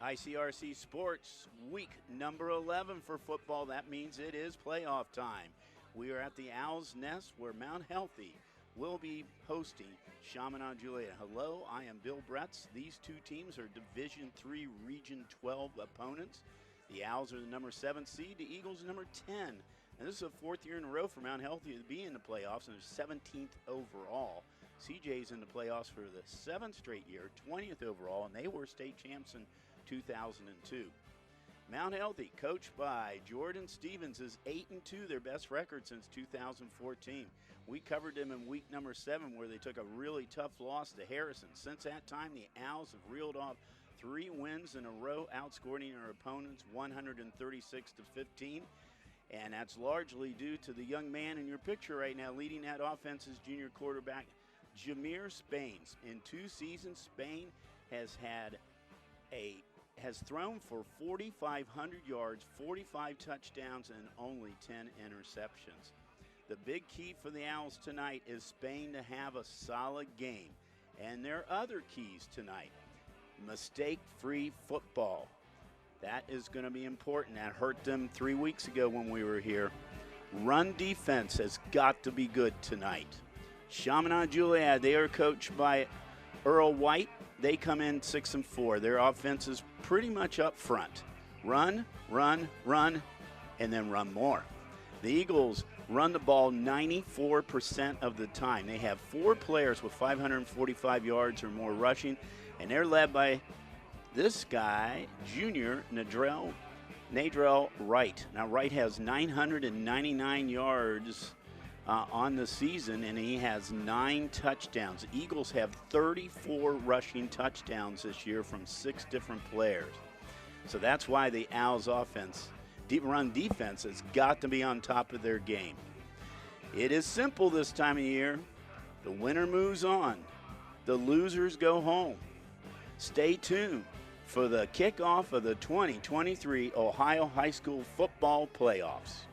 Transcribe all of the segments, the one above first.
ICRC Sports week number 11 for football. That means it is playoff time. We are at the Owl's Nest where Mount Healthy will be hosting Chaminade, Julienne. Hello, I am Bill Bretz. These two teams are Division III Region 12 opponents. The Owls are the number 7 seed, the Eagles number 10. And this is the fourth year in a row for Mount Healthy to be in the playoffs, and they're 17th overall. CJ's in the playoffs for the 7th straight year, 20th overall, and they were state champs in 2002. Mount Healthy, coached by Jordan Stevens, is 8-2, their best record since 2014. We covered them in week number 7 where they took a really tough loss to Harrison. Since that time, the Owls have reeled off 3 wins in a row, outscoring their opponents 136-15. And that's largely due to the young man in your picture right now leading that offense is junior quarterback Jameer Spain. In 2 seasons, Spain has thrown for 4,500 yards, 45 touchdowns, and only 10 interceptions. The big key for the Owls tonight is Spain to have a solid game. And there are other keys tonight. Mistake-free football. That is going to be important. That hurt them 3 weeks ago when we were here. Run defense has got to be good tonight. Chaminade Julienne, they are coached by Earl White. They come in 6-4. Their offense is pretty much up front. Run, run, run, and then run more. The Eagles run the ball 94% of the time. They have 4 players with 545 yards or more rushing, and they're led by this guy, junior Nadrell Wright. Now, Wright has 999 yards on the season, and he has 9 touchdowns. The Eagles have 34 rushing touchdowns this year from 6 different players. So that's why the Owls' offense, run defense, has got to be on top of their game. It is simple this time of year. The winner moves on. The losers go home. Stay tuned for the kickoff of the 2023 Ohio High School football playoffs.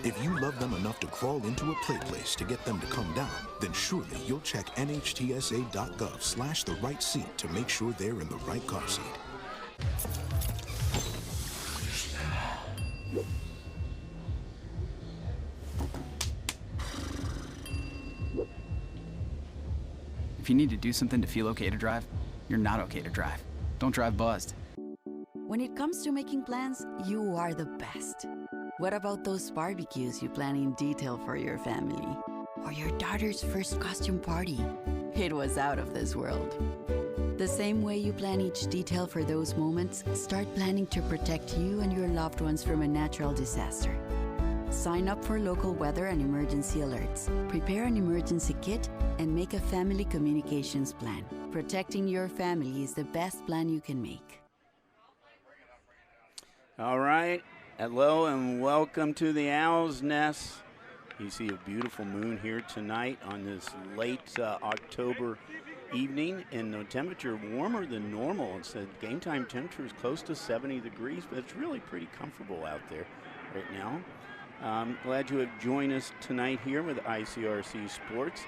If you love them enough to crawl into a play place to get them to come down, then surely you'll check nhtsa.gov/the right seat to make sure they're in the right car seat. If you need to do something to feel okay to drive, you're not okay to drive. Don't drive buzzed. When it comes to making plans, you are the best. What about those barbecues you plan in detail for your family? Or your daughter's first costume party? It was out of this world. The same way you plan each detail for those moments, start planning to protect you and your loved ones from a natural disaster. Sign up for local weather and emergency alerts. Prepare an emergency kit and make a family communications plan. Protecting your family is the best plan you can make. All right. Hello and welcome to the Owl's Nest. You see a beautiful moon here tonight on this late October evening, and the temperature warmer than normal. It's the game time temperature is close to 70 degrees, but it's really pretty comfortable out there right now. I'm glad you have joined us tonight here with ICRC Sports.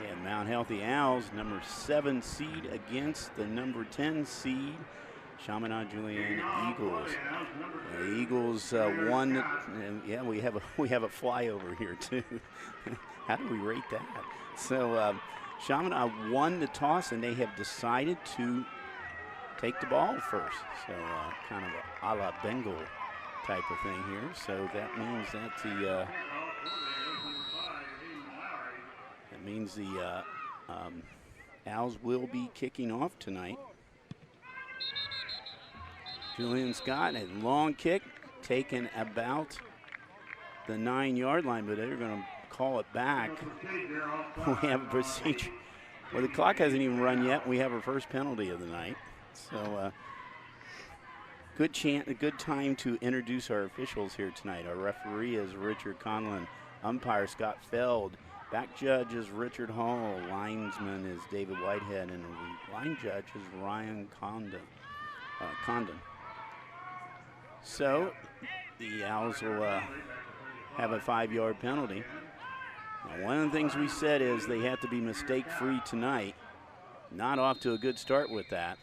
We have Mount Healthy Owls, number 7 seed against the number 10 seed, Chaminade Julienne Eagles. The Eagles won. Yeah, we have a flyover here too. How do we rate that? So Chaminade won the toss, and they have decided to take the ball first. So kind of a la Bengal type of thing here. So that means the Owls will be kicking off tonight. Julian Scott, a long kick, taken about the 9-yard line, but they're going to call it back. We have a procedure. Well, the clock hasn't even run yet. We have our first penalty of the night. So a good time to introduce our officials here tonight. Our referee is Richard Conlon, umpire Scott Feld, back judge is Richard Hall, linesman is David Whitehead, and line judge is Ryan Condon. So the Owls will have a 5-yard penalty. Now, one of the things we said is they have to be mistake-free tonight. Not off to a good start with that.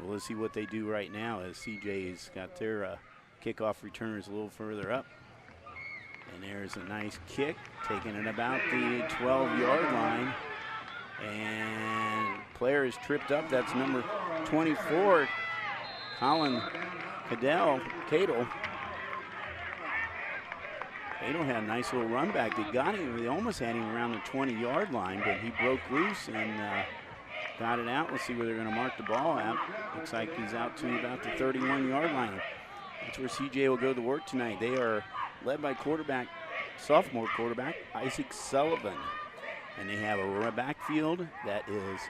Well, let's see what they do right now as CJ's got their kickoff returners a little further up. And there's a nice kick, taking it about the 12-yard line. And player is tripped up. That's number 24, Colin Cadell. Cadell had a nice little run back. They got him. They almost had him around the 20-yard line, but he broke loose and got it out. Let's see where they're going to mark the ball at. Looks like he's out to about the 31-yard line. That's where CJ will go to work tonight. They are led by sophomore quarterback, Isaac Sullivan. And they have a backfield that is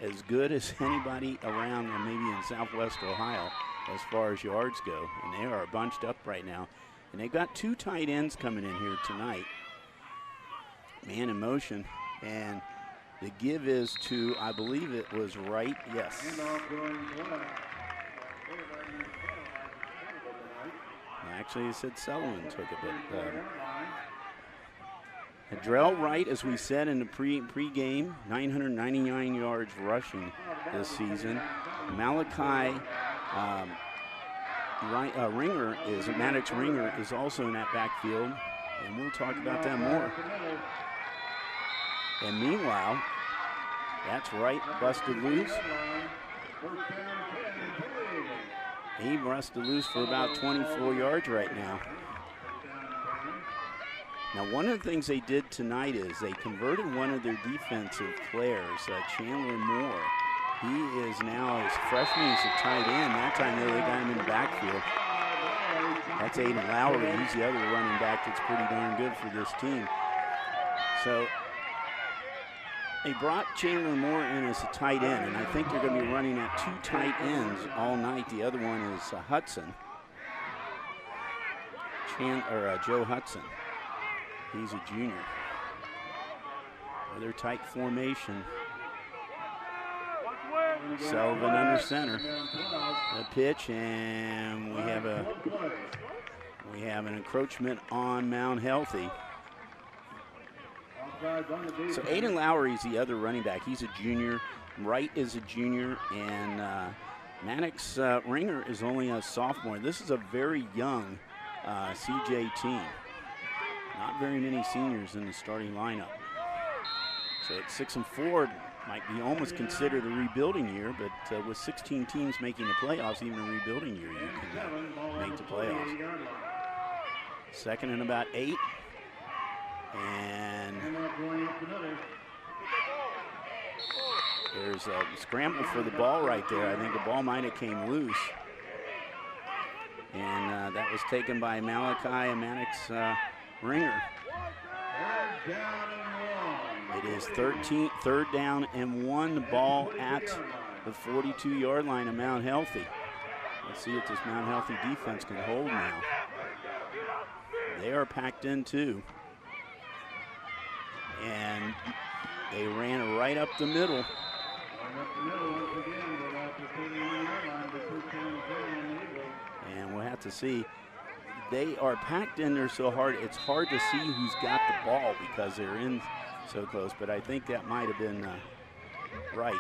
as good as anybody around maybe in Southwest Ohio as far as yards go. And they are bunched up right now. And they've got 2 tight ends coming in here tonight. Man in motion. And the give is to, I believe it was Wright. Yes. Actually, it said Sullivan took it, but Hadrell Wright, as we said in the pre-game, 999 yards rushing this season. Malachi Maddox Ringer is also in that backfield, and we'll talk about that more. And meanwhile, that's Wright busted loose. He busted loose for about 24 yards right now. Now, one of the things they did tonight is they converted one of their defensive players, Chandler Moore. He is now a freshman. He's a tight end. That time they got him in the backfield. That's Aiden Lowry. He's the other running back that's pretty darn good for this team. So they brought Chandler Moore in as a tight end, and I think they're going to be running at 2 tight ends all night. The other one is Hudson. Joe Hudson. He's a junior. Another tight formation. Sullivan under center. The pitch, and we have an encroachment on Mount Healthy. So Aiden Lowry is the other running back. He's a junior. Wright is a junior, and Maddox Ringer is only a sophomore. This is a very young CJ team. Not very many seniors in the starting lineup. So at 6-4, might be almost considered a rebuilding year, but with 16 teams making the playoffs, even a rebuilding year, you can make the playoffs. 2nd and about 8. And there's a scramble for the ball right there. I think the ball might have came loose. And that was taken by Malachi and Maddox Ringer. It is 3rd down and 1. The ball at the 42-yard line of Mount Healthy. Let's see if this Mount Healthy defense can hold now. They are packed in too. And they ran right up the middle. And we'll have to see. They are packed in there so hard, it's hard to see who's got the ball because they're in so close, but I think that might have been right.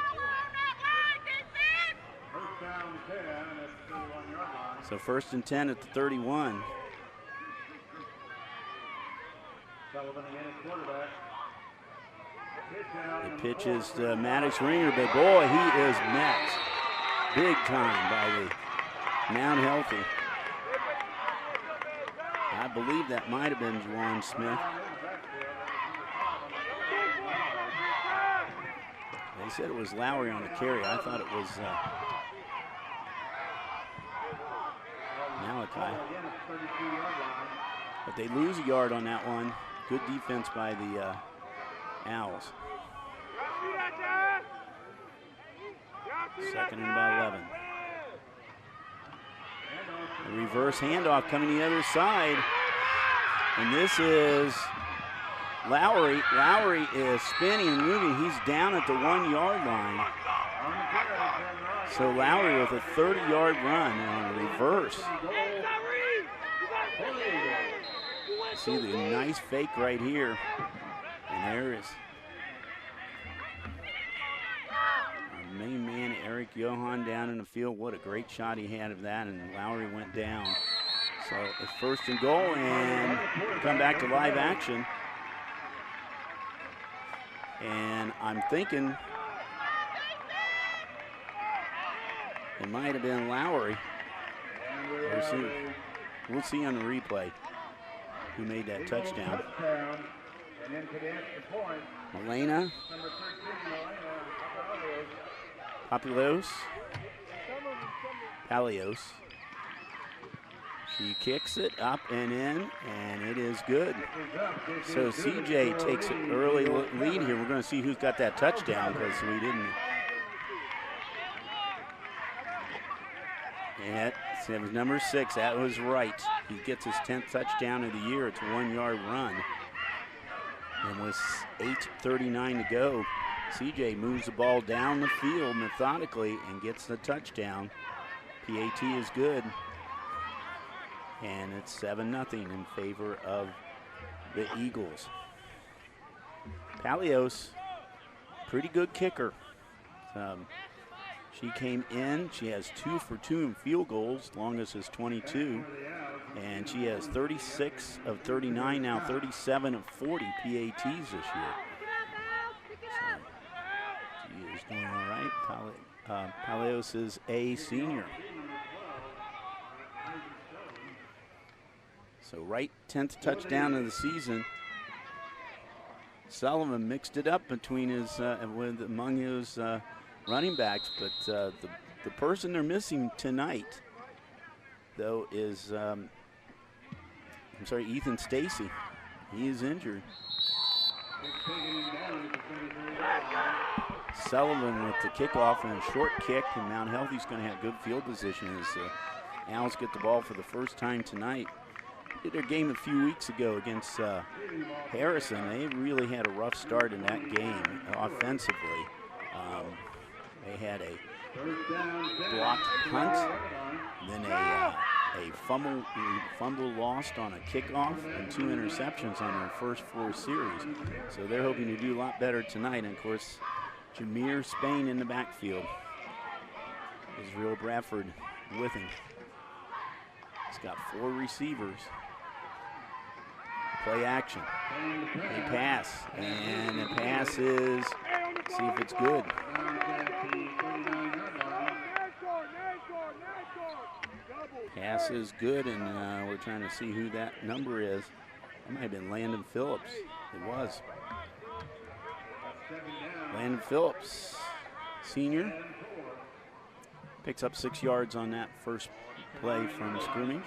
So 1st and 10 at the 31. The pitch is to Maddox Ringer, but boy, he is met big time by the Mount Healthy. I believe that might have been Juwan Smith. They said it was Lowry on the carry. I thought it was Malachi. But they lose a yard on that one. Good defense by the Owls. 2nd and about 11. A reverse handoff coming the other side. And this is Lowry. Lowry is spinning and moving. He's down at the 1-yard line. So Lowry with a 30-yard run on a reverse. See the nice fake right here. And there is our main man, Eric Johan, down in the field. What a great shot he had of that, and Lowry went down. So it's 1st and goal, and come back to live action. And I'm thinking it might have been Lowry. We'll see on the replay who made that touchdown. Elena Palios. She kicks it up and in, and it is good. So CJ takes an early lead here. We're going to see who's got that touchdown because we didn't. And it was number 6. That was right. He gets his 10th touchdown of the year. It's a 1-yard run. And with 8:39 to go, CJ moves the ball down the field methodically and gets the touchdown. PAT is good. And it's 7-0 in favor of the Eagles. Palios, pretty good kicker. She came in, she has 2 for 2 in field goals, longest is 22. And she has 36 of 39 now, 37 of 40 PATs this year. So she is doing all right. Palios is a senior. So right, 10th touchdown of the season. Sullivan mixed it up between his among his running backs, but the person they're missing tonight, though, is Ethan Stacy. He is injured. Sullivan with the kickoff and a short kick, and Mount Healthy's going to have good field position as Owls get the ball for the first time tonight. Did their game a few weeks ago against Harrison. They really had a rough start in that game offensively. They had a blocked punt, then a fumble lost on a kickoff, and 2 interceptions on their first 4 series. So they're hoping to do a lot better tonight. And of course, Jameer Spain in the backfield. Israel Bradford with him. He's got 4 receivers. Play action. They pass, and the pass is, see if it's good. Pass is good, and we're trying to see who that number is. It might have been Landon Phillips. It was. Landon Phillips, senior, picks up 6 yards on that first play from scrimmage.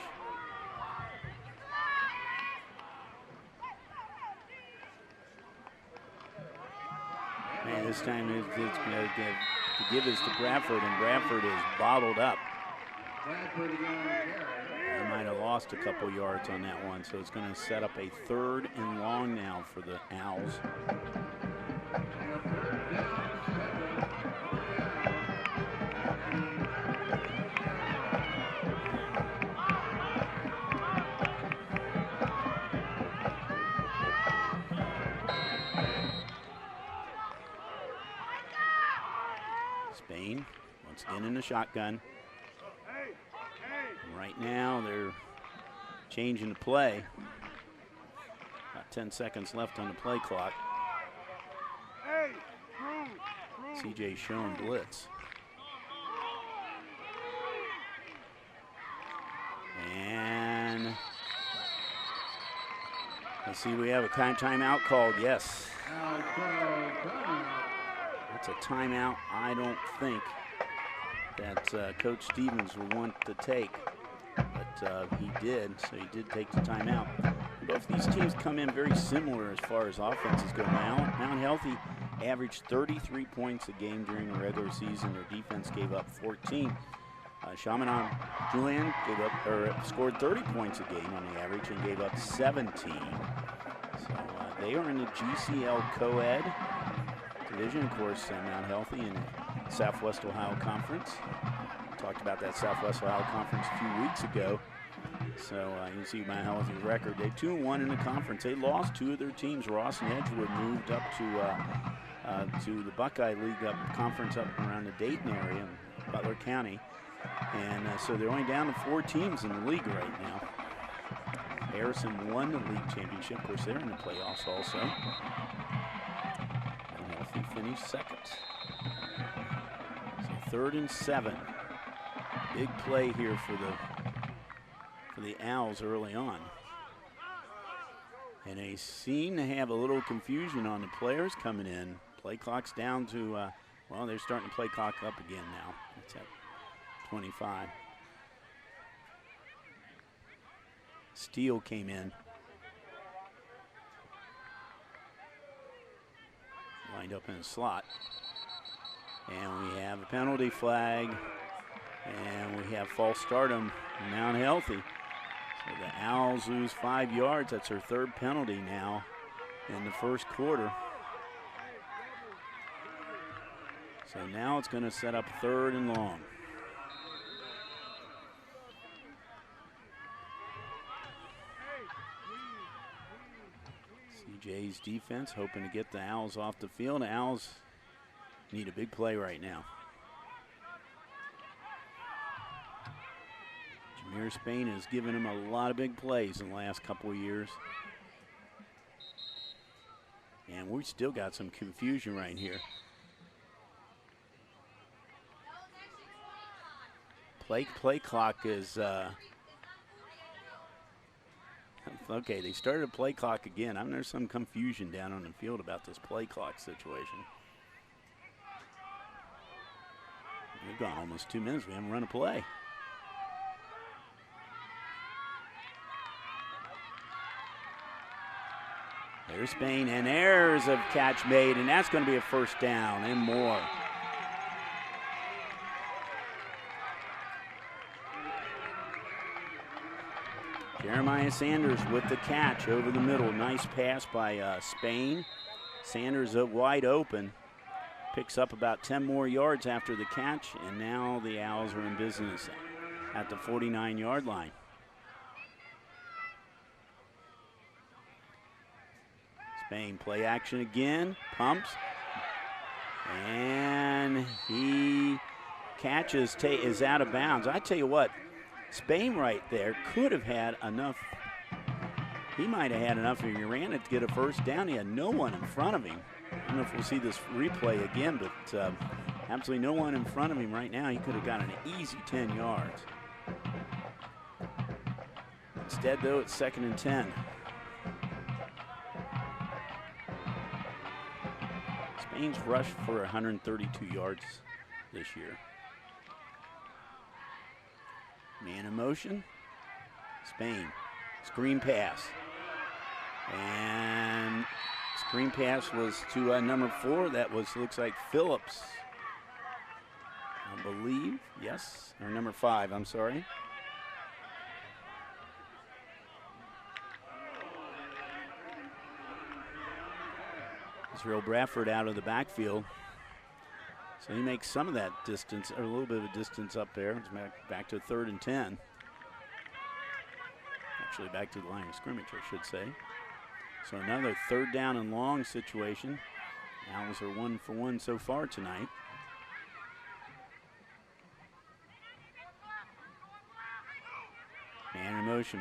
Man, this time it's going to give this to Bradford, and Bradford is bottled up. They might have lost a couple yards on that one, so it's going to set up a 3rd and long now for the Owls. Spain once again in the shotgun. And right now they're changing the play. About 10 seconds left on the play clock. CJ showing blitz. And let's see, we have a timeout called. Yes. That's a timeout I don't think that Coach Stevens will want to take, but he did, so he did take the timeout. Both these teams come in very similar as far as offenses go. Mount Healthy averaged 33 points a game during the regular season. Their defense gave up 14. Chaminade Julienne scored 30 points a game on the average and gave up 17. So they are in the GCL co-ed division, of course. Mount Healthy in the Southwest Ohio Conference. We talked about that Southwest Ohio Conference a few weeks ago. So you can see my healthy record. They 2-1 in the conference. They lost 2 of their teams. Ross and Edgewood moved up to the Buckeye League conference up around the Dayton area in Butler County. And so they're only down to 4 teams in the league right now. Harrison won the league championship. Of course, they're in the playoffs also. And Healthy finished second. So 3rd and 7. Big play here for the Owls early on. And they seem to have a little confusion on the players coming in. Play clock's down to, well, they're starting to play clock up again now. It's at 25. Steele came in. Lined up in the slot. And we have a penalty flag. And we have false stardom, Mount Healthy. So the Owls lose 5 yards. That's their 3rd penalty now in the first quarter. So now it's going to set up 3rd and long. CJ's defense hoping to get the Owls off the field. The Owls need a big play right now. Jameer Spain has given him a lot of big plays in the last couple of years. And we've still got some confusion right here. Play clock is, okay, they started a play clock again. I mean, there's some confusion down on the field about this play clock situation. We've gone almost 2 minutes. We haven't run a play. There's Spain, and there's a catch made, and that's going to be a first down and more. Jeremiah Sanders with the catch over the middle. Nice pass by Spain. Sanders wide open. Picks up about 10 more yards after the catch, and now the Owls are in business at the 49-yard line. Spain play action again, pumps, and he catches, is out of bounds. I tell you what, Spain right there could have had enough. He might have had enough if he ran it to get a first down. He had no one in front of him. I don't know if we'll see this replay again, but absolutely no one in front of him right now. He could have gotten an easy 10 yards. Instead, though, it's 2nd and 10. Spain's rushed for 132 yards this year. Man in motion. Spain. Screen pass. And screen pass was to number 4. That was, looks like Phillips. I believe. Yes. Or number 5, I'm sorry. Israel Bradford out of the backfield. So he makes some of that distance, or a little bit of a distance up there. It's back to 3rd and 10. Actually back to the line of scrimmage, I should say. So another 3rd down and long situation. Owls are 1 for 1 so far tonight. Man in motion.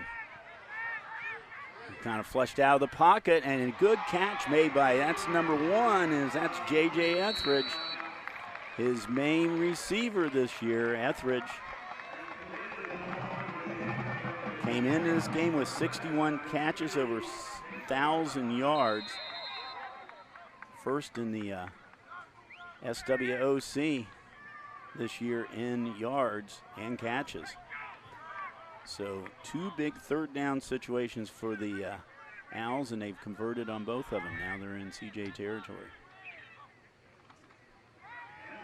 Kind of flushed out of the pocket, and a good catch made by, that's number 1, that's J.J. Etheridge. His main receiver this year, Etheridge. Came into this game with 61 catches, over 1,000 yards. First in the SWOC this year in yards and catches. So 2 big 3rd down situations for the Owls, and they've converted on both of them. Now they're in CJ territory.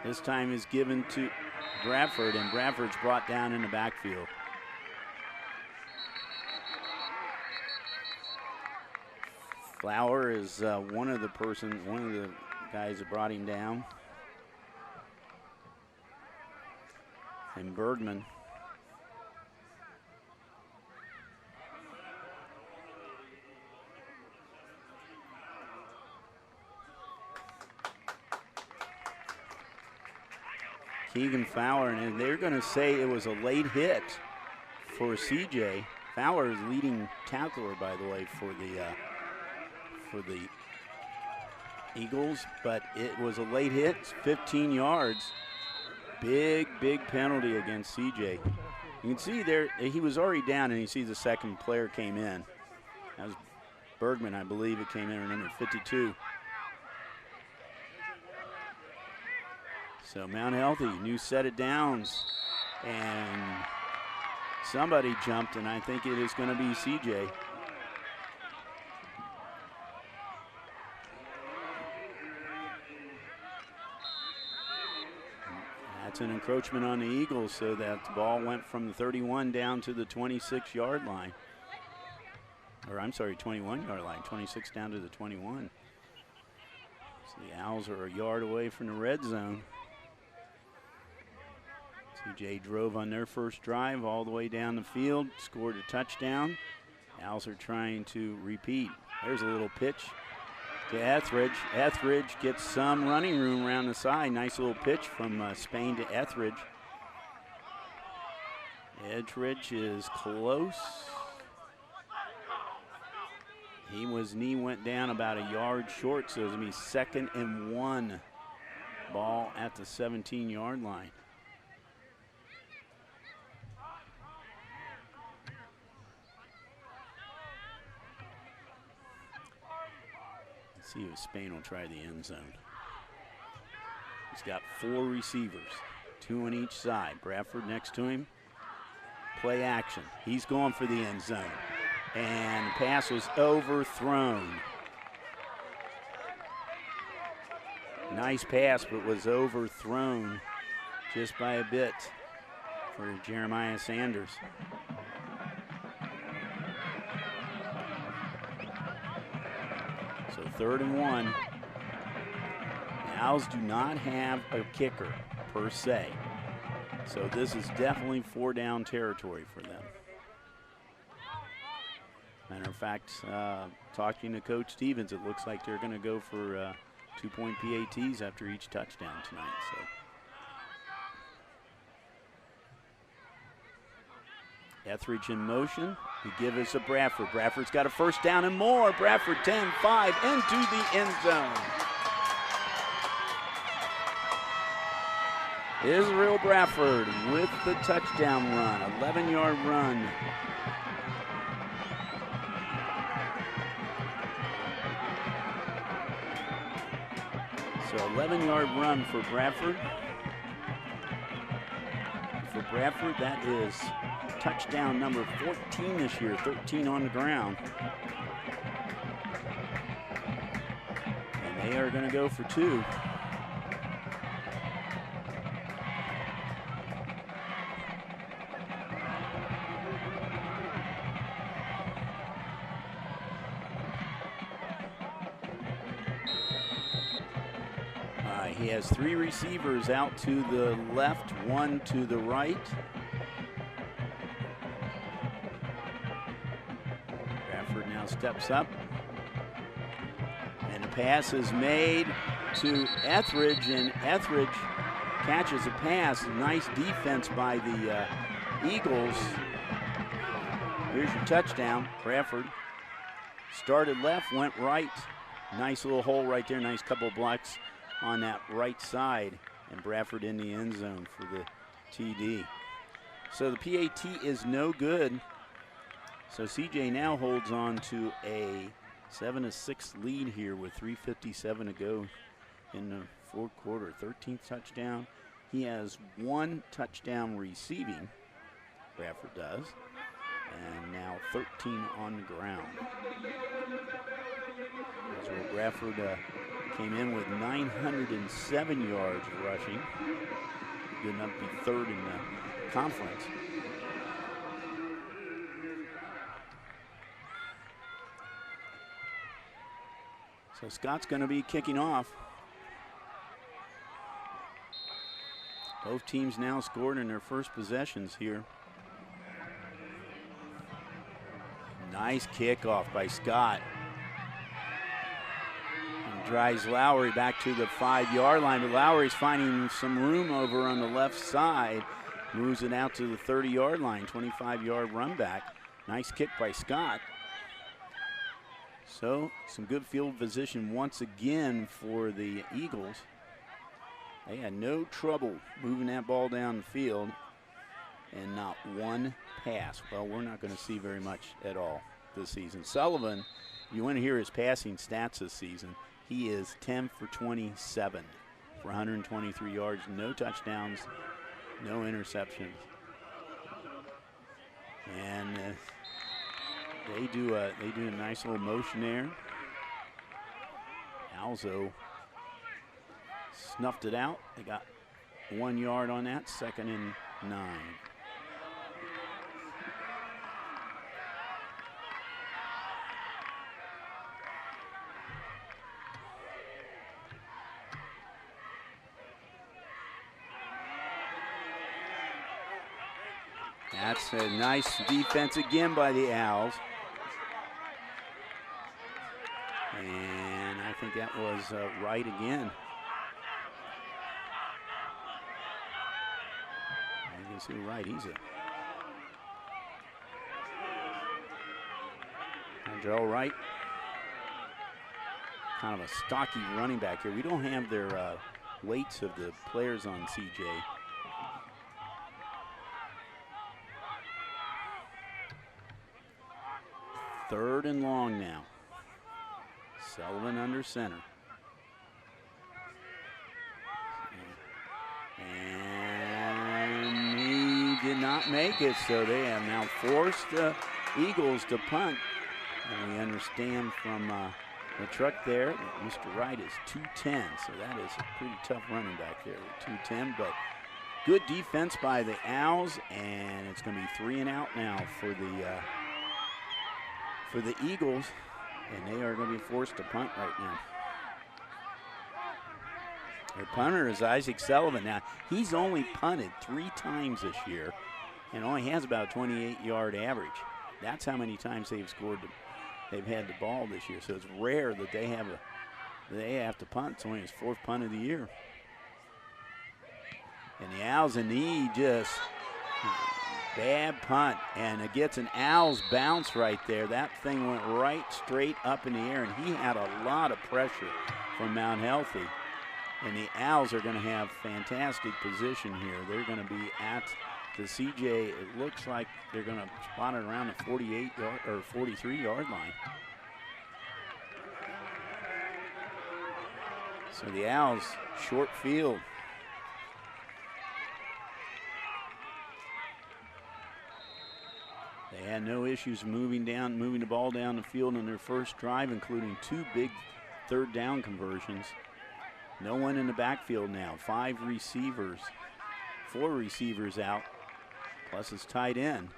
This time is given to Bradford, and Bradford's brought down in the backfield. Flower is one of the guys that brought him down. And Bergman. Keegan Fowler, and they're going to say it was a late hit for CJ. Fowler is leading tackler, by the way, for the Eagles, but it was a late hit, 15 yards. Big penalty against CJ. You can see there he was already down, and you see the second player came in. That was Bergman, I believe it came in at number 52. So Mount Healthy, new set of downs, and somebody jumped, and I think it is going to be CJ. That's an encroachment on the Eagles, so that the ball went from the 31 down to the 26-yard line. Or I'm sorry, 21-yard line, 26 down to the 21. So the Owls are a yard away from the red zone. CJ drove on their first drive all the way down the field, scored a touchdown. Owls are trying to repeat. There's a little pitch to Etheridge. Etheridge gets some running room around the side. Nice little pitch from Spain to Etheridge. Etheridge is close. His knee went down about a yard short, so it's going to be 2nd and 1. Ball at the 17-yard line. Let's see if Spain will try the end zone. He's got 4 receivers, 2 on each side. Bradford next to him. Play action. He's going for the end zone. And the pass was overthrown. Nice pass, but was overthrown just by a bit for Jeremiah Sanders. So 3rd and 1. The Owls do not have a kicker per se. So this is definitely 4-down territory for them. Matter of fact, talking to Coach Stevens, it looks like they're going to go for 2-point PATs after each touchdown tonight. So Etheridge in motion. He gives us a Bradford. Bradford's got a 1st down and more. Bradford 10-5 into the end zone. Israel Bradford with the touchdown run, 11-yard run. So 11-yard run for Bradford. For Bradford, that is touchdown number 14 this year, 13 on the ground. And they are going to go for 2. He has 3 receivers out to the left, 1 to the right. Bradford now steps up. And the pass is made to Etheridge, and Etheridge catches a pass. Nice defense by the Eagles. Here's your touchdown, Bradford. Started left, went right. Nice little hole right there, nice couple of blocks on that right side, and Bradford in the end zone for the TD. So the PAT is no good. So CJ now holds on to a 7-6 lead here with 3:57 to go in the 4th quarter. 13th touchdown. He has 1 touchdown receiving, Bradford does, and now 13 on the ground. That's where Bradford came in with 907 yards rushing. Good enough to be 3rd in the conference. So Scott's going to be kicking off. Both teams now scored in their first possessions here. Nice kickoff by Scott. drives Lowry back to the 5-yard line, but Lowry's finding some room over on the left side. Moves it out to the 30-yard line, 25-yard run back. Nice kick by Scott. So some good field position once again for the Eagles. They had no trouble moving that ball down the field, and not one pass. Well, we're not going to see very much at all this season. Sullivan, you want to hear his passing stats this season. He is 10 for 27 for 123 yards, no touchdowns, no interceptions. And they do a nice little motion there. Alzo snuffed it out. They got 1 yard on that, 2nd and 9. That's a nice defense again by the Owls. And I think that was Wright again. You can see Wright, he's Joe Wright. Kind of a stocky running back here. We don't have their weights of the players on CJ. Third and long now. Sullivan under center. And he did not make it, so they have now forced the Eagles to punt. And we understand from the truck there that Mr. Wright is 210, so that is a pretty tough running back there with 210, but good defense by the Owls, and it's going to be 3 and out now for the Eagles, and they are going to be forced to punt right now. Their punter is Isaac Sullivan. Now, he's only punted 3 times this year and only has about a 28-yard average. That's how many times they've had the ball this year. So it's rare that they have to punt. It's only his 4th punt of the year. And the Owls in need, just bad punt, and it gets an Owls bounce right there. That thing went right straight up in the air, and he had a lot of pressure from Mount Healthy. And the Owls are going to have fantastic position here. They're going to be at the CJ. It looks like they're going to spot it around the 48-yard or 43-yard line. So the Owls short field. They had no issues moving the ball down the field in their first drive, including 2 big 3rd down conversions. No one in the backfield now. 4 receivers out, plus his tight end.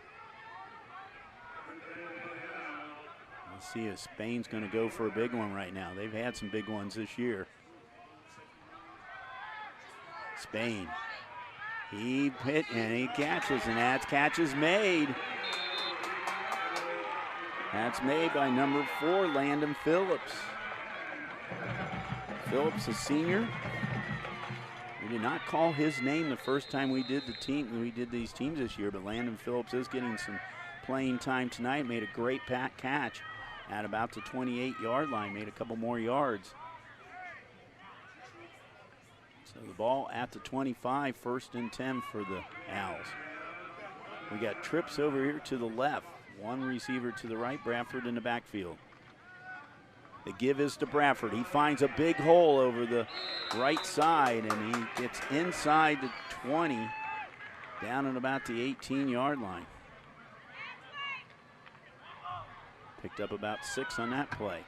Let's see if Spain's going to go for a big one right now. They've had some big ones this year. Spain. He hit and he catches, and that's catches made. That's made by number 4, Landon Phillips. Phillips, a senior. We did not call his name the first time we did these teams this year, but Landon Phillips is getting some playing time tonight. Made a great catch at about the 28-yard line. Made a couple more yards. So the ball at the 25, 1st and 10 for the Owls. We got trips over here to the left. 1 receiver to the right, Bradford in the backfield. The give is to Bradford. He finds a big hole over the right side, and he gets inside the 20, down at about the 18-yard line. Picked up about 6 on that play.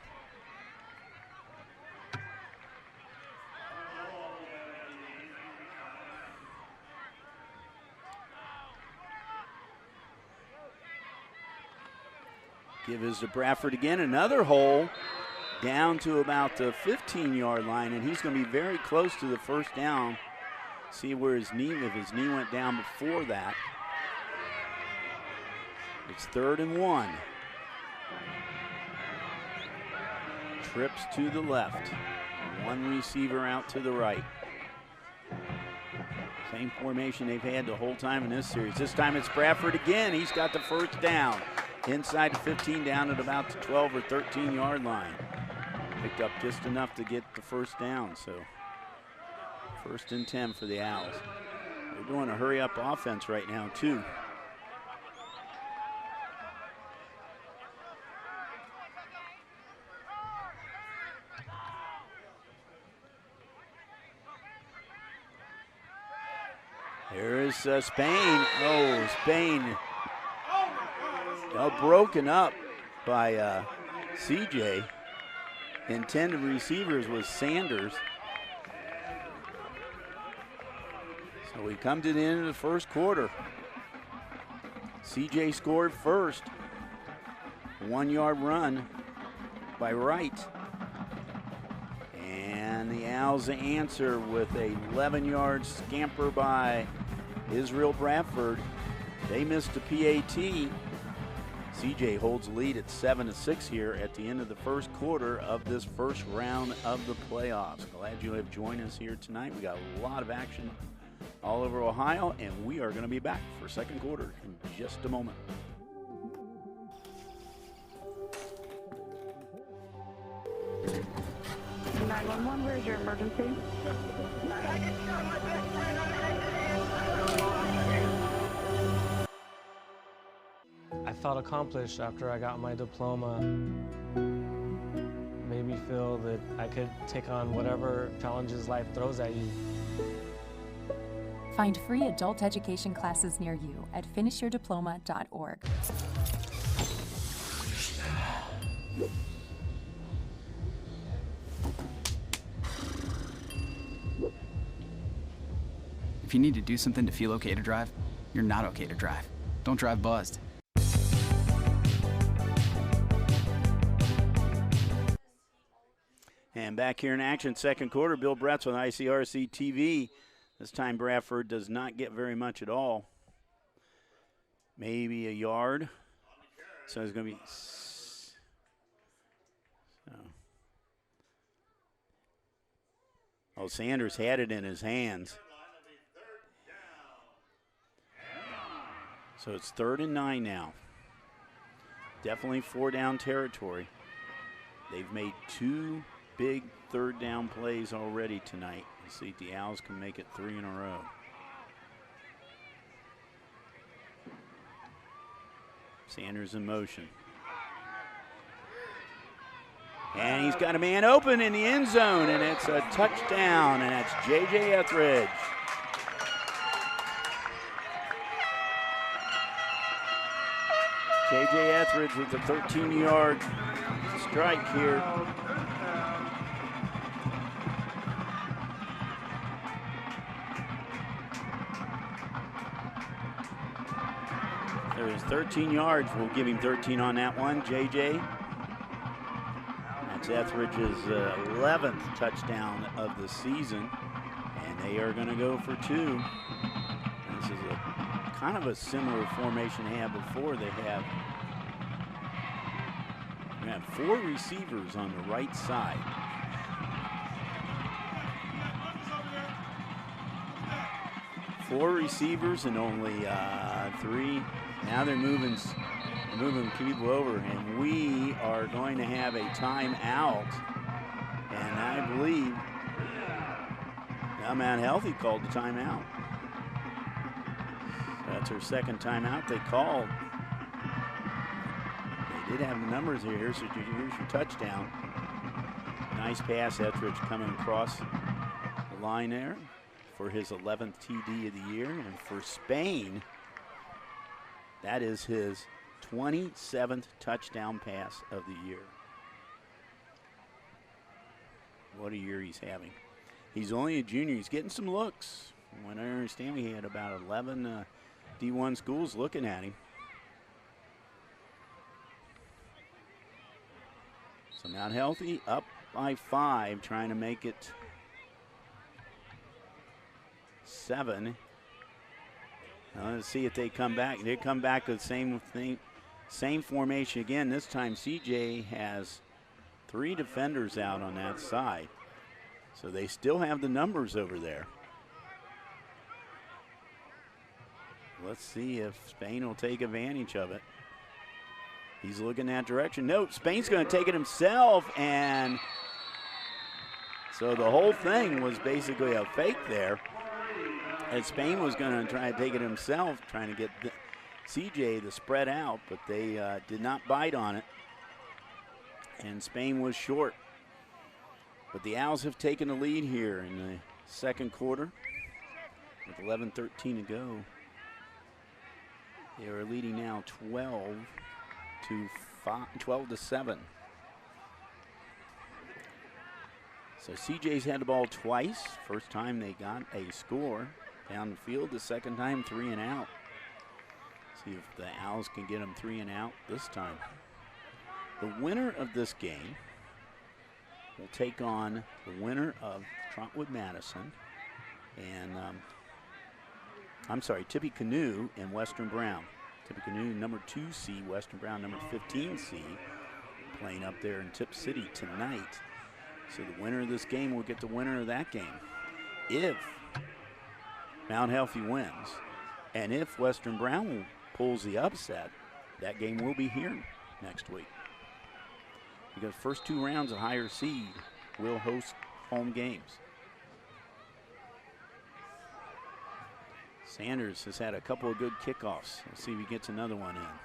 Give is to Bradford again. Another hole down to about the 15-yard line, and he's going to be very close to the 1st down. See where if his knee went down before that. It's 3rd and 1. Trips to the left. One receiver out to the right. Same formation they've had the whole time in this series. This time it's Bradford again. He's got the first down. Inside the 15, down at about the 12 or 13 yard line. Picked up just enough to get the first down, so 1st and 10 for the Owls. They're doing a hurry up offense right now too. Here is Spain. Oh, Spain. Broken up by CJ. Intended receivers was Sanders. So we come to the end of the first quarter. CJ scored first. 1 yard run by Wright. And the Owls answer with a 11-yard scamper by Israel Bradford. They missed a PAT. CJ holds the lead at 7-6 here at the end of the first quarter of this first round of the playoffs. Glad you have joined us here tonight. We got a lot of action all over Ohio, and we are going to be back for second quarter in just a moment. Where's your emergency? I felt accomplished after I got my diploma. Made me feel that I could take on whatever challenges life throws at you. Find free adult education classes near you at finishyourdiploma.org. If you need to do something to feel okay to drive, you're not okay to drive. Don't drive buzzed. And back here in action, second quarter, Bill Bretz on ICRC-TV. This time Bradford does not get very much at all. Maybe a yard. So it's going to be... Oh, Sanders had it in his hands. So it's 3rd and 9 now. Definitely 4-down territory. They've made 2 big 3rd down plays already tonight. Let's see if the Owls can make it 3 in a row. Sanders in motion. And he's got a man open in the end zone, and it's a touchdown, and that's J.J. Etheridge. J.J. Etheridge with a 13-yard strike here. There's 13 yards. We'll give him 13 on that one, J.J. That's Etheridge's 11th touchdown of the season, and they are going to go for 2. This is a kind of a similar formation they had before. They have 4 receivers on the right side. Four receivers and only 3. Now they're moving people over, and we are going to have a timeout. And I believe Mount Healthy called the timeout. That's her second timeout they called. They did have the numbers here. Here's your touchdown. Nice pass, Etheridge coming across the line there for his 11th TD of the year. And for Spain, that is his 27th touchdown pass of the year. What a year he's having. He's only a junior. He's getting some looks. From what I understand, he had about 11 D1 schools looking at him. So Mount Healthy up by 5, trying to make it 7. Now let's see if they come back. They come back with the same thing, same formation again. This time CJ has 3 defenders out on that side. So they still have the numbers over there. Let's see if Spain will take advantage of it. He's looking that direction. No, Spain's going to take it himself, and so the whole thing was basically a fake there. And Spain was going to try to take it himself, trying to get CJ the spread out, but they did not bite on it. And Spain was short. But the Owls have taken the lead here in the second quarter with 11:13 to go. They are leading now 12-7. So CJ's had the ball twice. First time they got a score down the field. The second time 3 and out. See if the Owls can get them 3 and out this time. The winner of this game will take on the winner of Trotwood-Madison and Tippecanoe and Western Brown. Tippecanoe number 2 seed, Western Brown number 15 seed, playing up there in Tip City tonight. So the winner of this game will get the winner of that game. If Mount Healthy wins, and if Western Brown pulls the upset, that game will be here next week. Because first 2 rounds of higher seed will host home games. Sanders has had a couple of good kickoffs. Let's see if he gets another one in.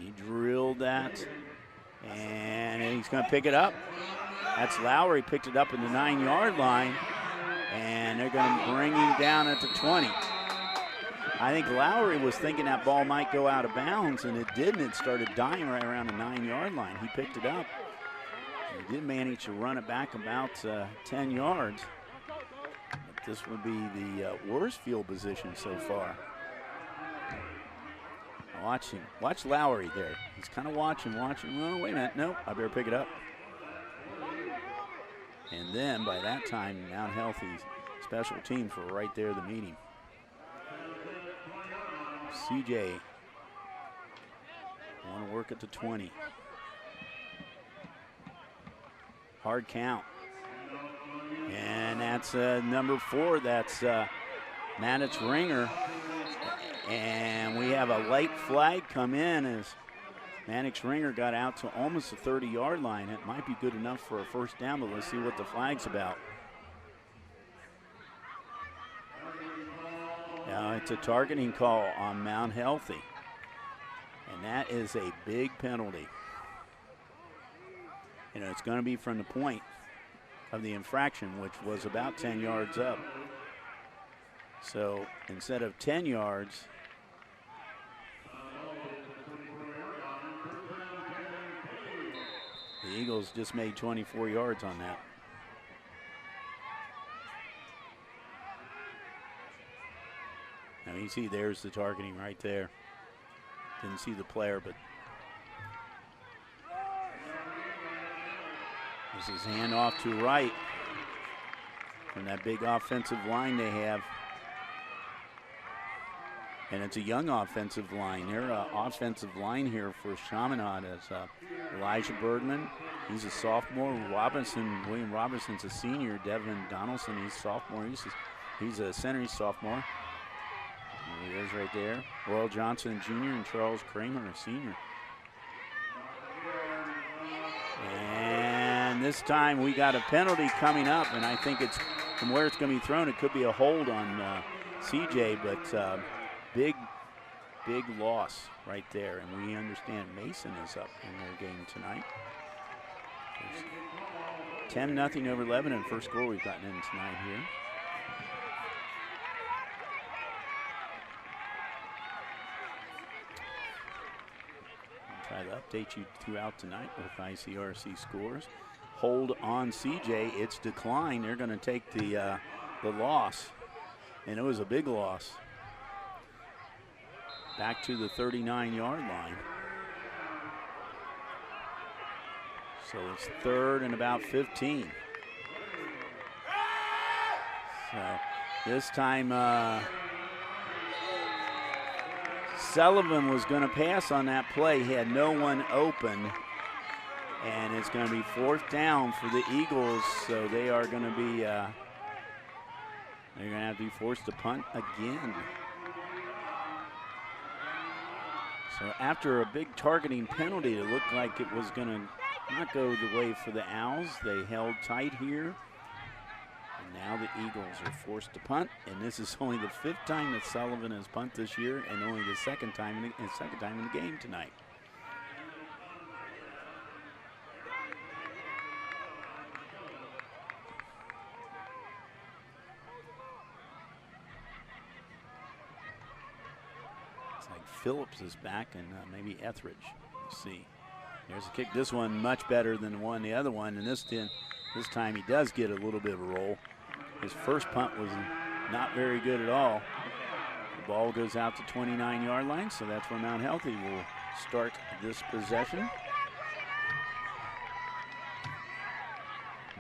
He drilled that, and he's going to pick it up. That's Lowry, picked it up in the 9-yard line, and they're going to bring him down at the 20. I think Lowry was thinking that ball might go out of bounds, and it didn't. It started dying right around the 9-yard line. He picked it up. He did manage to run it back about 10 yards. But this would be the worst field position so far. Watch him. Watch Lowry there. He's kind of watching. Oh, wait a minute. Nope, I better pick it up. And then by that time, Mount Healthy's special teams were right there to meet him. CJ want to work at the 20. Hard count. And that's number 4. That's Maddox Ringer. And we have a late flag come in as Maddox Ringer got out to almost the 30-yard line. It might be good enough for a first down, but let's see what the flag's about. Now it's a targeting call on Mount Healthy. And that is a big penalty. You know, it's going to be from the point of the infraction, which was about 10 yards up. So instead of 10 yards, the Eagles just made 24 yards on that. Now you see there's the targeting right there. Didn't see the player, but this is handoff to right from that big offensive line they have. And it's a young offensive line. Their offensive line here for Chaminade is Elijah Bergman. He's a sophomore. William Robinson's a senior. Devin Donaldson, he's sophomore. He's a center, he's sophomore. There he is right there. Royal Johnson Jr. and Charles Kramer, a senior. And this time we got a penalty coming up, and I think it's from where it's going to be thrown, it could be a hold on CJ, but big loss right there. And we understand Mason is up in their game tonight. 10-0 over Lebanon, first score we've gotten in tonight here. Try to update you throughout tonight with ICRC scores. Hold on CJ, it's declined. They're going to take the loss, and it was a big loss. Back to the 39-yard line. So it's 3rd and about 15. So this time Sullivan was going to pass on that play. He had no one open. And it's going to be 4th down for the Eagles, so they are going to be, they're going to have to be forced to punt again. So after a big targeting penalty, it looked like it was going to not go the way for the Owls. They held tight here. And now the Eagles are forced to punt, and this is only the 5th time that Sullivan has punted this year, and only the second time in the game tonight. It's like Phillips is back, and maybe Etheridge. Let's see. There's a kick. This one much better than the other one, and this time he does get a little bit of a roll. His first punt was not very good at all. The ball goes out to 29-yard line, so that's where Mount Healthy will start this possession.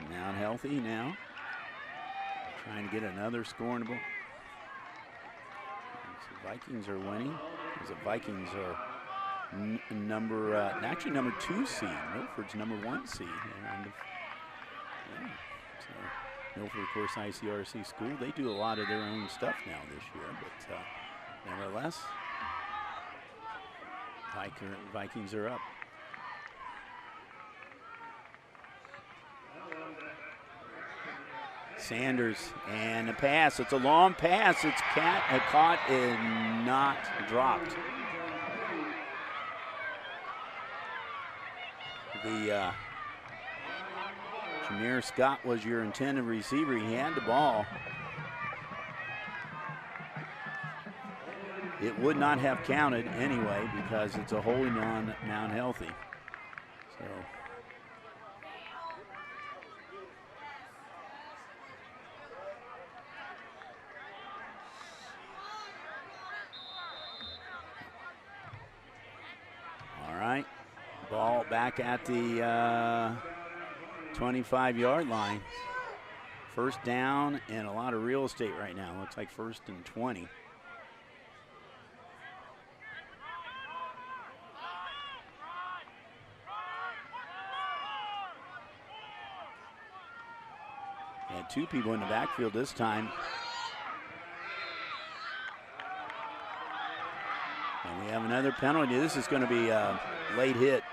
Mount Healthy now trying to get another scoring ball. The Vikings are winning. The Vikings are actually number 2 seed. Milford's number 1 seed. So Milford, of course, ICRC school. They do a lot of their own stuff now this year, but nevertheless, Vikings are up. Sanders and a pass. It's a long pass. It's caught and not dropped. The Jameer Scott was your intended receiver. He had the ball. It would not have counted anyway because it's a holding on Mount Healthy. So all right, ball back at the 25-yard line. 1st down and a lot of real estate right now. Looks like 1st and 20. Had 2 people in the backfield this time. And we have another penalty. This is going to be a late hit,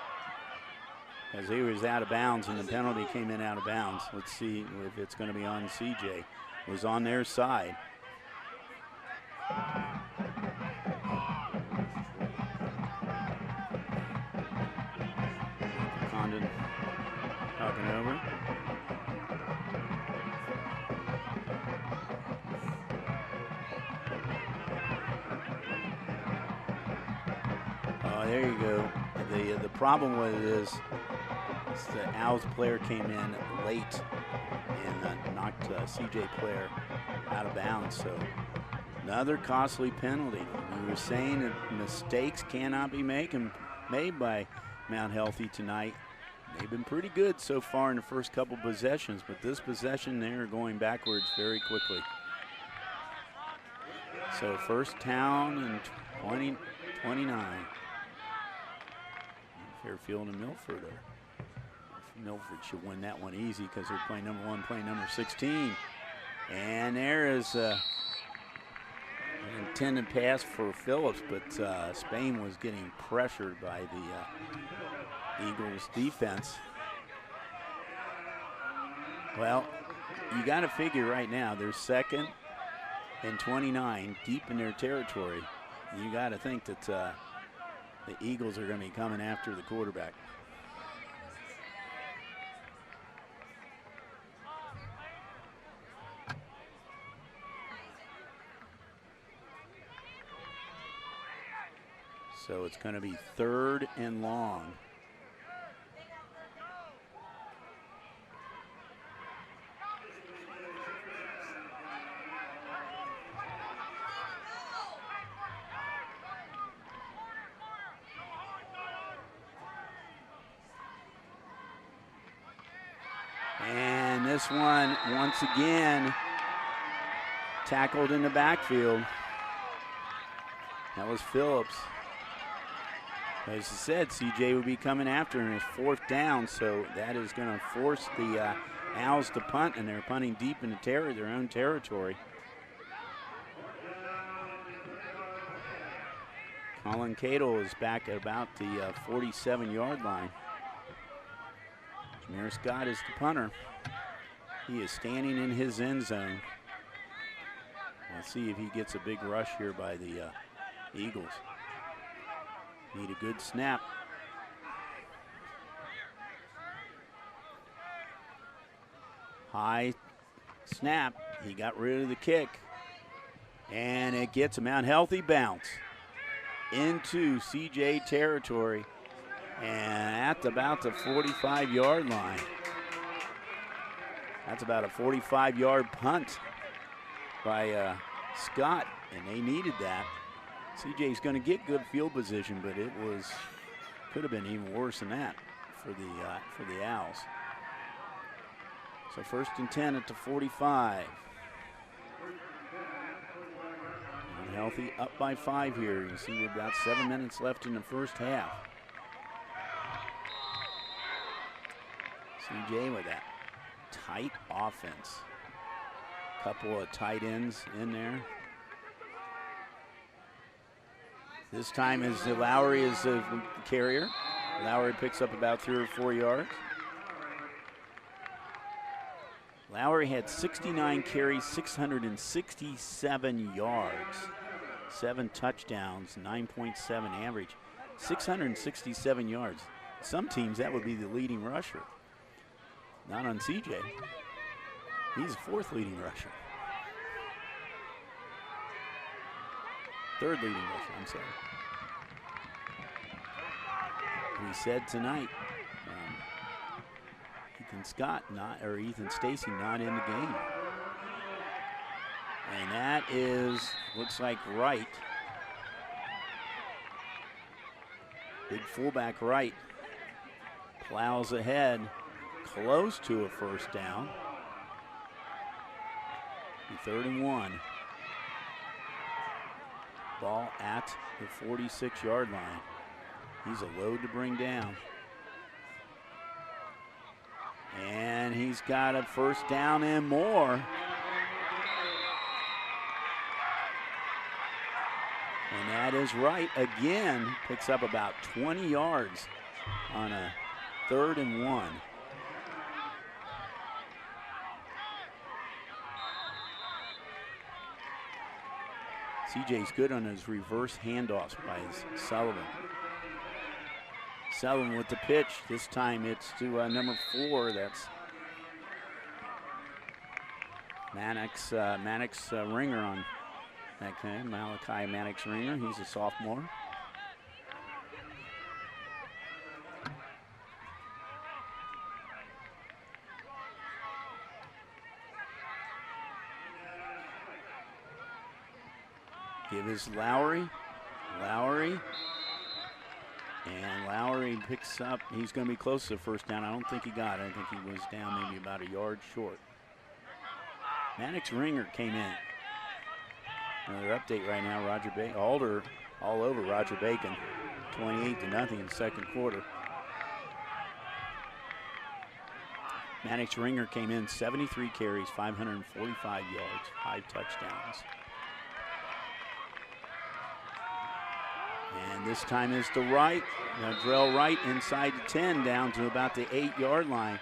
as he was out of bounds and the penalty came in out of bounds. Let's see if it's going to be on CJ. It was on their side. Condon talking over. Oh, there you go. The problem with it is the Owls player came in late and knocked CJ player out of bounds. So another costly penalty. We were saying that mistakes cannot be made by Mount Healthy tonight. They've been pretty good so far in the first couple possessions, but this possession they're going backwards very quickly. So 1st down and 29. Fairfield and Milford Milford should win that one easy because they're playing number 1, playing number 16. And there is an intended pass for Phillips, but Spain was getting pressured by the Eagles defense. Well, you got to figure right now they're 2nd and 29 deep in their territory. You got to think that the Eagles are going to be coming after the quarterback. So it's going to be 3rd and long. And this one, once again, tackled in the backfield. That was Phillips. As I said, CJ will be coming after in his 4th down, so that is going to force the Owls to punt, and they're punting deep into their own territory. Colin Cato is back at about the 47-yard line. Jameer Scott is the punter. He is standing in his end zone. Let's see if he gets a big rush here by the Eagles. Need a good snap. High snap. He got rid of the kick. And it gets him out. Healthy bounce into CJ territory. And at about the 45-yard line. That's about a 45-yard punt by Scott, and they needed that. CJ's going to get good field position, but it could have been even worse than that for the Owls. So 1st and 10 at the 45. Unhealthy, up by 5 here. You see we've got 7 minutes left in the first half. CJ with that tight offense. Couple of tight ends in there. This time is Lowry is the carrier. Lowry picks up about 3 or 4 yards. Lowry had 69 carries, 667 yards, 7 touchdowns, 9.7 average, 667 yards. Some teams that would be the leading rusher. Not on CJ. He's the 4th leading rusher. 3rd leading rusher, I'm sorry. We said tonight, Ethan Stacy not in the game. And that looks like Wright. Big fullback Wright plows ahead, close to a 1st down. 3rd and 1. Ball at the 46-yard line. He's a load to bring down. And he's got a 1st down and more. And that is right again. Picks up about 20 yards on a 3rd and 1. CJ's good on his reverse handoffs by Sullivan. Sullivan with the pitch. This time it's to number 4. That's Mannix Ringer on that guy. Malachi Mannix Ringer. He's a sophomore. Give is Lowry. And Lowry picks up. He's going to be close to the 1st down. I don't think he got it. I think he was down maybe about a yard short. Mannix Ringer came in. Another update right now. Roger Bacon, Alder all over Roger Bacon. 28-0 in the 2nd quarter. Mannix Ringer came in 73 carries, 545 yards, 5 touchdowns. And this time is to Wright. Drell Wright inside the 10 down to about the 8-yard line.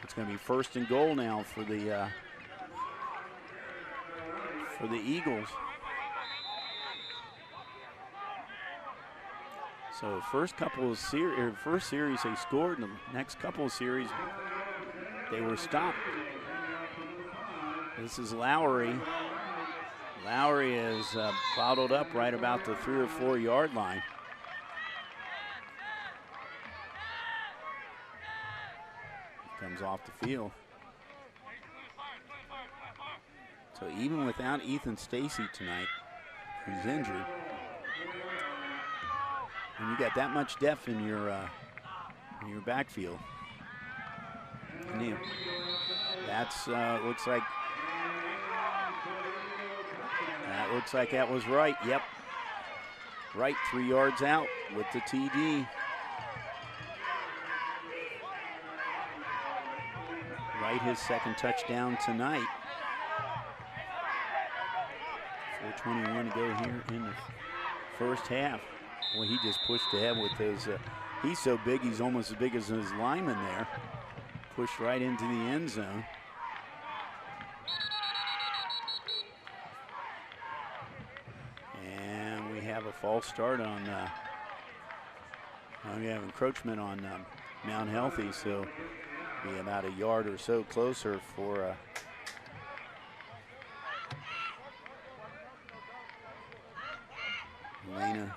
It's going to be 1st and goal now for the So first series they scored, and the next couple of series they were stopped. This is Lowry. Lowry is bottled up right about the 3 or 4 yard line. Comes off the field. So even without Ethan Stacy tonight, who's injured, when you got that much depth in your backfield, and that's looks like that was right. Yep, right 3 yards out with the TD. Wright his second touchdown tonight. 4:21 to go here in the first half. Boy, he just pushed ahead with those. He's so big, he's almost as big as his lineman there. Pushed right into the end zone. And we have a false start on, we have encroachment on Mount Healthy, so be about a yard or so closer for Elena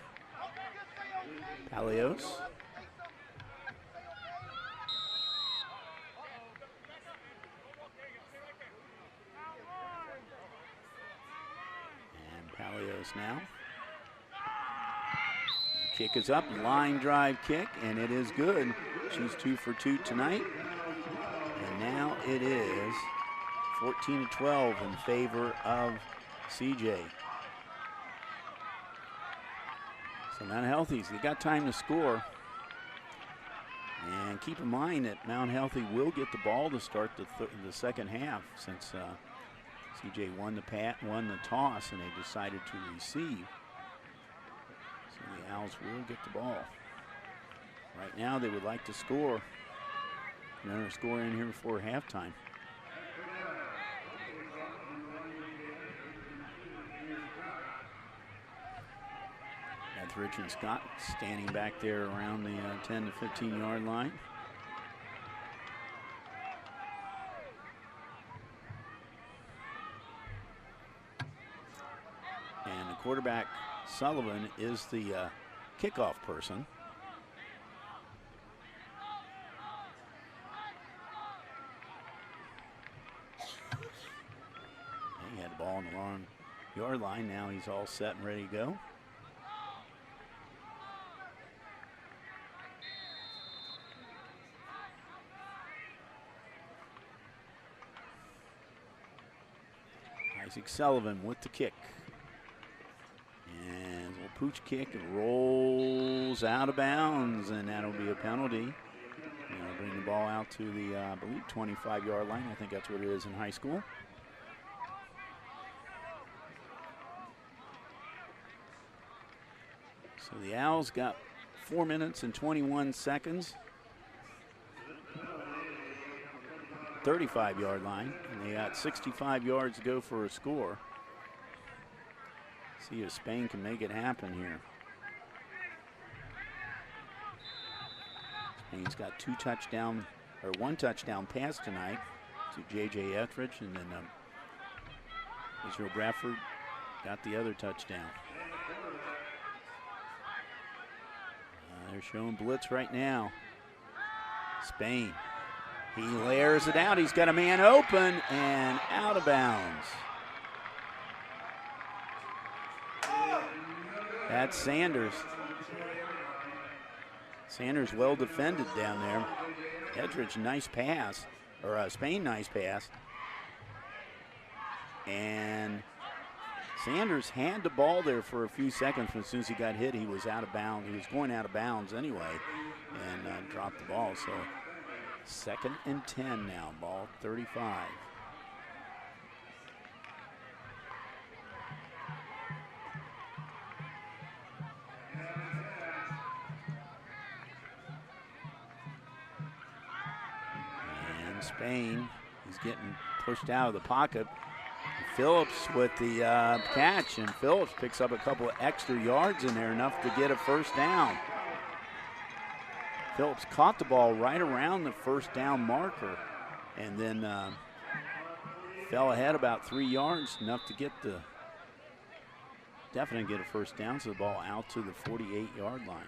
Palios. And Palios now. Kick is up, line drive kick, and it is good. She's 2 for 2 tonight. And now it is 14-12 in favor of CJ. So Mount Healthy's, they got time to score. And keep in mind that Mount Healthy will get the ball to start the second half, since CJ won the toss and they decided to receive. So the Owls will get the ball. Right now they would like to score. Another score in here before halftime. Etheridge and Scott standing back there around the 10 to 15 yard line. And the quarterback, Sullivan, is the kickoff person. He had the ball on the long yard line. Now he's all set and ready to go. Isaac Sullivan with the kick. And a little pooch kick, it rolls out of bounds, and that'll be a penalty. That'll bring the ball out to the, I believe, 25-yard line. I think that's what it is in high school. So the Owls got 4 minutes and 21 seconds. 35-yard line, and they got 65 yards to go for a score. See if Spain can make it happen here. Spain's got one touchdown pass tonight to J.J. Etheridge, and then Israel Bradford got the other touchdown. They're showing blitz right now. Spain. He layers it out. He's got a man open and out of bounds. That's Sanders. Sanders well defended down there. Etheridge, nice pass, or Spain, nice pass. And Sanders had the ball there for a few seconds, but as soon as he got hit, he was out of bounds. He was going out of bounds anyway, and dropped the ball. So 2nd and 10 now, ball 35. And Spain, he's getting pushed out of the pocket. Phillips with the catch, and Phillips picks up a couple of extra yards in there, enough to get a first down. Phillips caught the ball right around the first down marker, and then fell ahead about 3 yards, enough to get definitely get a first down, so the ball out to the 48-yard line.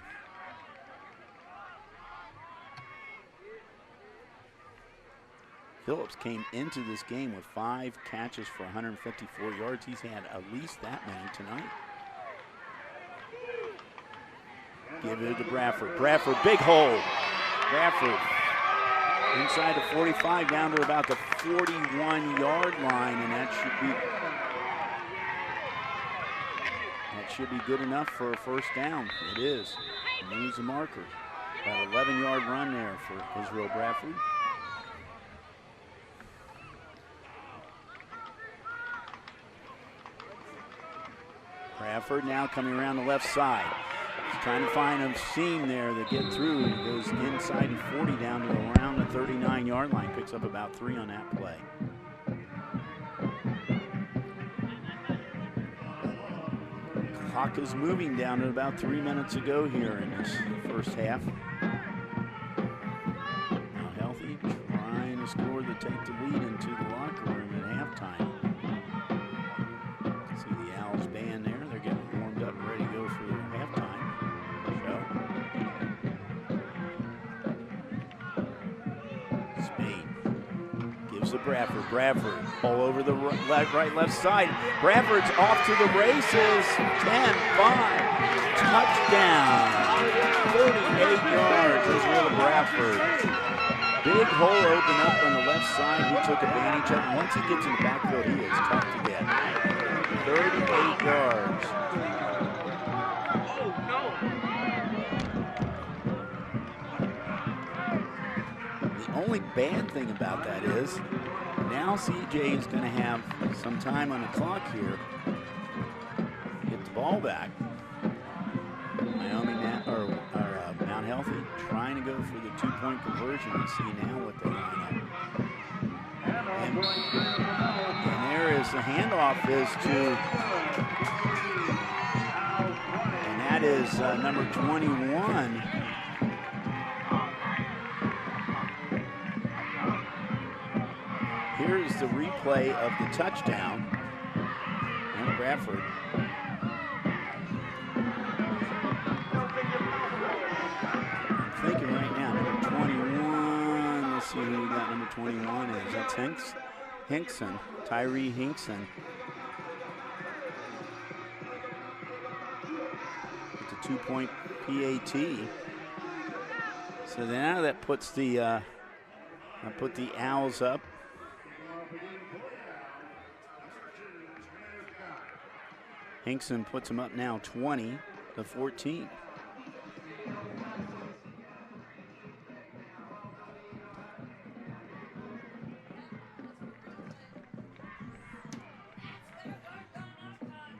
Phillips came into this game with 5 catches for 154 yards. He's had at least that many tonight. Give it to Bradford. Bradford, big hole. Bradford inside the 45 down to about the 41-yard line, and that should be That should be good enough for a first down. It is. Moves the marker. About 11-yard run there for Israel Bradford. Bradford now coming around the left side. He's trying to find a seam there to get through. He goes inside and 40 down to around the 39-yard line. Picks up about 3 on that play. Clock is moving down to about 3 minutes ago here in this first half. Now Healthy trying to score to take the lead into the locker room at halftime. See the Owls band there. They're getting warmed up and ready to go for their halftime show. Spain gives to Bradford. Bradford all over the right, left side. Bradford's off to the races. 10-5. Touchdown. 38 yards. Israel Bradford. Big hole open up on the left side. He took advantage of it. Once he gets in the backfield, he is tough to get. 38 yards. The only bad thing about that is now CJ is going to have some time on the clock here. Get the ball back. Mount Healthy trying to go for the 2-point conversion. Let's see now what they line up. And there is the handoff is to, and that is number 21. Here's the replay of the touchdown. And Bradford. I'm thinking right now, number 21. Let's see who we got. Number 21 is. That's Hinkson. Tyree Hinkson. With the 2-point PAT. So now that puts the I put the Owls up. Hinkson puts them up now 20-14.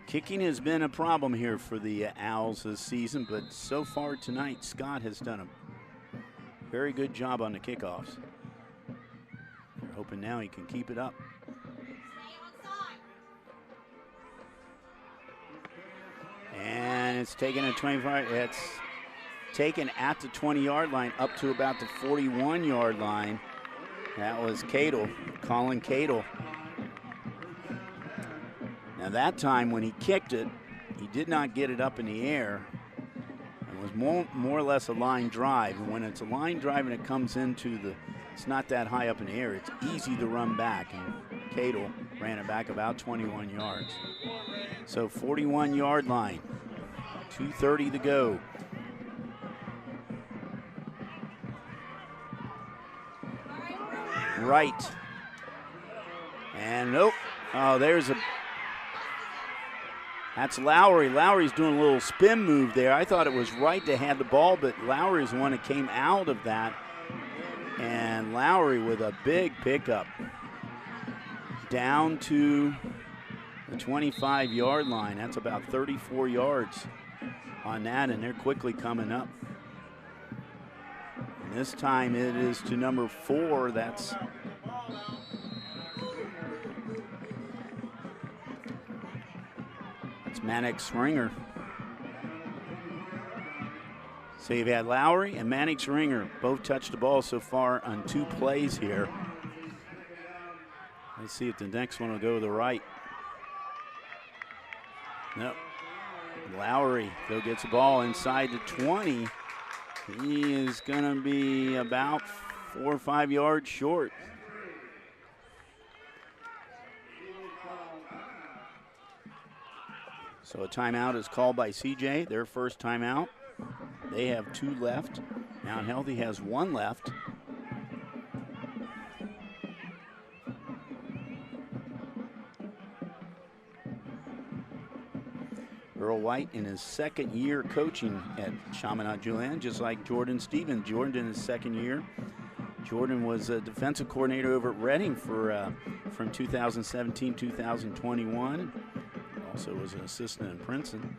Kicking has been a problem here for the Owls this season, but so far tonight, Scott has done a very good job on the kickoffs. They're hoping now he can keep it up. And it's taken at 25. It's taken at the 20-yard line up to about the 41-yard line. That was Colin Cadle. Now that time when he kicked it, he did not get it up in the air. It was more or less a line drive. And when it's a line drive and it comes into it's not that high up in the air, it's easy to run back. And Cadle ran it back about 21 yards. So 41-yard line, 2:30 to go. Right. And nope. Oh, that's Lowry. Lowry's doing a little spin move there. I thought it was right to have the ball, but Lowry's the one that came out of that. And Lowry with a big pickup down to the 25-yard line. That's about 34 yards on that, and they're quickly coming up. And this time it is to number 4. That's Mannix Ringer. So you've had Lowry and Mannix Ringer both touched the ball so far on 2 plays here. Let's see if the next one will go to the right. Nope. Lowry gets the ball inside the 20. He is going to be about 4 or 5 yards short. So a timeout is called by CJ, their first timeout. They have 2 left. Mount Healthy has 1 left. Earl White in his second year coaching at Chaminade Julienne, just like Jordan Stevens. Jordan in his second year. Jordan was a defensive coordinator over at Reading for from 2017-2021. Also was an assistant in Princeton.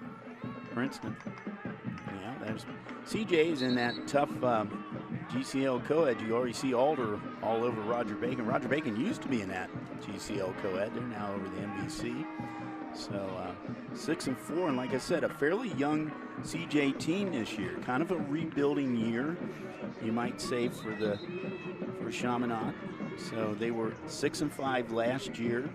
Yeah, there's CJ's in that tough GCL co-ed. You already see Alder all over Roger Bacon. Roger Bacon used to be in that GCL co-ed. They're now over the MVC. So 6-4, and like I said, a fairly young CJ team this year. Kind of a rebuilding year, you might say, for Chaminade. So they were 6-5 last year.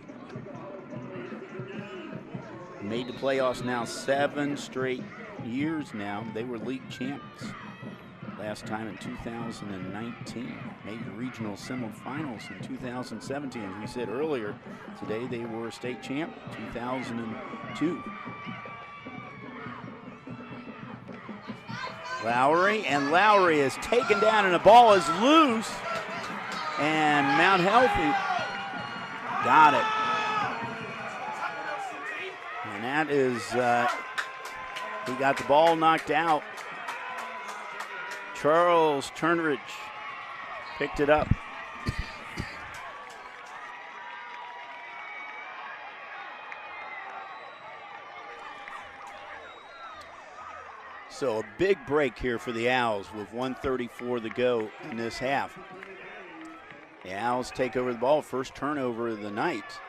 Made the playoffs now 7 straight years now. They were league champs last time in 2019. Made the regional semifinals in 2017. As we said earlier, today they were state champ 2002. Lowry is taken down and the ball is loose. And Mount Healthy got it. And that is, he got the ball knocked out. Charles Turnridge picked it up. So a big break here for the Owls with 1:34 to go in this half. The Owls take over the ball, first turnover of the night.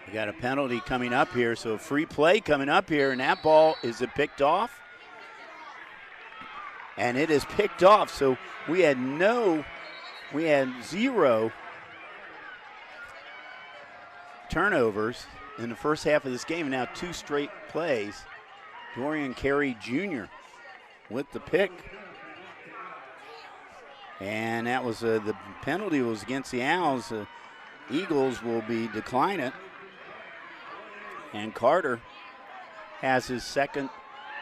We got a penalty coming up here, so a free play coming up here, and that ball, is it picked off? And it is picked off, so we had 0 turnovers in the first half of this game. Now 2 straight plays. Dorian Carey Jr. with the pick. And that was the penalty was against the Owls. Eagles will be declining. And Carter has his second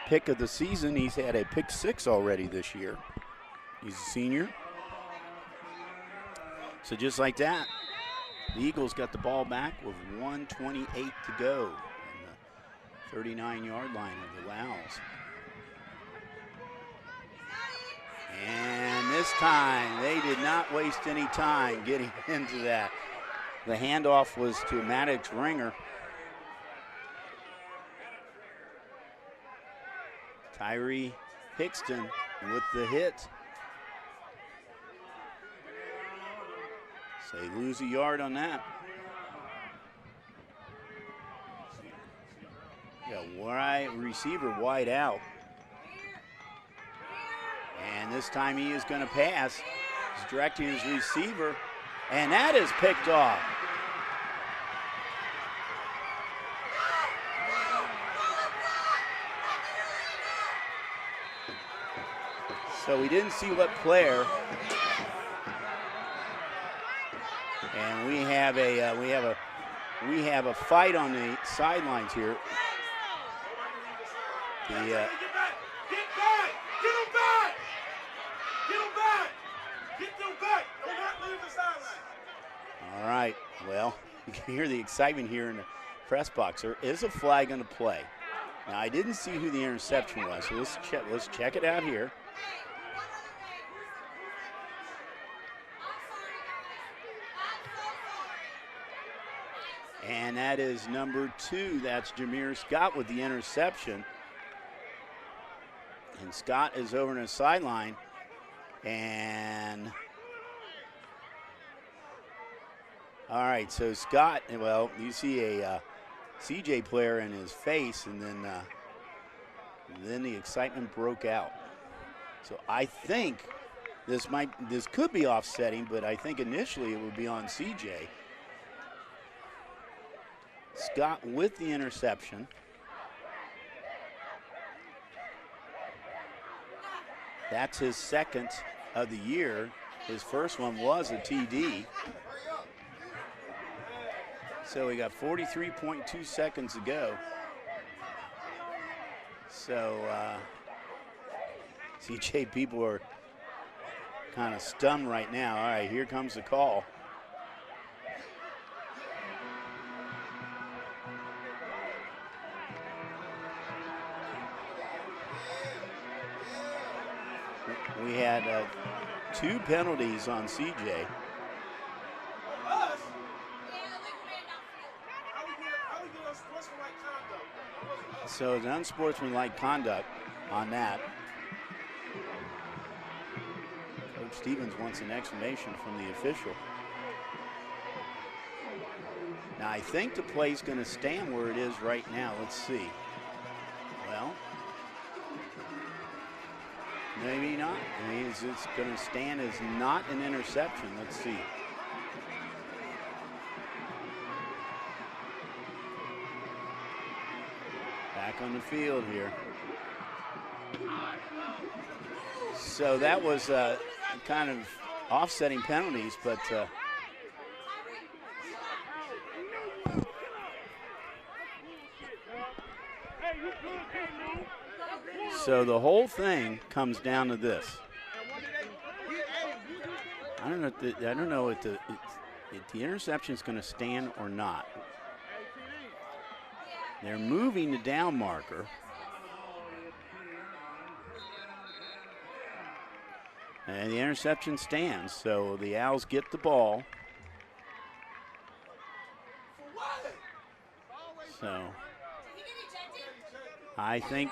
pick of the season. He's had a pick 6 already this year. He's a senior. So just like that, the Eagles got the ball back with 1:28 to go on the 39-yard line of the Owls. And this time, they did not waste any time getting into that. The handoff was to Maddox Ringer. Tyree Hickston with the hit. So they lose a yard on that. Got wide receiver wide out. And this time he is going to pass. He's directing his receiver, and that is picked off. So we didn't see what player. And we have a fight on the sidelines here. All right, well, you can hear the excitement here in the press box. There is a flag on the play. Now, I didn't see who the interception was, so let's check it out here. And that is number 2. That's Jameer Scott with the interception. And Scott is over on the sideline. And all right, so Scott, well, you see a CJ player in his face, and then the excitement broke out. So I think this could be offsetting, but I think initially it would be on CJ. Scott with the interception. That's his second of the year. His first one was a TD. So we got 43.2 seconds to go. So CJ people are kind of stunned right now. All right, here comes the call. We had 2 penalties on CJ. So it's unsportsmanlike conduct on that. Coach Stevens wants an explanation from the official. Now I think the play's going to stand where it is right now. Let's see. Well, maybe not. Maybe it's going to stand as not an interception. Let's see. Back on the field here. So that was kind of offsetting penalties, but so the whole thing comes down to this. I don't know if the interception is going to stand or not. They're moving the down marker. And the interception stands, so the Owls get the ball. So I think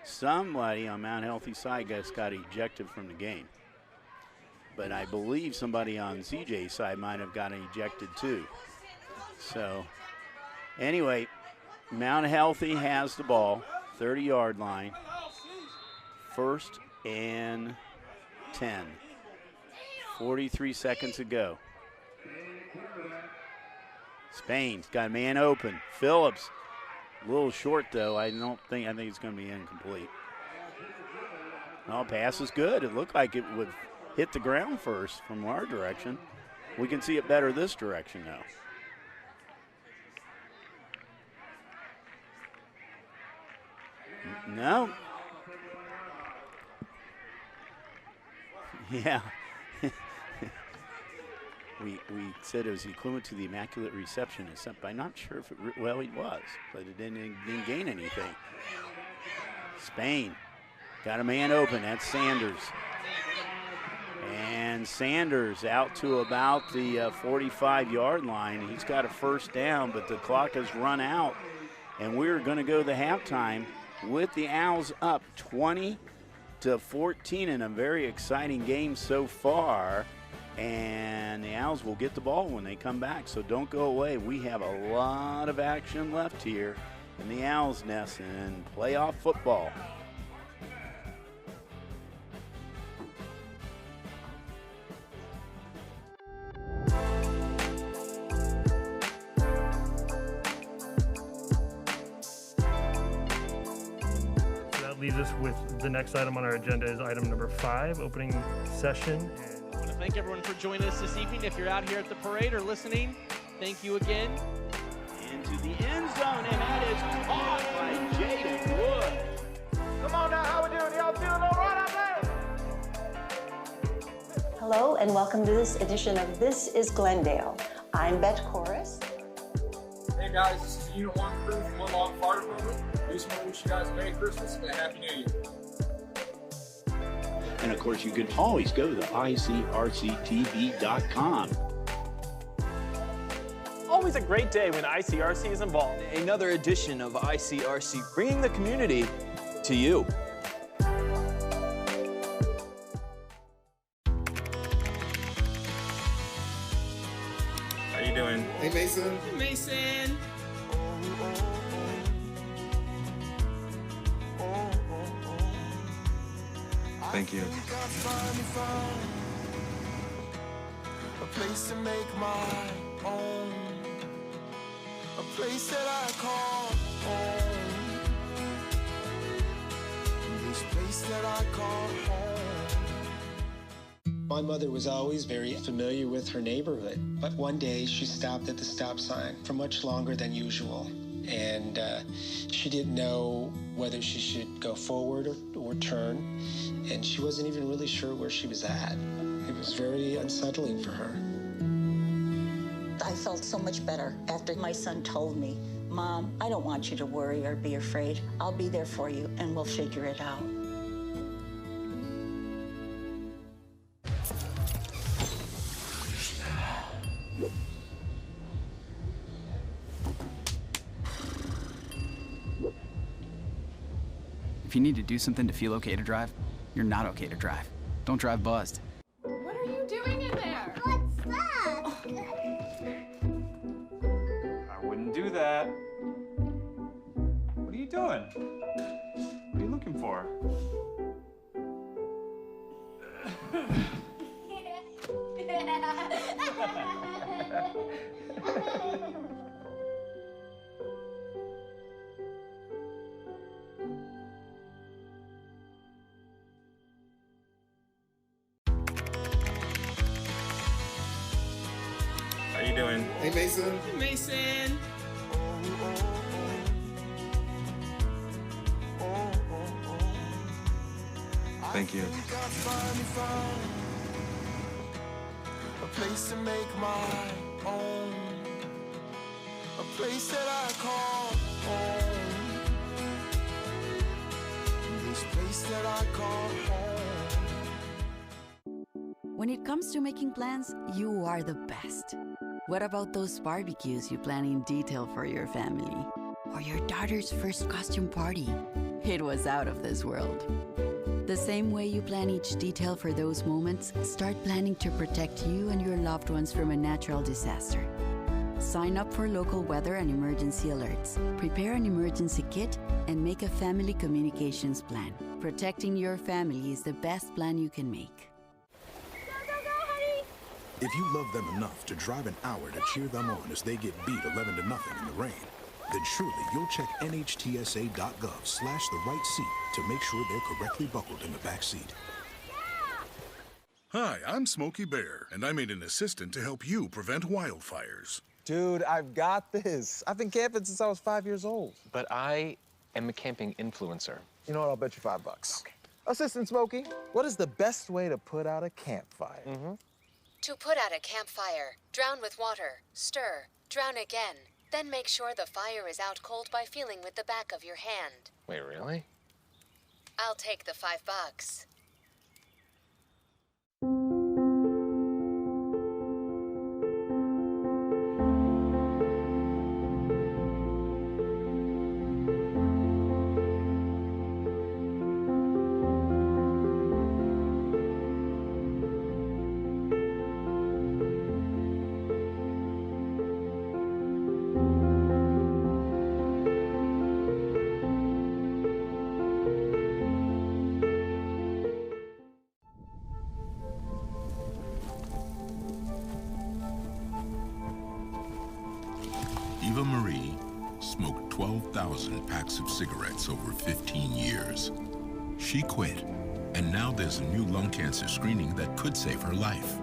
somebody on Mount Healthy side got ejected from the game. But I believe somebody on CJ's side might have gotten ejected too. So anyway, Mount Healthy has the ball, 30-yard line. 1st and 10. 43 seconds to go. Spain's got a man open. Phillips, a little short though. I think it's going to be incomplete. Well, pass is good. It looked like it would hit the ground first from our direction. We can see it better this direction though. No. Yeah. we said it was equivalent to the Immaculate Reception, except I'm not sure if it, well, it was, but it didn't gain anything. Spain got a man open. That's Sanders. And Sanders out to about the 45-yard line. He's got a 1st down, but the clock has run out. And we're going to go to the halftime with the Owls up 20-14 in a very exciting game so far. And the Owls will get the ball when they come back, so don't go away. We have a lot of action left here in the Owls' nest in playoff football. Leaves us with the next item on our agenda is item number 5, opening session. I want to thank everyone for joining us this evening. If you're out here at the parade or listening, thank you again. Into the end zone, and that is caught by Jaden Wood. Come on now, how we doing? Y'all feeling all right out there? Hello and welcome to this edition of This is Glendale. I'm Bet Chorus. Hey guys, this is Unit 1 crew from Woodlawn Fire Department. We just want to wish you guys a Merry Christmas and a Happy New Year. And of course, you can always go to ICRC-TV.com. Always a great day when ICRC is involved. Another edition of ICRC, bringing the community to you. How you doing? Hey, Mason. Hey, Mason. Thank you. A place to make my own. A place that I call home. This place that I call home. My mother was always very familiar with her neighborhood, but one day she stopped at the stop sign for much longer than usual. and she didn't know whether she should go forward or turn, and she wasn't even really sure where she was at. It was very unsettling for her. I felt so much better after my son told me, "Mom, I don't want you to worry or be afraid. I'll be there for you, and we'll figure it out." If you need to do something to feel okay to drive, you're not okay to drive. Don't drive buzzed. What are you doing in there? What's that? I wouldn't do that. What are you doing? What are you looking for? How you doing? Hey, Mason. Hey, Mason. Thank you. A place to make my own, a place that I call home, this place that I call home. When it comes to making plans, you are the best. What about those barbecues you plan in detail for your family? Or your daughter's first costume party? It was out of this world. The same way you plan each detail for those moments, start planning to protect you and your loved ones from a natural disaster. Sign up for local weather and emergency alerts, prepare an emergency kit, and make a family communications plan. Protecting your family is the best plan you can make. If you love them enough to drive an hour to cheer them on as they get beat 11-0 in the rain, then surely you'll check NHTSA.gov/the-right seat to make sure they're correctly buckled in the back seat. Hi, I'm Smokey Bear, and I'm an assistant to help you prevent wildfires. Dude, I've got this. I've been camping since I was 5 years old. But I am a camping influencer. You know what? I'll bet you $5. Okay. Assistant Smokey, what is the best way to put out a campfire? To put out a campfire, drown with water, stir, drown again. Then make sure the fire is out cold by feeling with the back of your hand. Wait, really? I'll take the $5. Eva Marie smoked 12,000 packs of cigarettes over 15 years. She quit, and now there's a new lung cancer screening that could save her life.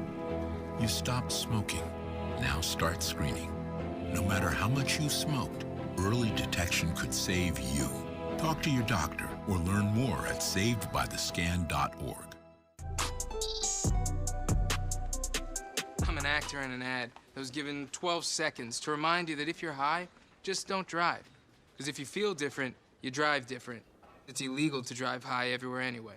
You stopped smoking. Now start screening. No matter how much you smoked, early detection could save you. Talk to your doctor or learn more at savedbythescan.org. I'm an actor in an ad that was given 12 seconds to remind you that if you're high, just don't drive. Because if you feel different, you drive different. It's illegal to drive high everywhere anyway.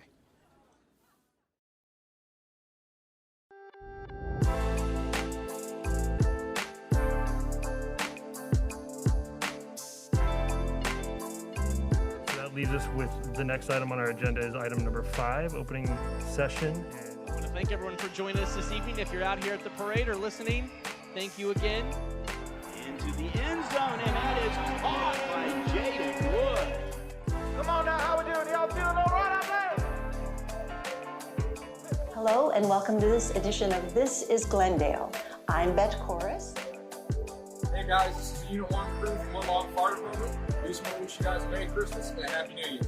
That leaves us with the next item on our agenda is item number 5, opening session. I want to thank everyone for joining us this evening. If you're out here at the parade or listening, thank you again. Into the end zone, and that is caught by Jaden Wood. Come on now, how we doing? Y'all feeling all right out there? Hello and welcome to this edition of This is Glendale. I'm Bet Chorus. Hey guys, this is the Unit 1 crew from One Log Fire Department. We just want to wish you guys a Merry Christmas and a Happy New Year.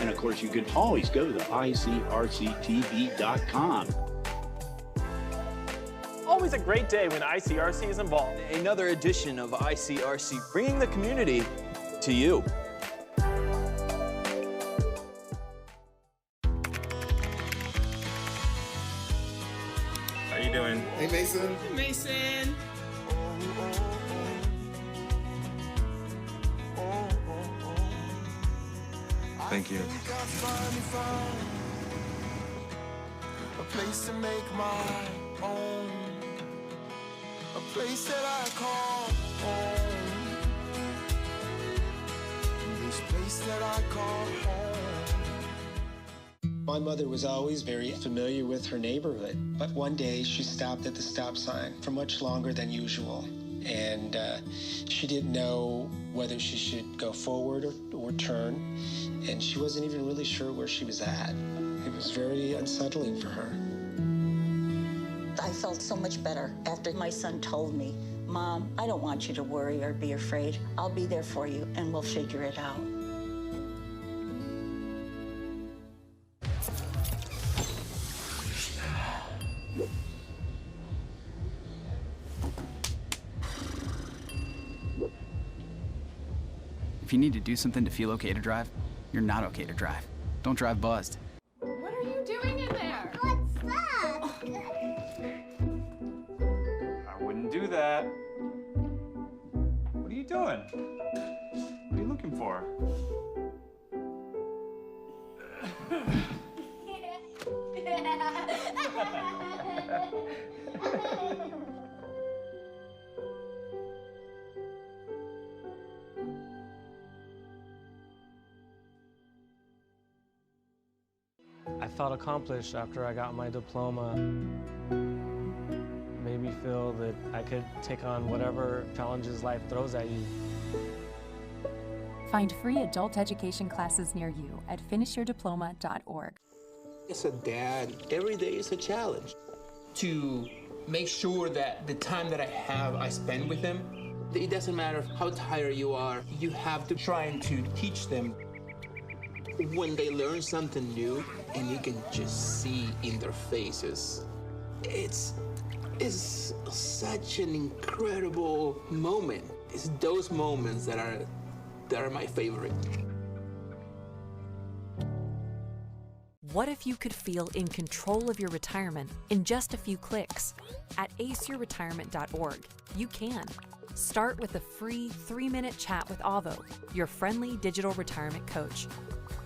And of course, you can always go to ICRC-TV.com. All always a great day when ICRC is involved. Another edition of ICRC, bringing the community to you. How you doing? Hey, Mason. Hey, Mason. Thank you. A place to make my own, a place that I call home, this place that I call home. My mother was always very familiar with her neighborhood, but one day she stopped at the stop sign for much longer than usual, and she didn't know whether she should go forward or turn, and she wasn't even really sure where she was at. It was very unsettling for her. I felt so much better after my son told me, Mom, I don't want you to worry or be afraid. I'll be there for you, and we'll figure it out. If you need to do something to feel okay to drive, you're not okay to drive. Don't drive buzzed. What are you doing in there? What's that? I wouldn't do that. What are you doing? What are you looking for? I felt accomplished after I got my diploma. Made me feel that I could take on whatever challenges life throws at you. Find free adult education classes near you at finishyourdiploma.org. As a dad, every day is a challenge. To make sure that the time that I have, I spend with them. It doesn't matter how tired you are, you have to try to teach them. When they learn something new, and you can just see in their faces, it's such an incredible moment. It's those moments that are my favorite. What if you could feel in control of your retirement in just a few clicks? At aceyourretirement.org, you can. Start with a free 3-minute chat with Avo, your friendly digital retirement coach.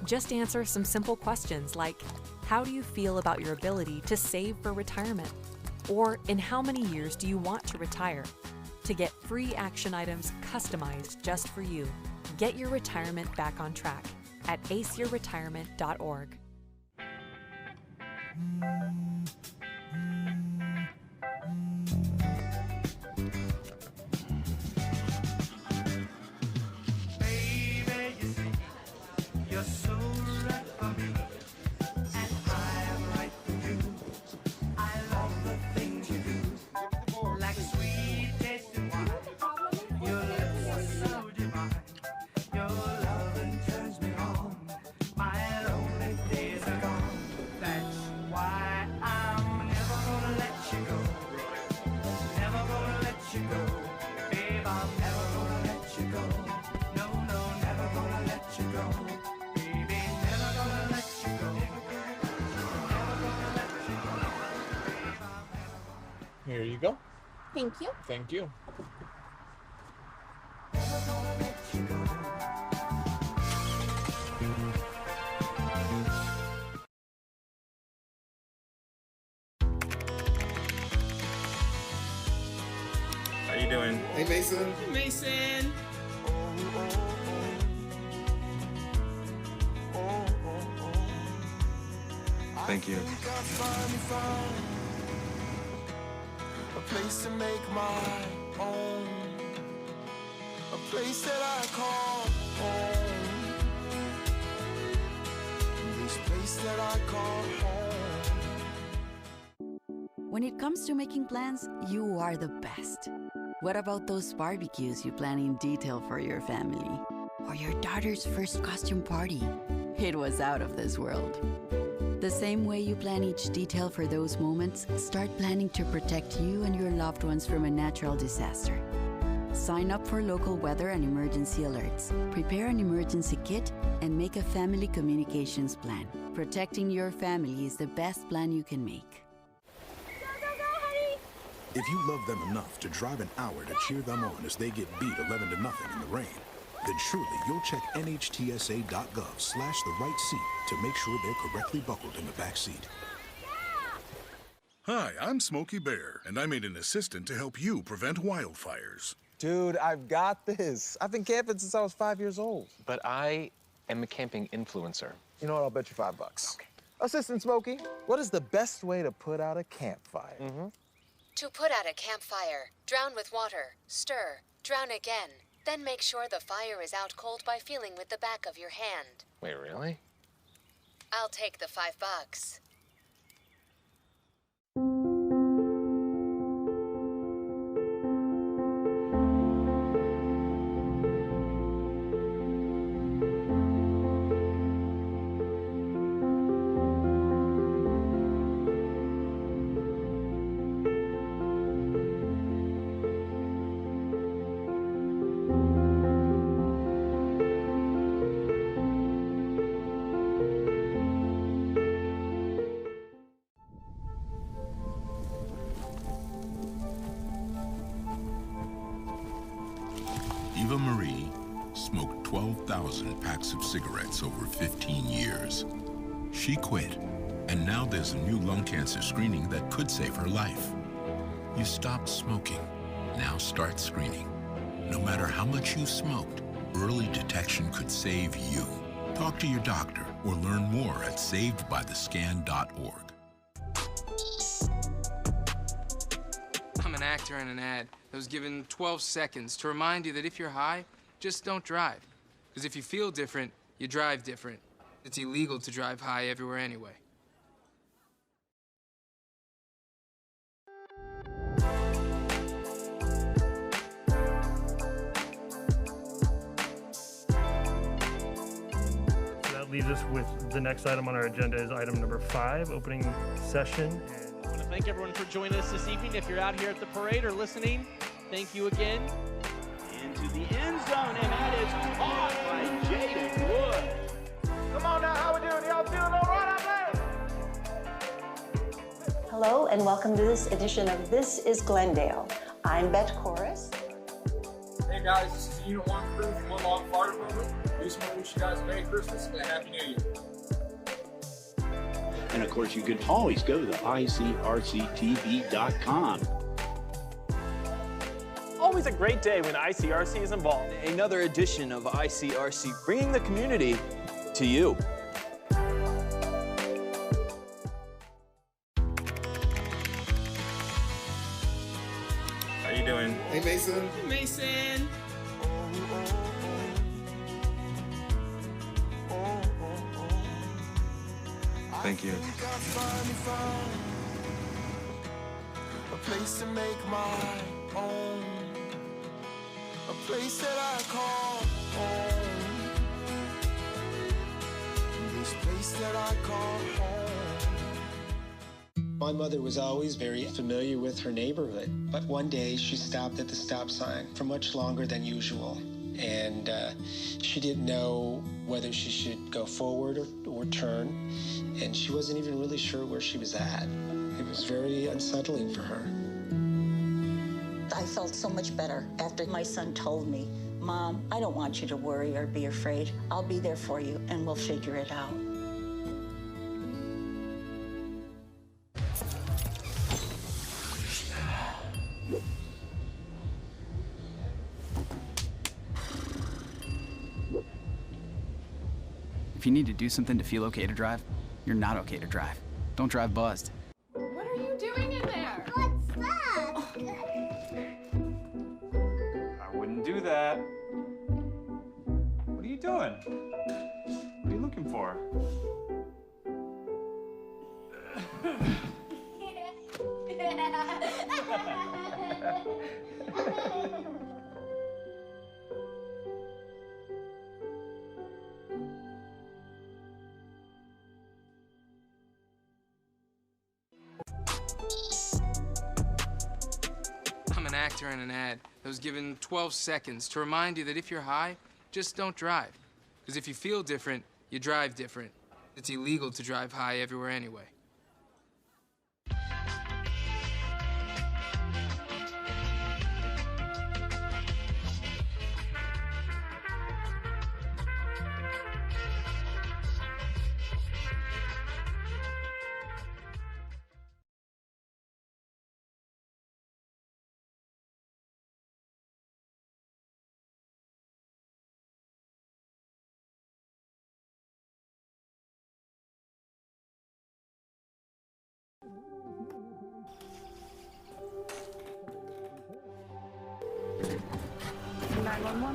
Just answer some simple questions like, how do you feel about your ability to save for retirement? Or in how many years do you want to retire? To get free action items customized just for you, get your retirement back on track at aceyourretirement.org. Here you go. Thank you. Thank you. How you doing? Hey, Mason. Hey, Mason. Thank you. A place to make my own, a place that I call home, this place that I call home. When it comes to making plans, you are the best. What about those barbecues you plan in detail for your family? Or your daughter's first costume party? It was out of this world. The The same way you plan each detail for those moments, start planning to protect you and your loved ones from a natural disaster. Sign up for local weather and emergency alerts. Prepare an emergency kit and make a family communications plan. Protecting your family is the best plan you can make. If you love them enough to drive an hour to cheer them on as they get beat 11-0 in the rain, then surely you'll check NHTSA.gov/the-right-seat to make sure they're correctly buckled in the back seat. Hi, I'm Smokey Bear, and I made an assistant to help you prevent wildfires. Dude, I've got this. I've been camping since I was 5 years old. But I am a camping influencer. You know what? I'll bet you $5. Okay. Assistant Smokey, what is the best way to put out a campfire? To put out a campfire, drown with water, stir, drown again. Then make sure the fire is out cold by feeling with the back of your hand. Wait, really? I'll take the $5. Eva Marie smoked 12,000 packs of cigarettes over 15 years. She quit, and now there's a new lung cancer screening that could save her life. You stopped smoking. Now start screening. No matter how much you smoked, early detection could save you. Talk to your doctor or learn more at savedbythescan.org. I'm an actor in an ad that was given 12 seconds to remind you that if you're high, just don't drive. Because if you feel different, you drive different. It's illegal to drive high everywhere anyway. That leaves us with the next item on our agenda is item number 5, opening session. I want to thank everyone for joining us this evening. If you're out here at the parade or listening, thank you again. Into the end zone, and that is caught by Jaden Wood. Come on now, how we doing? Y'all feeling all right out there? Hello and welcome to this edition of This is Glendale. I'm Bet Chorus. Hey guys, this is Unit 1 crew from One Long Fire Department. We just want to wish you guys a Merry Christmas and a Happy New Year. And of course, you can always go to ICRC-TV.com. Always a great day when ICRC is involved. Another edition of ICRC, bringing the community to you. How you doing? Hey, Mason. Hey, Mason. Thank you. A place to make my own, a place that I call home, this place that I call home. My mother was always very familiar with her neighborhood, but one day she stopped at the stop sign for much longer than usual, and she didn't know whether she should go forward or turn, and she wasn't even really sure where she was at. It was very unsettling for her. I felt so much better after my son told me, Mom, I don't want you to worry or be afraid. I'll be there for you and we'll figure it out. If you need to do something to feel okay to drive, you're not okay to drive. Don't drive buzzed. What are you doing in there? I wouldn't do that. What are you doing? What are you looking for? actor in an ad that was given 12 seconds to remind you that if you're high, just don't drive. Because if you feel different, you drive different. It's illegal to drive high everywhere anyway.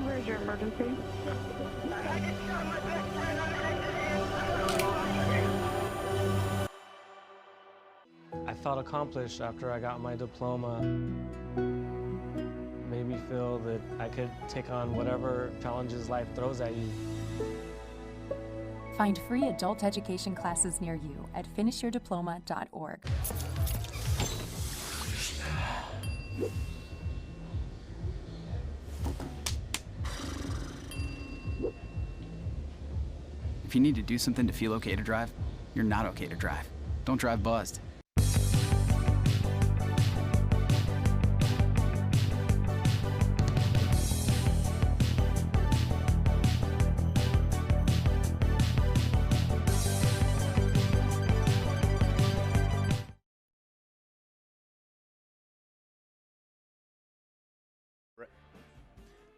Where's your emergency? I felt accomplished after I got my diploma. Made me feel that I could take on whatever challenges life throws at you. Find free adult education classes near you at finishyourdiploma.org. If you need to do something to feel okay to drive, you're not okay to drive. Don't drive buzzed.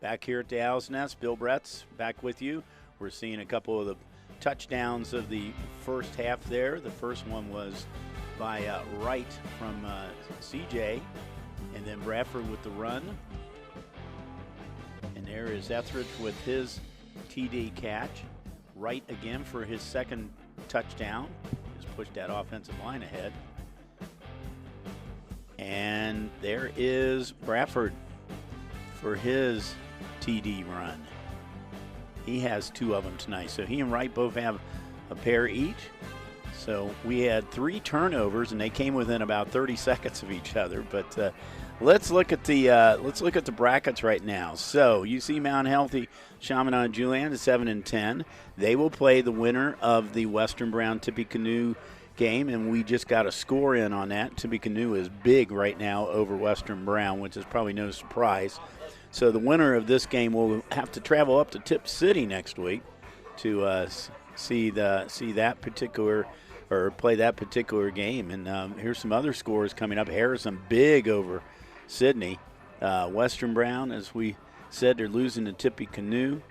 Back here at the Owl's Nest, Bill Bretz back with you. We're seeing a couple of the touchdowns of the first half there. The first one was by Wright from CJ, and then Bradford with the run. And there is Etheridge with his TD catch. Wright again for his second touchdown. Just pushed that offensive line ahead. And there is Bradford for his TD run. He has two of them tonight. So he and Wright both have a pair each. So we had 3 turnovers, and they came within about 30 seconds of each other. But let's look at the brackets right now. So you see Mount Healthy, Chaminade, and Julienne at 7-10. They will play the winner of the Western Brown Tippecanoe game, and we just got a score in on that. Tippecanoe is big right now over Western Brown, which is probably no surprise. So the winner of this game will have to travel up to Tip City next week to see that particular or play that particular game. And here's some other scores coming up. Harrison big over Sydney. Western Brown, as we said, they're losing to Tippecanoe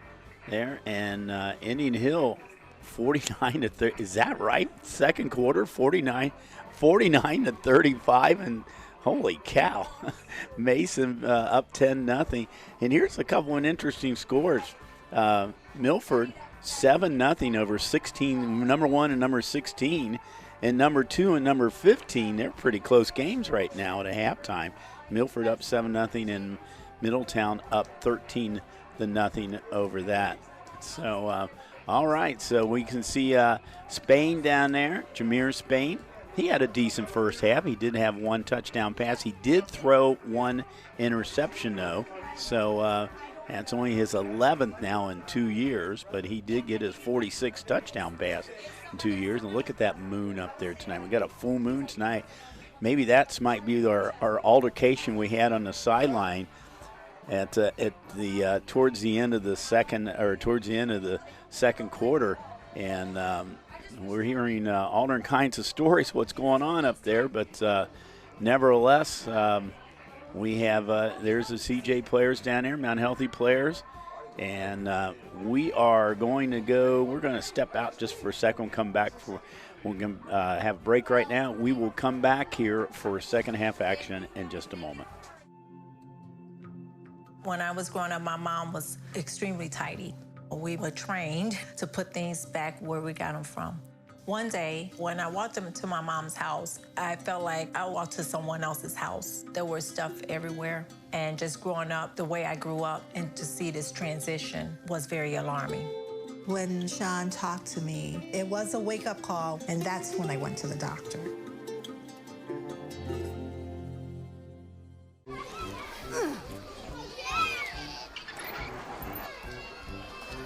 there, and Indian Hill 49 to 30. Is that right? Second quarter 49 to 35, and holy cow. Mason up 10-0. And here's a couple of interesting scores. Milford 7-0 over 16, number 1 and number 16. And number 2 and number 15, they're pretty close games right now at a halftime. Milford up 7-0 and Middletown up 13-0 over that. So, all right, so we can see Spain down there, Jameer Spain. He had a decent first half. He did have 1 touchdown pass. He did throw 1 interception, though. So that's only his 11th now in 2 years, but he did get his 46th touchdown pass in 2 years. And look at that moon up there tonight. We got a full moon tonight. Maybe that might be our altercation we had on the sideline at the towards the end of the second quarter, and we're hearing all different kinds of stories what's going on up there, but nevertheless, we have there's the CJ players down there, Mount Healthy players, and we're going to step out just for a second, come back we're going to have a break right now. We will come back here for second half action in just a moment. When I was growing up, my mom was extremely tidy. We were trained to put things back where we got them from. One day, when I walked into my mom's house, I felt like I walked to someone else's house. There was stuff everywhere. And just growing up the way I grew up, and to see this transition was very alarming. When Sean talked to me, it was a wake-up call, and that's when I went to the doctor.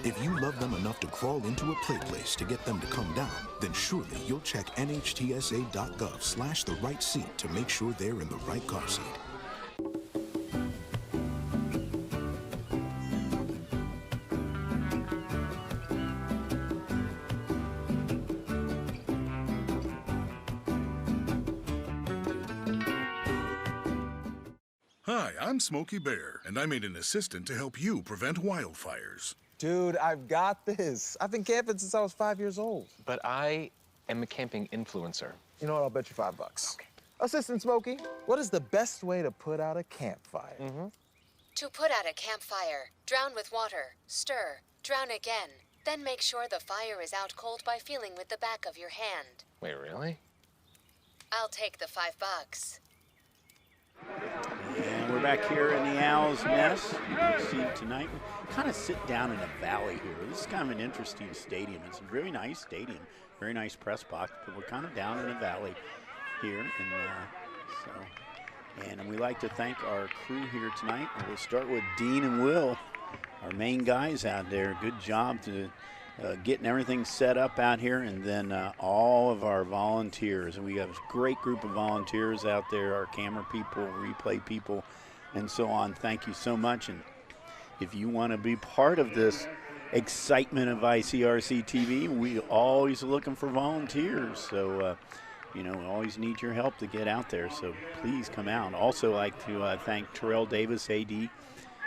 If you love them enough to crawl into a play place to get them to come down, then surely you'll check nhtsa.gov/the right seat to make sure they're in the right car seat. Hi, I'm Smokey Bear, and I made an assistant to help you prevent wildfires. Dude, I've got this. I've been camping since I was 5 years old. But I am a camping influencer. You know what? I'll bet you $5. Okay. Assistant Smokey, what is the best way to put out a campfire? To put out a campfire, drown with water, stir, drown again. Then make sure the fire is out cold by feeling with the back of your hand. Wait, really? I'll take the $5. And we're back here in the Owl's Nest. You can see tonight, we kind of sit down in a valley here. This is kind of an interesting stadium. It's a really nice stadium, very nice press box, but we're kind of down in a valley here. And we like to thank our crew here tonight. And we'll start with Dean and Will, our main guys out there. Good job to getting everything set up out here, and then all of our volunteers. And we have a great group of volunteers out there, our camera people, replay people, and so on. Thank you so much. And if you want to be part of this excitement of ICRC-TV, we always looking for volunteers. So, we always need your help to get out there. So please come out. Also like to thank Terrell Davis, AD,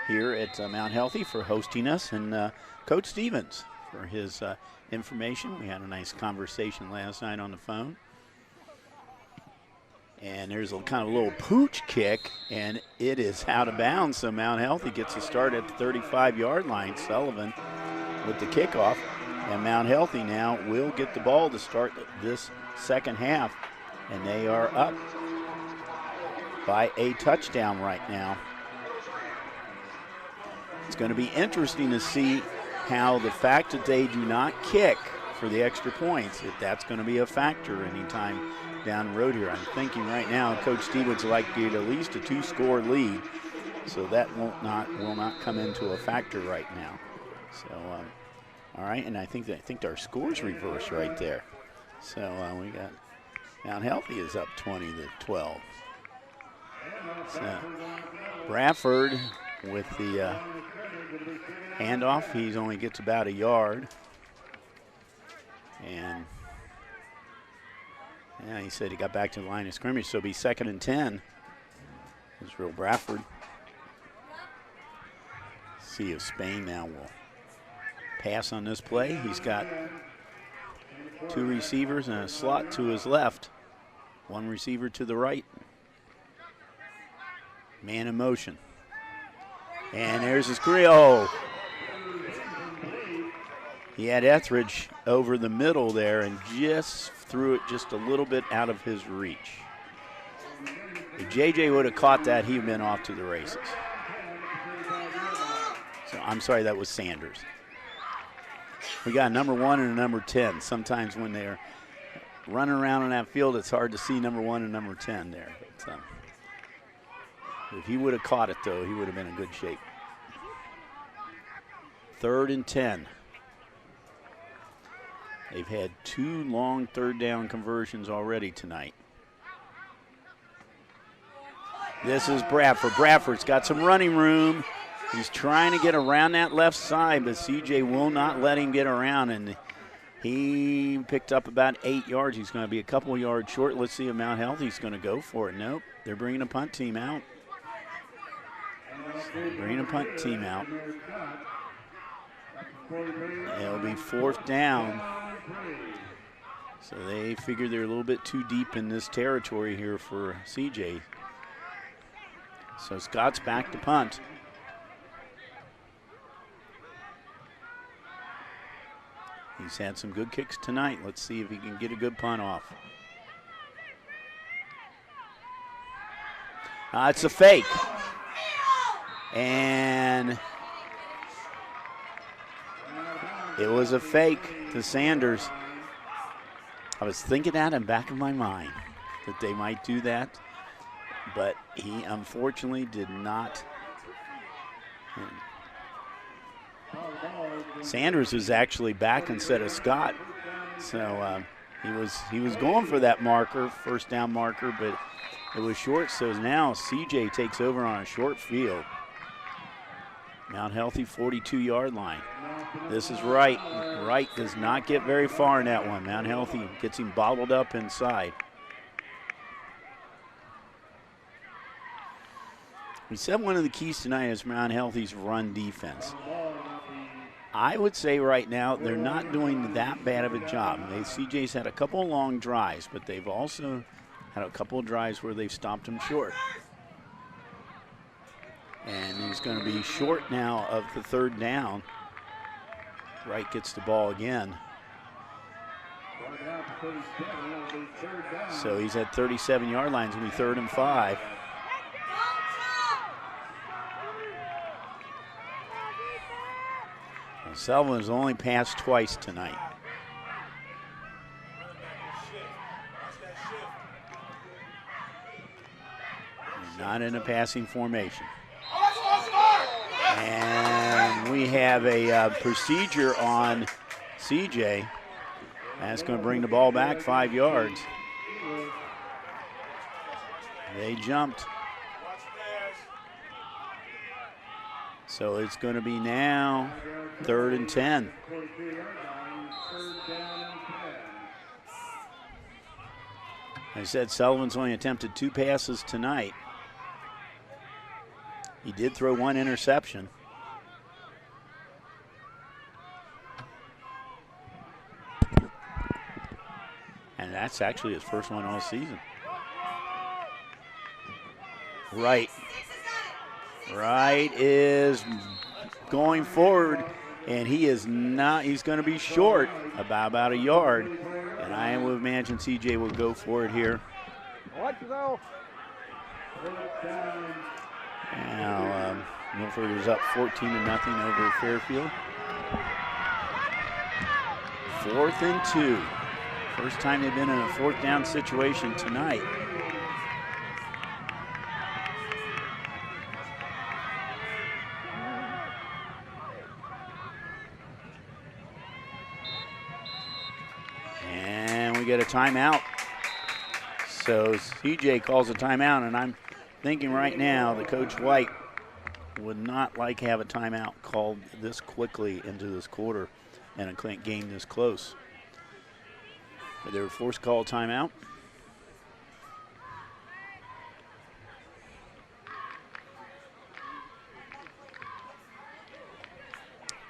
here at Mount Healthy for hosting us, and Coach Stevens for his information. We had a nice conversation last night on the phone. And there's a kind of little pooch kick, and it is out of bounds. So Mount Healthy gets a start at the 35-yard line. Sullivan with the kickoff. And Mount Healthy now will get the ball to start this second half. And they are up by a touchdown right now. It's going to be interesting to see how the fact that they do not kick for the extra points, if that's going to be a factor anytime down the road here. I'm thinking right now Coach Stevens would like to get at least a 2-score lead, so that will not come into a factor right now. So, all right, and I think our score's reversed right there. So we got Mount Healthy is up 20-12. So Bradford with the handoff. He only gets about a yard. And yeah, he said he got back to the line of scrimmage, so it'll be 2nd and 10. Israel Bradford. See if Spain now will pass on this play. He's got 2 receivers and a slot to his left. 1 receiver to the right. Man in motion. And there's his Creo. He had Etheridge over the middle there and just threw it just a little bit out of his reach. If JJ would have caught that, he'd have been off to the races. So I'm sorry, that was Sanders. We got a number 1 and a number 10. Sometimes when they're running around on that field, it's hard to see number 1 and number 10 there. But, if he would have caught it, though, he would have been in good shape. 3rd and 10. They've had 2 long 3rd down conversions already tonight. This is Bradford. Bradford's got some running room. He's trying to get around that left side, but CJ will not let him get around, and he picked up about 8 yards. He's going to be a couple yards short. Let's see if Mount Healthy's going to go for it. Nope, they're bringing a punt team out. Bringing a punt team out. It'll be 4th down. So they figure they're a little bit too deep in this territory here for CJ. So Scott's back to punt. He's had some good kicks tonight. Let's see if he can get a good punt off. It's a fake. And it was a fake to Sanders. I was thinking that in the back of my mind that they might do that, but he unfortunately did not. Sanders is actually back instead of Scott. So he was going for that marker, first down marker, but it was short. So now CJ takes over on a short field. Mount Healthy 42-yard line. This is Wright. Wright does not get very far in that one. Mount Healthy gets him bottled up inside. We said one of the keys tonight is Mount Healthy's run defense. I would say right now they're not doing that bad of a job. CJ's had a couple of long drives, but they've also had a couple of drives where they've stopped him short. And he's going to be short now of the third down. Wright gets the ball again. So he's at 37-yard line. It's going to be 3rd and 5. Sullivan has only passed twice tonight. Not in a passing formation. And we have a procedure on CJ. That's going to bring the ball back 5 yards. They jumped. So it's going to be now 3rd and 10. I said Sullivan's only attempted 2 passes tonight. He did throw 1 interception. And that's actually his first one all season. Wright is going forward, and he is not, he's going to be short about a yard. And I would imagine CJ will go for it here. Now, Milford is up 14-0 over Fairfield. 4th and 2. First time they've been in a 4th down situation tonight. And we get a timeout. So CJ calls a timeout, and I'm thinking right now that Coach White would not like to have a timeout called this quickly into this quarter and a game this close. But they were forced to call a timeout.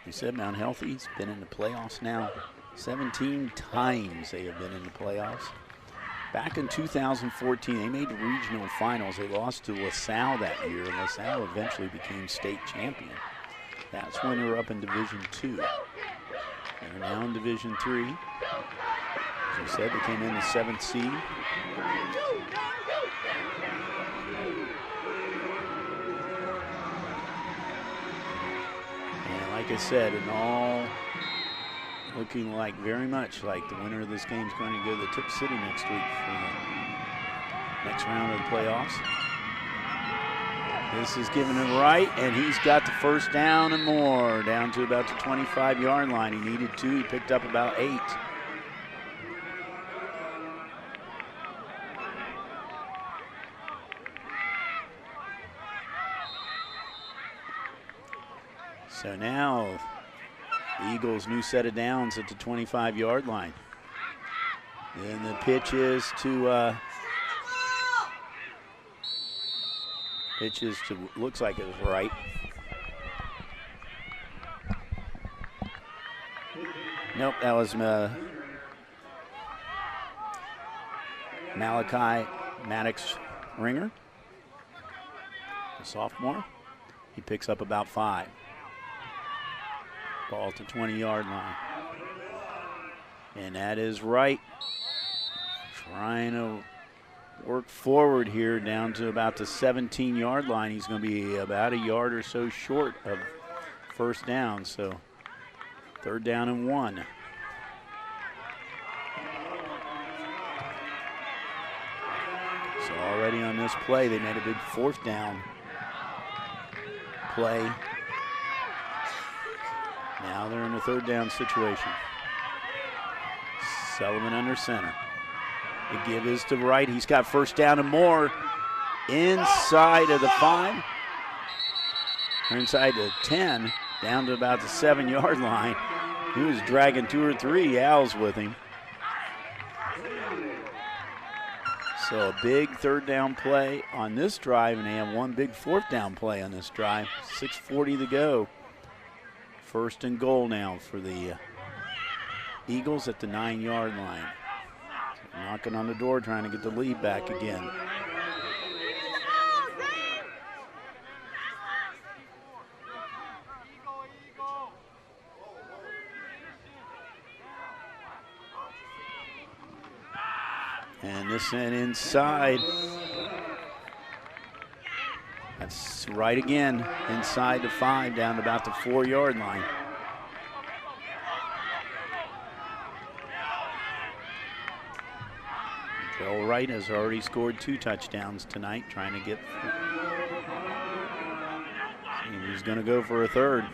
We said Mount Healthy's been in the playoffs now. 17 times they have been in the playoffs. Back in 2014, they made the regional finals. They lost to LaSalle that year, and LaSalle eventually became state champion. That's when they were up in Division II. They're now in Division III. As I said, they came in the 7th seed. And like I said, and all looking like very much like the winner of this game is going to go to the Tip City next week for the next round of the playoffs. This is giving him Wright, and he's got the first down and more, down to about the 25-yard line. He needed 2, he picked up about 8. So now the Eagles' new set of downs at the 25-yard line. And the pitch is to looks like it was Wright. Nope, that was Malachi Maddox Ringer, a sophomore. He picks up about 5. Ball to 20-yard line. And that is Wright trying to work forward here down to about the 17-yard line. He's going to be about a yard or so short of first down. So 3rd down and 1. So already on this play, they made a big 4th down play. Now they're in a third down situation. Sullivan under center. The give is to Wright. He's got first down and more. Inside of the 5. Or inside the 10. Down to about the 7-yard line. He was dragging 2 or 3 Owls with him. So a big third down play on this drive, and they have one big fourth down play on this drive. 6:40 to go. First and goal now for the Eagles at the 9-yard line. Knocking on the door, trying to get the lead back again. And this sent inside. That's right again, inside the 5, down to about the 4-yard line. Joel Wright has already scored 2 touchdowns tonight, trying to get. He's going to go for a third.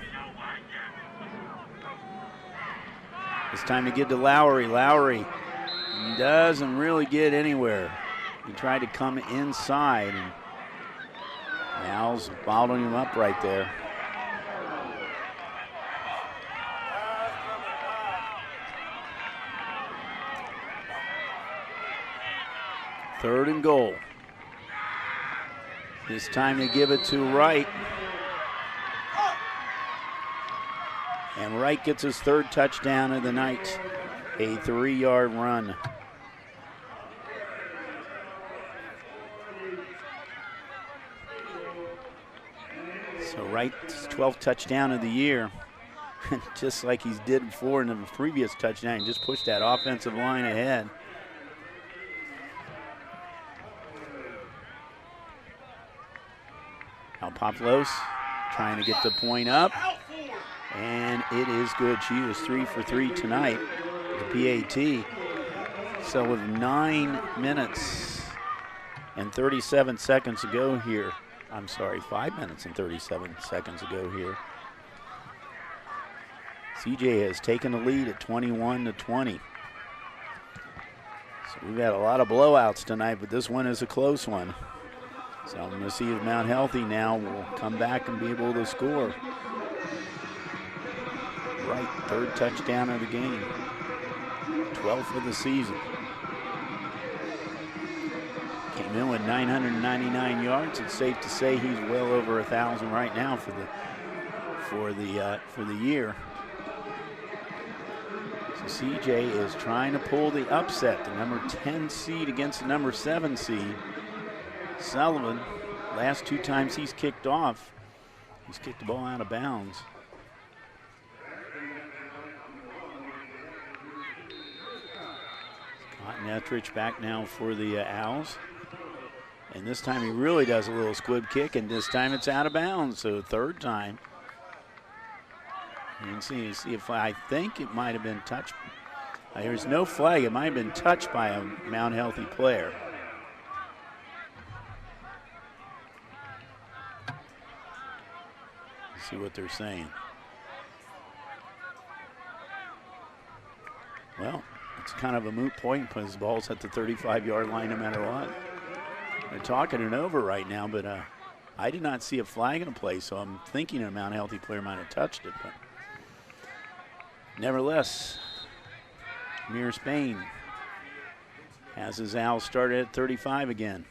It's time to get to Lowry. Lowry doesn't really get anywhere. He tried to come inside, and the Owls bottled him up right there. Third and goal. It's time to give it to Wright. And Wright gets his 3rd touchdown of the night. A 3-yard run. So Wright's 12th touchdown of the year. Just like he's did before in the previous touchdown, he just pushed that offensive line ahead. Now Poplos trying to get the point up. And it is good. She was 3 for 3 tonight, the PAT. So with 9 minutes and 37 seconds to go here. I'm sorry, 5 minutes and 37 seconds to go here. CJ has taken the lead at 21-20. So we've had a lot of blowouts tonight, but this one is a close one. So I'm going to see if Mount Healthy now will come back and be able to score. Right, 3rd touchdown of the game. 12th of the season. Came in with 999 yards. It's safe to say he's well over 1,000 right now for the year. So CJ is trying to pull the upset, the number 10 seed against the number 7 seed. Sullivan, last 2 times he's kicked off, he's kicked the ball out of bounds. Netrich back now for the Owls. And this time he really does a little squib kick, and this time it's out of bounds, so 3rd time. You can see if I think it might have been touched. There's no flag. It might have been touched by a Mount Healthy player. Let's see what they're saying. Well, it's kind of a moot point because the ball's at the 35-yard line no matter what. They're talking it over right now, but I did not see a flag in play, so I'm thinking a Mount Healthy player might have touched it. But nevertheless, Amir Spain has his Owls started at 35 again.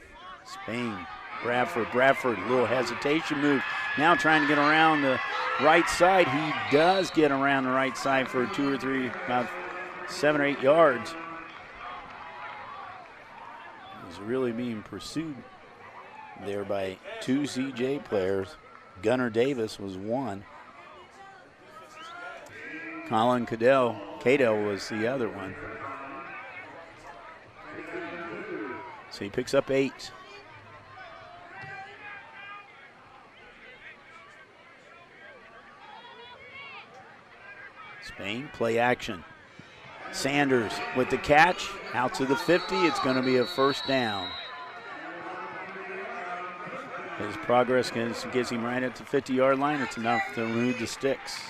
Spain, Bradford, a little hesitation move. Now trying to get around the right side. He does get around the right side for 2 or 3, about 7 or 8 yards. He's really being pursued there by 2 CJ players. Gunnar Davis was one. Colin Cato was the other one. So he picks up 8. Spain, play action. Sanders with the catch, out to the 50. It's going to be a 1st down. His progress gets him right at the 50-yard line. It's enough to remove the sticks.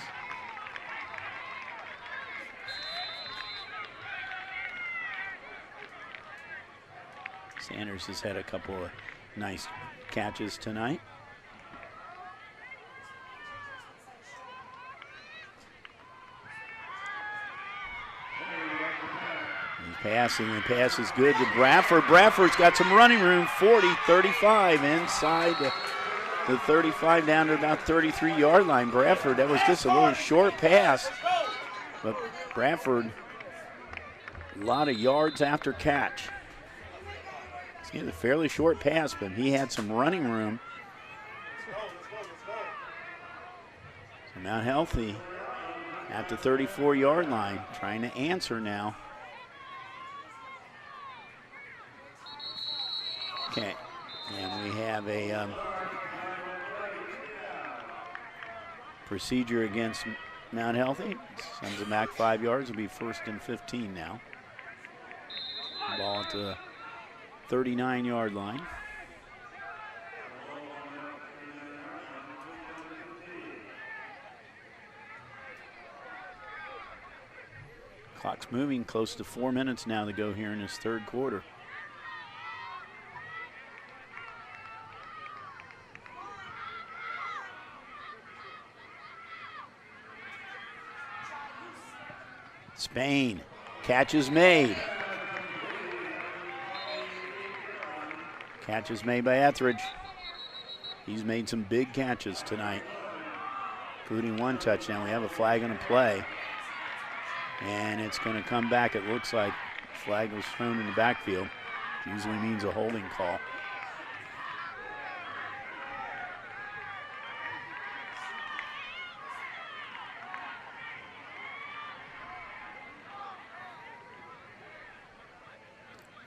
Sanders has had a couple of nice catches tonight. He's passing, and pass is good to Bradford. Bradford's got some running room, 40-35 inside the 35 down to about 33-yard line. Bradford, that was just a little short pass, but Bradford, a lot of yards after catch. It's a fairly short pass, but he had some running room. So Mount Healthy at the 34-yard line, trying to answer now. Okay, and we have a procedure against Mount Healthy. Sends it back 5 yards. It'll be 1st and 15 now. Ball at the 39-yard line. Clock's moving, close to 4 minutes now to go here in this third quarter. Spain, catch is made. Catch is made by Etheridge. He's made some big catches tonight, including one touchdown. We have a flag on a play, and it's going to come back. It looks like flag was thrown in the backfield. Usually means a holding call.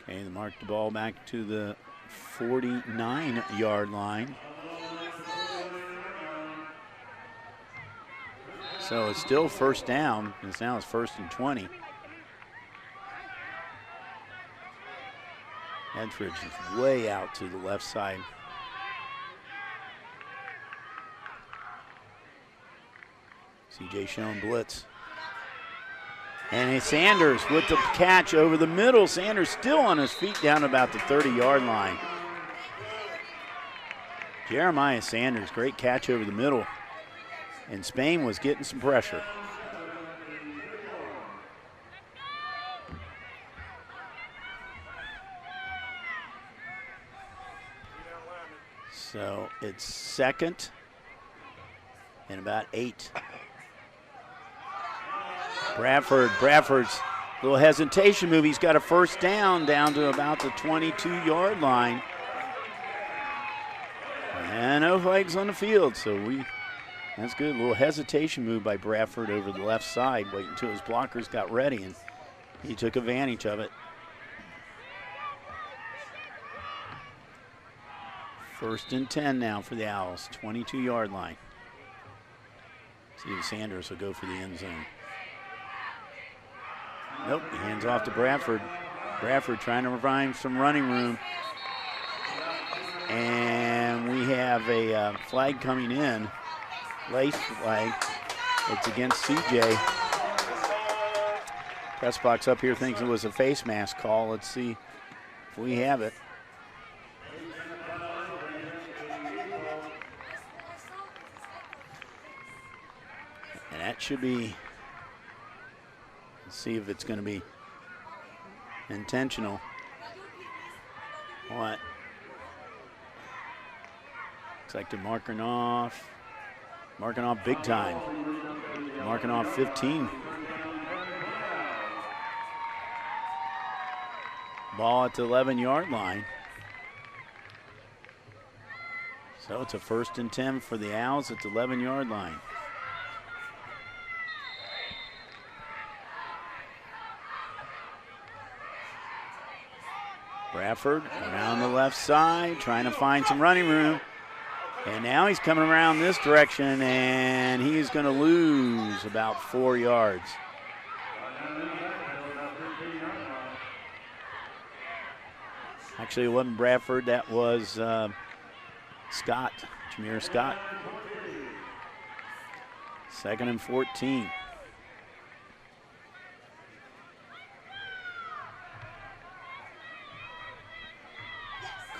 Okay, they mark the ball back to the 49-yard line. So it's still first down, and now it's 1st and 20. Etheridge is way out to the left side. CJ Schoen blitz. And it's Sanders with the catch over the middle. Sanders still on his feet down about the 30-yard line. Jeremiah Sanders, great catch over the middle. And Spain was getting some pressure. So it's 2nd and about 8. Bradford's little hesitation move. He's got a first down to about the 22-yard line. And no flags on the field, so that's good. A little hesitation move by Bradford over the left side, waiting until his blockers got ready, and he took advantage of it. 1st and 10 now for the Owls, 22-yard line. See if Sanders will go for the end zone. Nope, he hands off to Bradford. Bradford trying to find some running room. And we have a flag coming in, lace flag. It's against CJ. Press box up here thinks it was a face mask call. Let's see if we have it. And that should be, let's see if it's going to be intentional. What? Looks like they're marking off big time. Marking off 15. Ball at the 11-yard line. So it's a 1st and 10 for the Owls at the 11-yard line. Bradford around the left side, trying to find some running room. And now he's coming around this direction, and he's going to lose about 4 yards. Actually, it wasn't Bradford. That was Scott, Jameer Scott. 2nd and 14.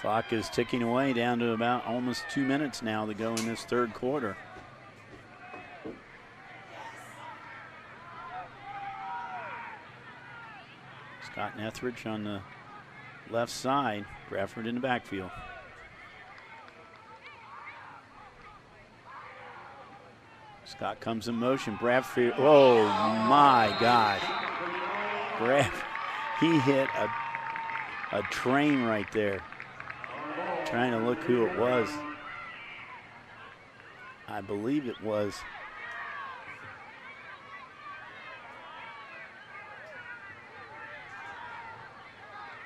Clock is ticking away down to about almost 2 minutes now to go in this third quarter. Scott and Etheridge on the left side, Bradford in the backfield. Scott comes in motion. Bradford, oh my God. He hit a train right there. Trying to look who it was. I believe it was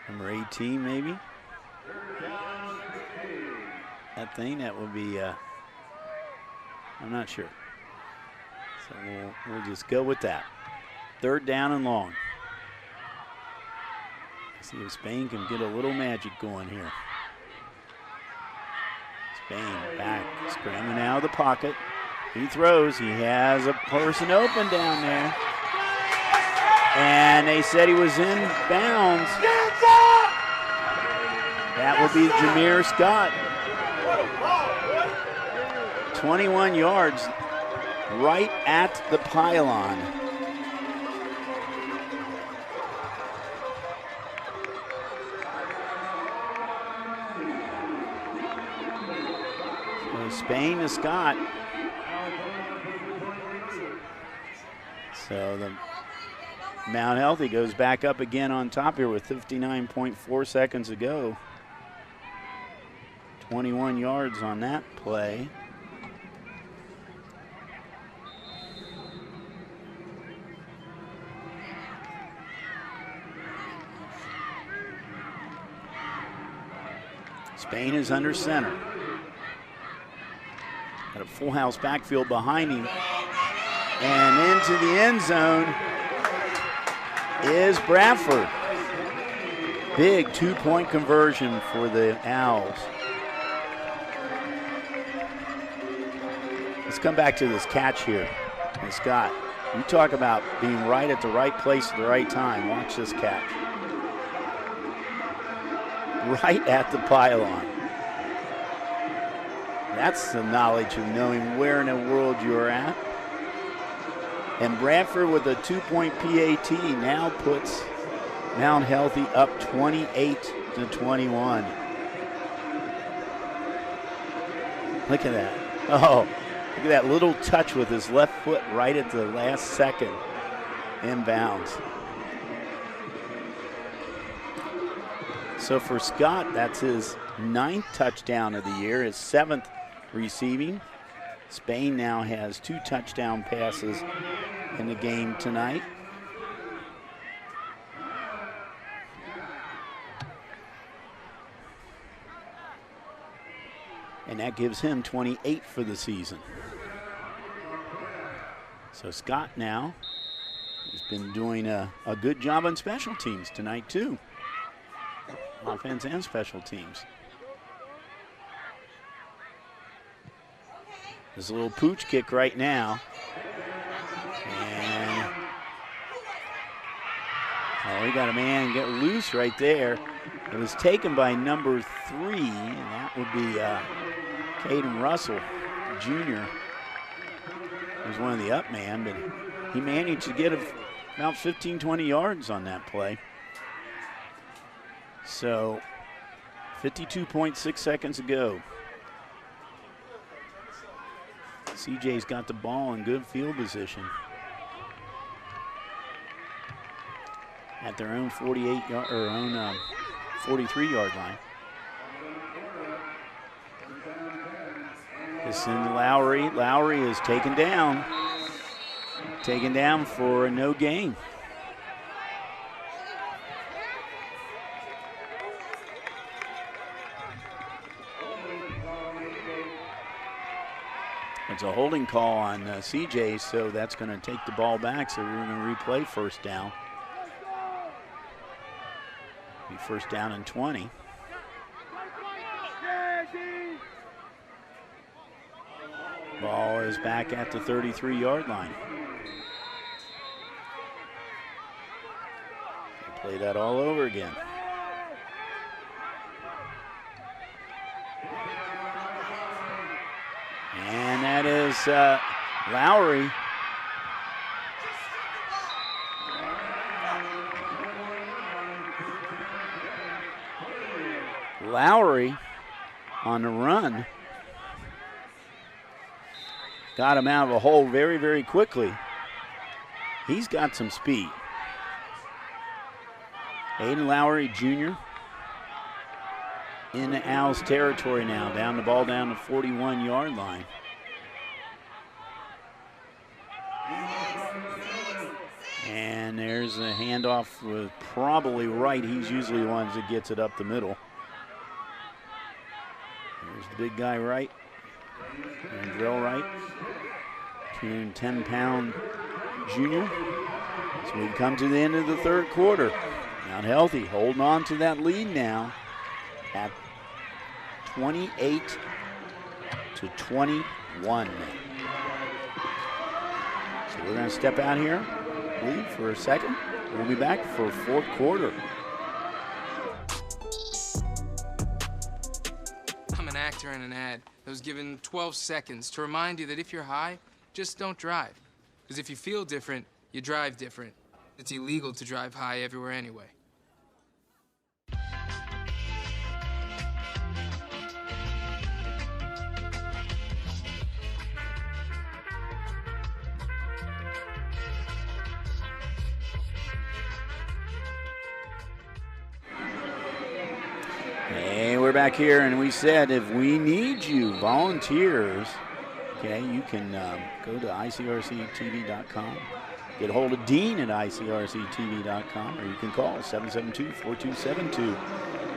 number 18, maybe. That thing, that would be, I'm not sure. So we'll just go with that. Third down and long. See if Spain can get a little magic going here. Spain back, scrambling out of the pocket. He throws, he has a person open down there. And they said he was in bounds. That will be Jameer Scott. 21 yards right at the pylon. So Spain to Scott. So the Mount Healthy goes back up again on top here with 59.4 seconds to go. 21 yards on that play. Spain is under center. Got a full house backfield behind him. And into the end zone is Bradford. Big 2-point conversion for the Owls. Let's come back to this catch here. And Scott, you talk about being right at the right place at the right time. Watch this catch. Right at the pylon. That's the knowledge of knowing where in the world you're at. And Bradford with a 2-point PAT now puts Mount Healthy up 28-21. Look at that. Oh, look at that little touch with his left foot right at the last second. Inbounds. So for Scott, that's his 9th touchdown of the year, his 7th receiving. Spain now has 2 touchdown passes in the game tonight. And that gives him 28 for the season. So Scott now has been doing a good job on special teams tonight too. Offense and special teams. There's a little pooch kick right now. And oh, we got a man get loose right there. It was taken by number 3, and that would be Caden Russell Jr. He was one of the up man, but he managed to get about 15, 20 yards on that play. So 52.6 seconds to go. CJ's got the ball in good field position at their own 48-yard or own 43-yard line. This in Lowry. Lowry is taken down. Taken down for a no gain. It's a holding call on CJ, so that's going to take the ball back, so we're going to replay first down. Be first down and 20. Ball is back at the 33-yard line. Play that all over again. And that is Lowry. Lowry on the run. Got him out of a hole very, very quickly. He's got some speed. Aiden Lowry Jr. in the Owls territory now. Down the ball down the 41-yard line. And there's a handoff with probably Wright. He's usually the one that gets it up the middle. There's the big guy Wright. And Drill Wright. 210-pound junior. So we come to the end of the third quarter. Mount Healthy holding on to that lead now at 28-21. So we're going to step out here, leave for a second. We'll be back for fourth quarter. I'm an actor in an ad that was given 12 seconds to remind you that if you're high, just don't drive. Because if you feel different, you drive different. It's illegal to drive high everywhere anyway. Hey, we're back here, and we said if we need you, volunteers, okay, you can go to ICRC-TV.com. Get a hold of Dean at ICRC-TV.com, or you can call 772-4272.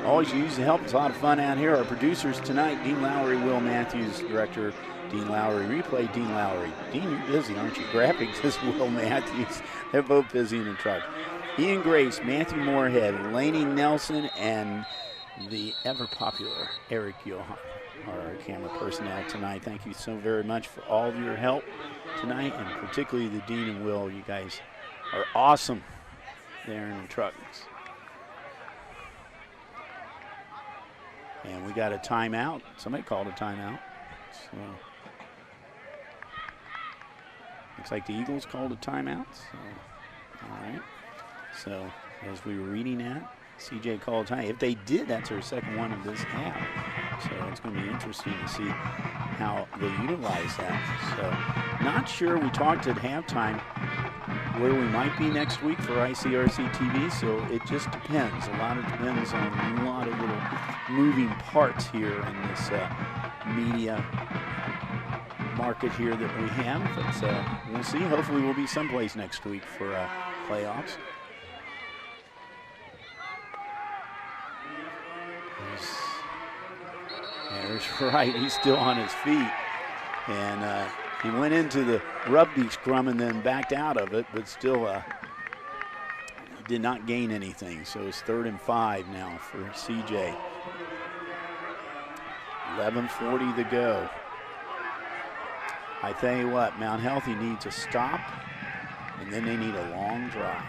Always use the help. It's a lot of fun out here. Our producers tonight, Dean Lowry, Will Matthews, director, Dean Lowry, replay, Dean Lowry. Dean, you're busy, aren't you? Graphics is Will Matthews. They're both busy in the truck. Ian Grace, Matthew Moorhead, Laney Nelson, and the ever-popular Eric Johan are our camera personnel tonight. Thank you so very much for all of your help tonight, and particularly the Dean and Will. You guys are awesome there in the trucks. And we got a timeout. Somebody called a timeout. So looks like the Eagles called a timeout. So, all right. So as we were reading that, CJ called time. If they did, that's their second one of this half. So it's going to be interesting to see how they utilize that. So not sure. We talked at halftime where we might be next week for ICRC-TV. So it just depends. A lot of depends on a lot of little moving parts here in this media market here that we have. But we'll see. Hopefully we'll be someplace next week for playoffs. There's Wright. He's still on his feet. And he went into the rugby scrum and then backed out of it, but still did not gain anything. So it's 3rd and 5 now for CJ. 11:40 to go. I tell you what, Mount Healthy needs a stop, and then they need a long drive.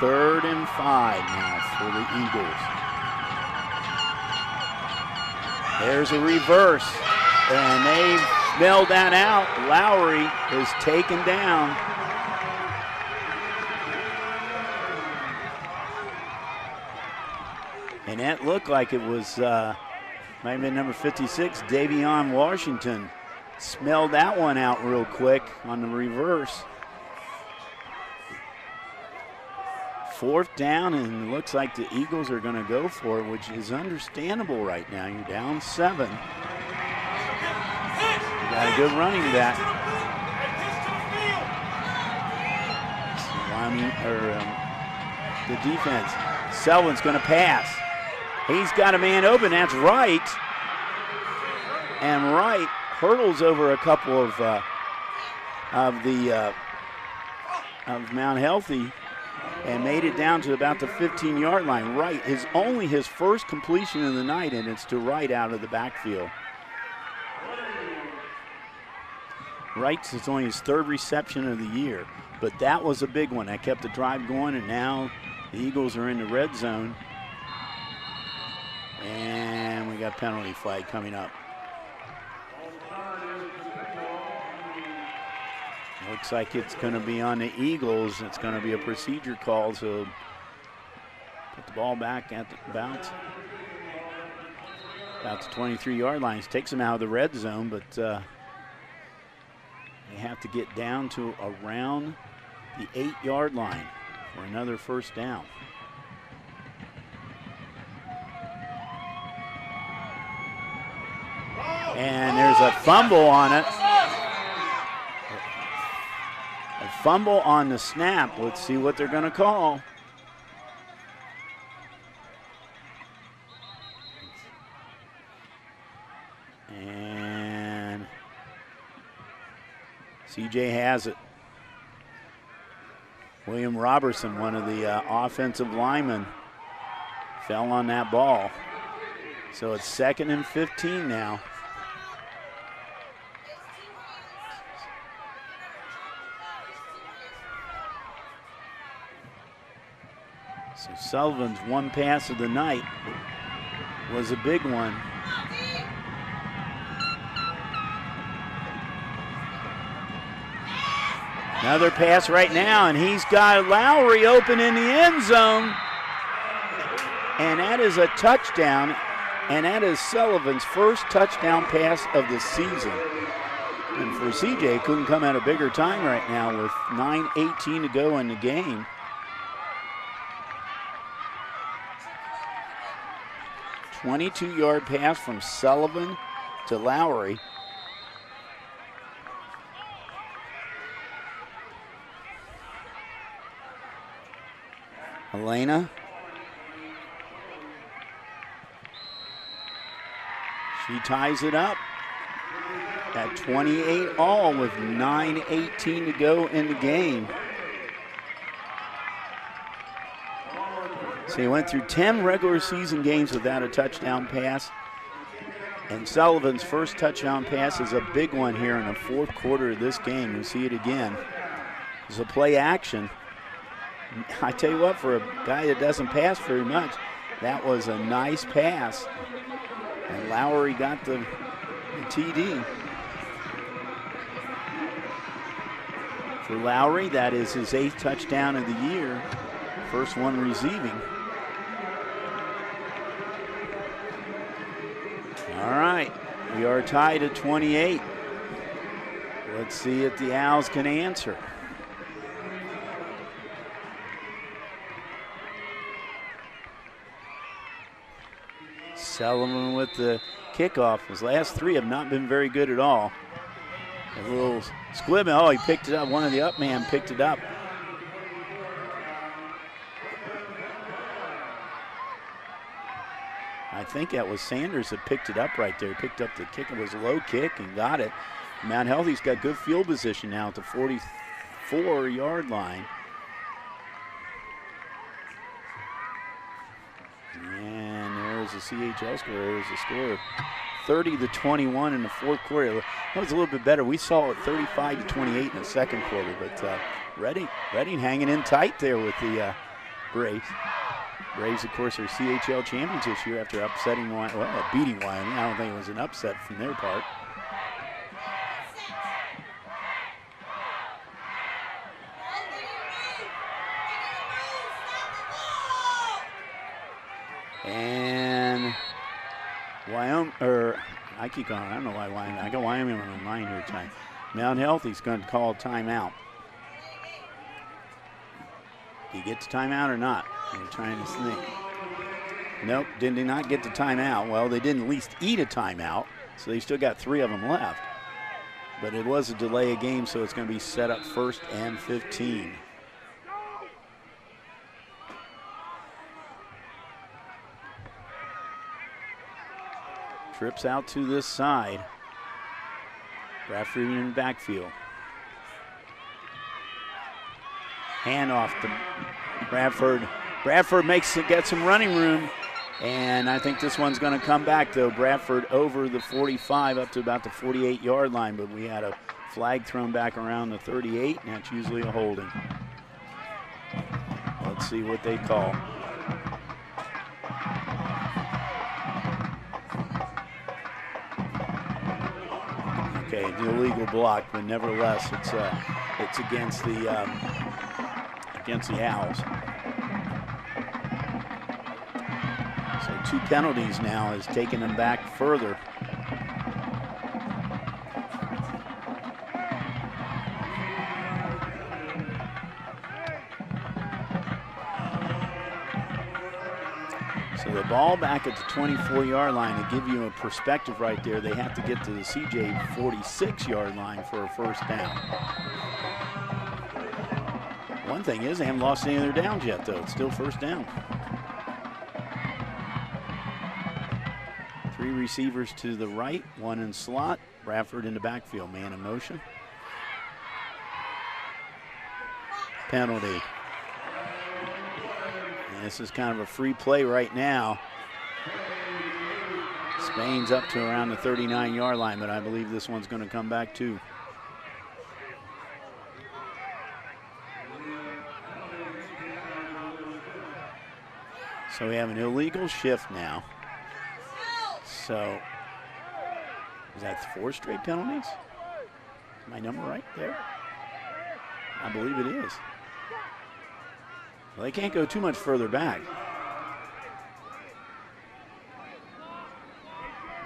Third and 5 now for the Eagles. There's a reverse, and they smelled that out. Lowry is taken down. And that looked like it was, might have been number 56, Davion Washington. Smelled that one out real quick on the reverse. 4th down, and it looks like the Eagles are going to go for it, which is understandable right now. You're down 7. You got a good running back. The defense. Selwyn's going to pass. He's got a man open. That's Wright. And Wright hurdles over a couple of Mount Healthy and made it down to about the 15-yard line. Wright is only his first completion of the night, and it's to Wright out of the backfield. Wright's is only his 3rd reception of the year, but that was a big one. That kept the drive going, and now The Eagles are in the red zone. And we got penalty flag coming up. Looks like it's going to be on the Eagles. It's going to be a procedure call, so put the ball back at the about the 23-yard line. Takes them out of the red zone, but they have to get down to around the 8-yard line for another first down. And there's a fumble on it. A fumble on the snap. Let's see what they're going to call. And CJ has it. William Robertson, one of the offensive linemen, fell on that ball. So it's 2nd and 15 now. So Sullivan's one pass of the night was a big one. Another pass right now, and he's got Lowry open in the end zone. And that is a touchdown, and that is Sullivan's first touchdown pass of the season. And for CJ, couldn't come at a bigger time right now with 9:18 to go in the game. A 22-yard pass from Sullivan to Lowry. Elena. She ties it up at 28 all with 9:18 to go in the game. So he went through 10 regular season games without a touchdown pass. And Sullivan's first touchdown pass is a big one here in the fourth quarter of this game. You see it again. It's a play action. I tell you what, for a guy that doesn't pass very much, that was a nice pass. And Lowry got the TD. For Lowry, that is his 8th touchdown of the year. First one receiving. All right, we are tied at 28. Let's see if the Owls can answer. Sullivan with the kickoff. His last 3 have not been very good at all. A little squibble. Oh, he picked it up. One of the up man picked it up. I think that was Sanders that picked it up right there. Picked up the kick. It was a low kick and got it. Mount Healthy's got good field position now at the 44-yard line. And there's a CHL score. There's a score of 30-21 in the fourth quarter. That was a little bit better. We saw it 35-28 in the second quarter, but Reading hanging in tight there with the Braves. Braves, of course, are CHL champions this year after upsetting, beating Wyoming. I don't think it was an upset from their part. And Wyoming, I keep going, I don't know why Wyoming, I got Wyoming on my mind here tonight. Mount Healthy's going to call a timeout. Do you get the timeout or not? You're trying to sneak. Nope, did not get the timeout. Well, they didn't at least eat a timeout, so they still got 3 of them left. But it was a delay of game, so it's going to be set up 1st and 15. Trips out to this side. Bradford in the backfield. Handoff to Bradford. Bradford gets some running room, and I think this one's going to come back, though. Bradford over the 45 up to about the 48-yard line, but we had a flag thrown back around the 38, and that's usually a holding. Let's see what they call. Okay, an illegal block, but nevertheless, it's against the Owls. So 2 penalties now has taken them back further. So the ball back at the 24-yard line. To give you a perspective right there, they have to get to the CJ 46-yard line for a first down. One thing is they haven't lost any of their downs yet, though. It's still first down. 3 receivers to the right, 1 in slot. Bradford in the backfield, man in motion. Penalty. And this is kind of a free play right now. Spain's up to around the 39-yard line, but I believe this one's going to come back too. So we have an illegal shift now. So, is that 4 straight penalties? Is my number right there? I believe it is. Well, they can't go too much further back.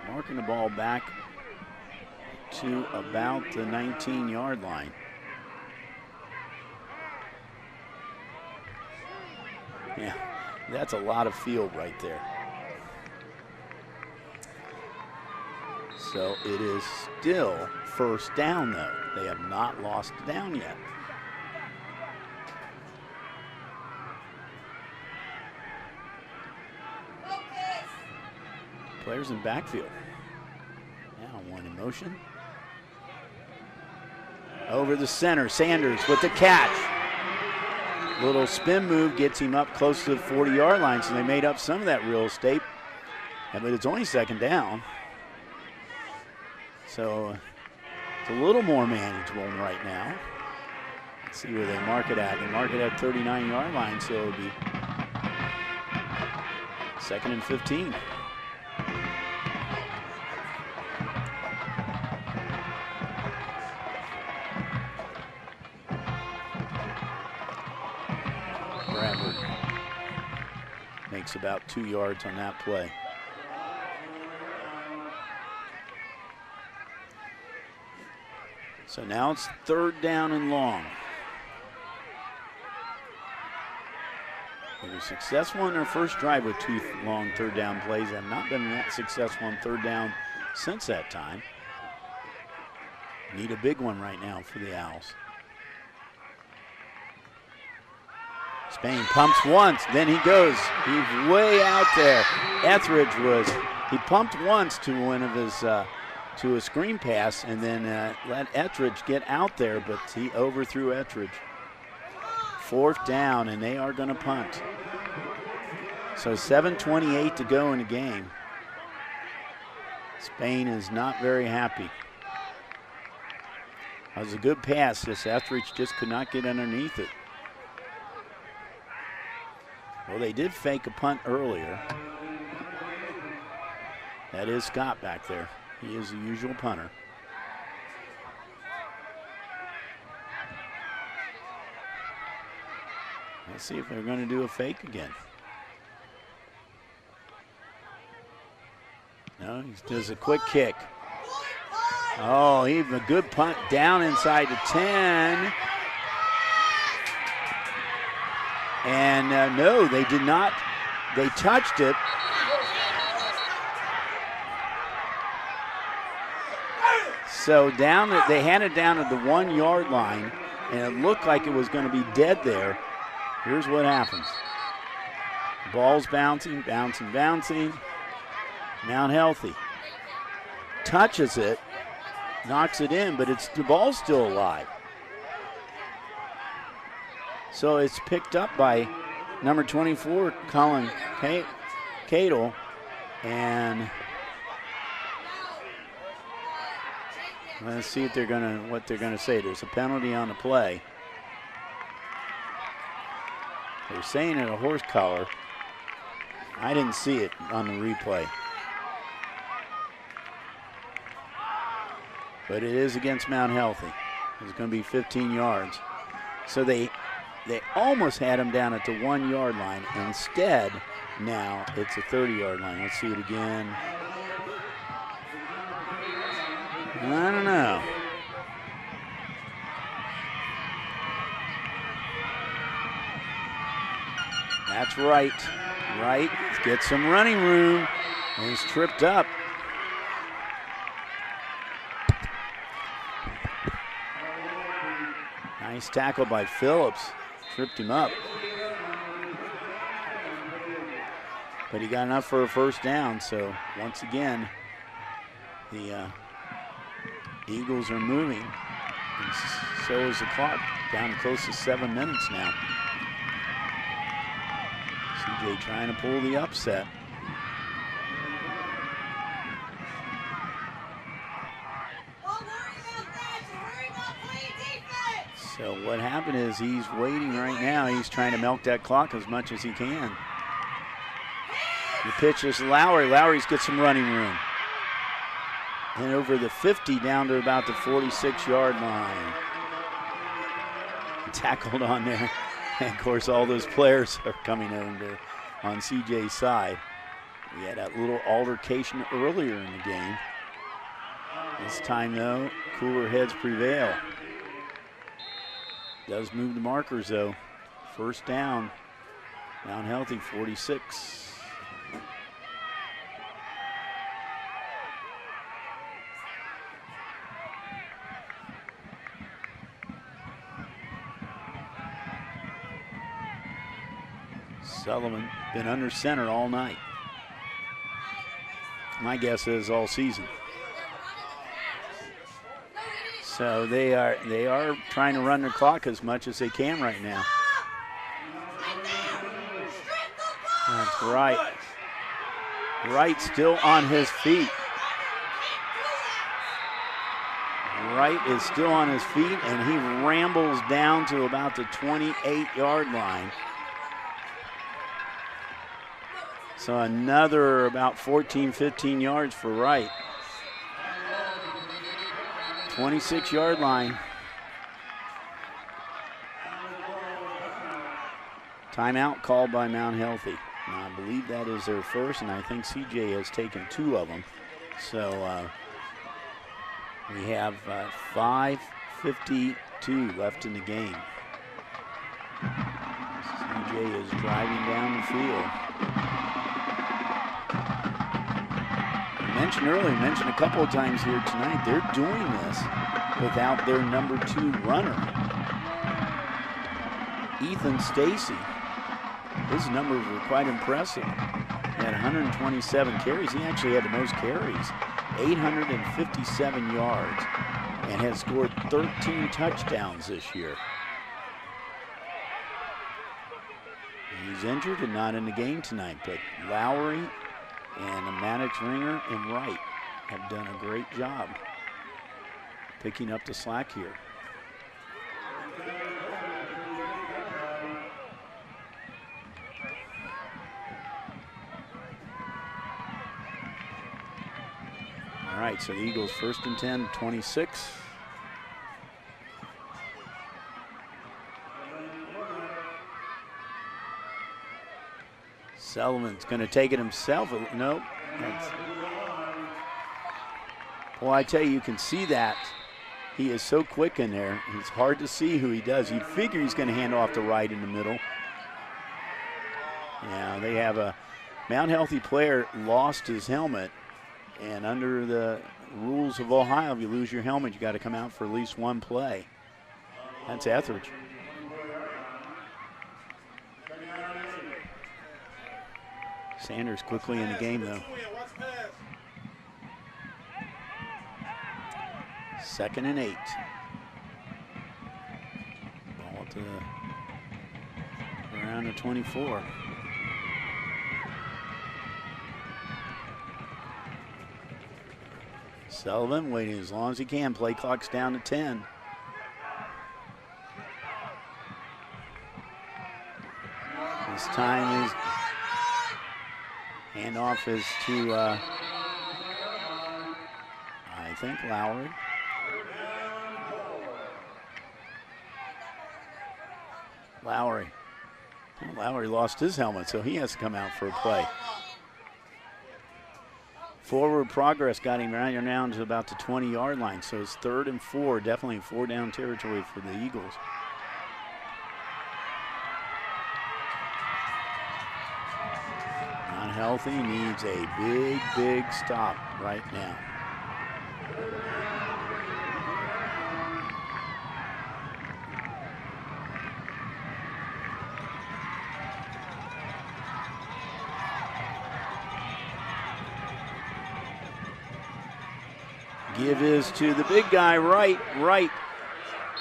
Marking the ball back to about the 19-yard line. Yeah, that's a lot of field right there. So it is still first down, though. They have not lost down yet. Players in backfield. Now 1 in motion. Over the center, Sanders with the catch. Little spin move gets him up close to the 40-yard line, so they made up some of that real estate. But it's only second down. So it's a little more manageable right now. Let's see where they mark it at. They mark it at 39-yard line, so it'll be 2nd and 15. Bradford makes about 2 yards on that play. So now it's 3rd down and long. They were successful on their first drive with 2 long 3rd down plays. Have not been that successful on 3rd down since that time. Need a big one right now for the Owls. Spain pumps once, then he goes. He's way out there. Etheridge he pumped once to one of his, to a screen pass, and then let Etheridge get out there, but he overthrew Etheridge. 4th down, and they are going to punt. So 7:28 to go in the game. Spain is not very happy. That was a good pass. This Etheridge just could not get underneath it. Well, they did fake a punt earlier. That is Scott back there. He is the usual punter. Let's see if they're going to do a fake again. No, he does a quick kick. Oh, even a good punt down inside the 10. And no, they did not. They touched it. So down, they had it down at the 1-yard line, and it looked like it was going to be dead there. Here's what happens. Ball's bouncing, bouncing, bouncing. Mount Healthy touches it, knocks it in, but the ball's still alive. So it's picked up by number 24, Colin Cadle, and let's see what they're gonna say. There's a penalty on the play. They're saying it a horse collar. I didn't see it on the replay. But it is against Mount Healthy. It's going to be 15 yards. So they almost had him down at the 1 yard line. Instead, now it's a 30-yard line. Let's see it again. I don't know. That's right. Right. Gets some running room. And he's tripped up. Nice tackle by Phillips. Tripped him up. But he got enough for a first down. So once again, the Eagles are moving. And so is the clock. Down close to 7 minutes now. CJ trying to pull the upset. So what happened is he's waiting right now. He's trying to milk that clock as much as he can. The pitch is Lowry. Lowry's got some running room. And over the 50 down to about the 46-yard line. Tackled on there. And of course all those players are coming over on CJ's side. We had that little altercation earlier in the game. This time though, cooler heads prevail. Does move the markers though. First down, Mount Healthy 46. Sullivan been under center all night. My guess is all season. So they are trying to run the clock as much as they can right now. That's right. Wright still on his feet. Wright is still on his feet, and he rambles down to about the 28-yard line. So another about 14, 15 yards for Wright. 26-yard line. Timeout called by Mount Healthy. Now, I believe that is their first, and I think CJ has taken 2 of them. So we have 5:52 left in the game. CJ is driving down the field. Mentioned a couple of times here tonight, they're doing this without their number 2 runner. Ethan Stacy, his numbers were quite impressive. He had 127 carries. He actually had the most carries, 857 yards, and has scored 13 touchdowns this year. He's injured and not in the game tonight, but Lowry and Maddox Ringer and Wright have done a great job picking up the slack here. All right, so the Eagles 1st and 10, 26. Sullivan's going to take it himself. Nope. Well, I tell you can see that. He is so quick in there. It's hard to see who he does. You'd figure he's going to hand off to Wright in the middle. Yeah, they have a Mount Healthy player lost his helmet. And under the rules of Ohio, if you lose your helmet, you got to come out for at least one play. That's Etheridge. Sanders quickly in the game, though. 2nd and 8. Ball to around the 24. Sullivan waiting as long as he can. Play clock's down to 10. This time is handoff is to, I think, Lowry. Lowry lost his helmet, so he has to come out for a play. Forward progress got him right around to about the 20-yard line, so it's 3rd and 4, definitely 4-down territory for the Eagles. Not healthy, needs a big, big stop right now. Give is to the big guy, right,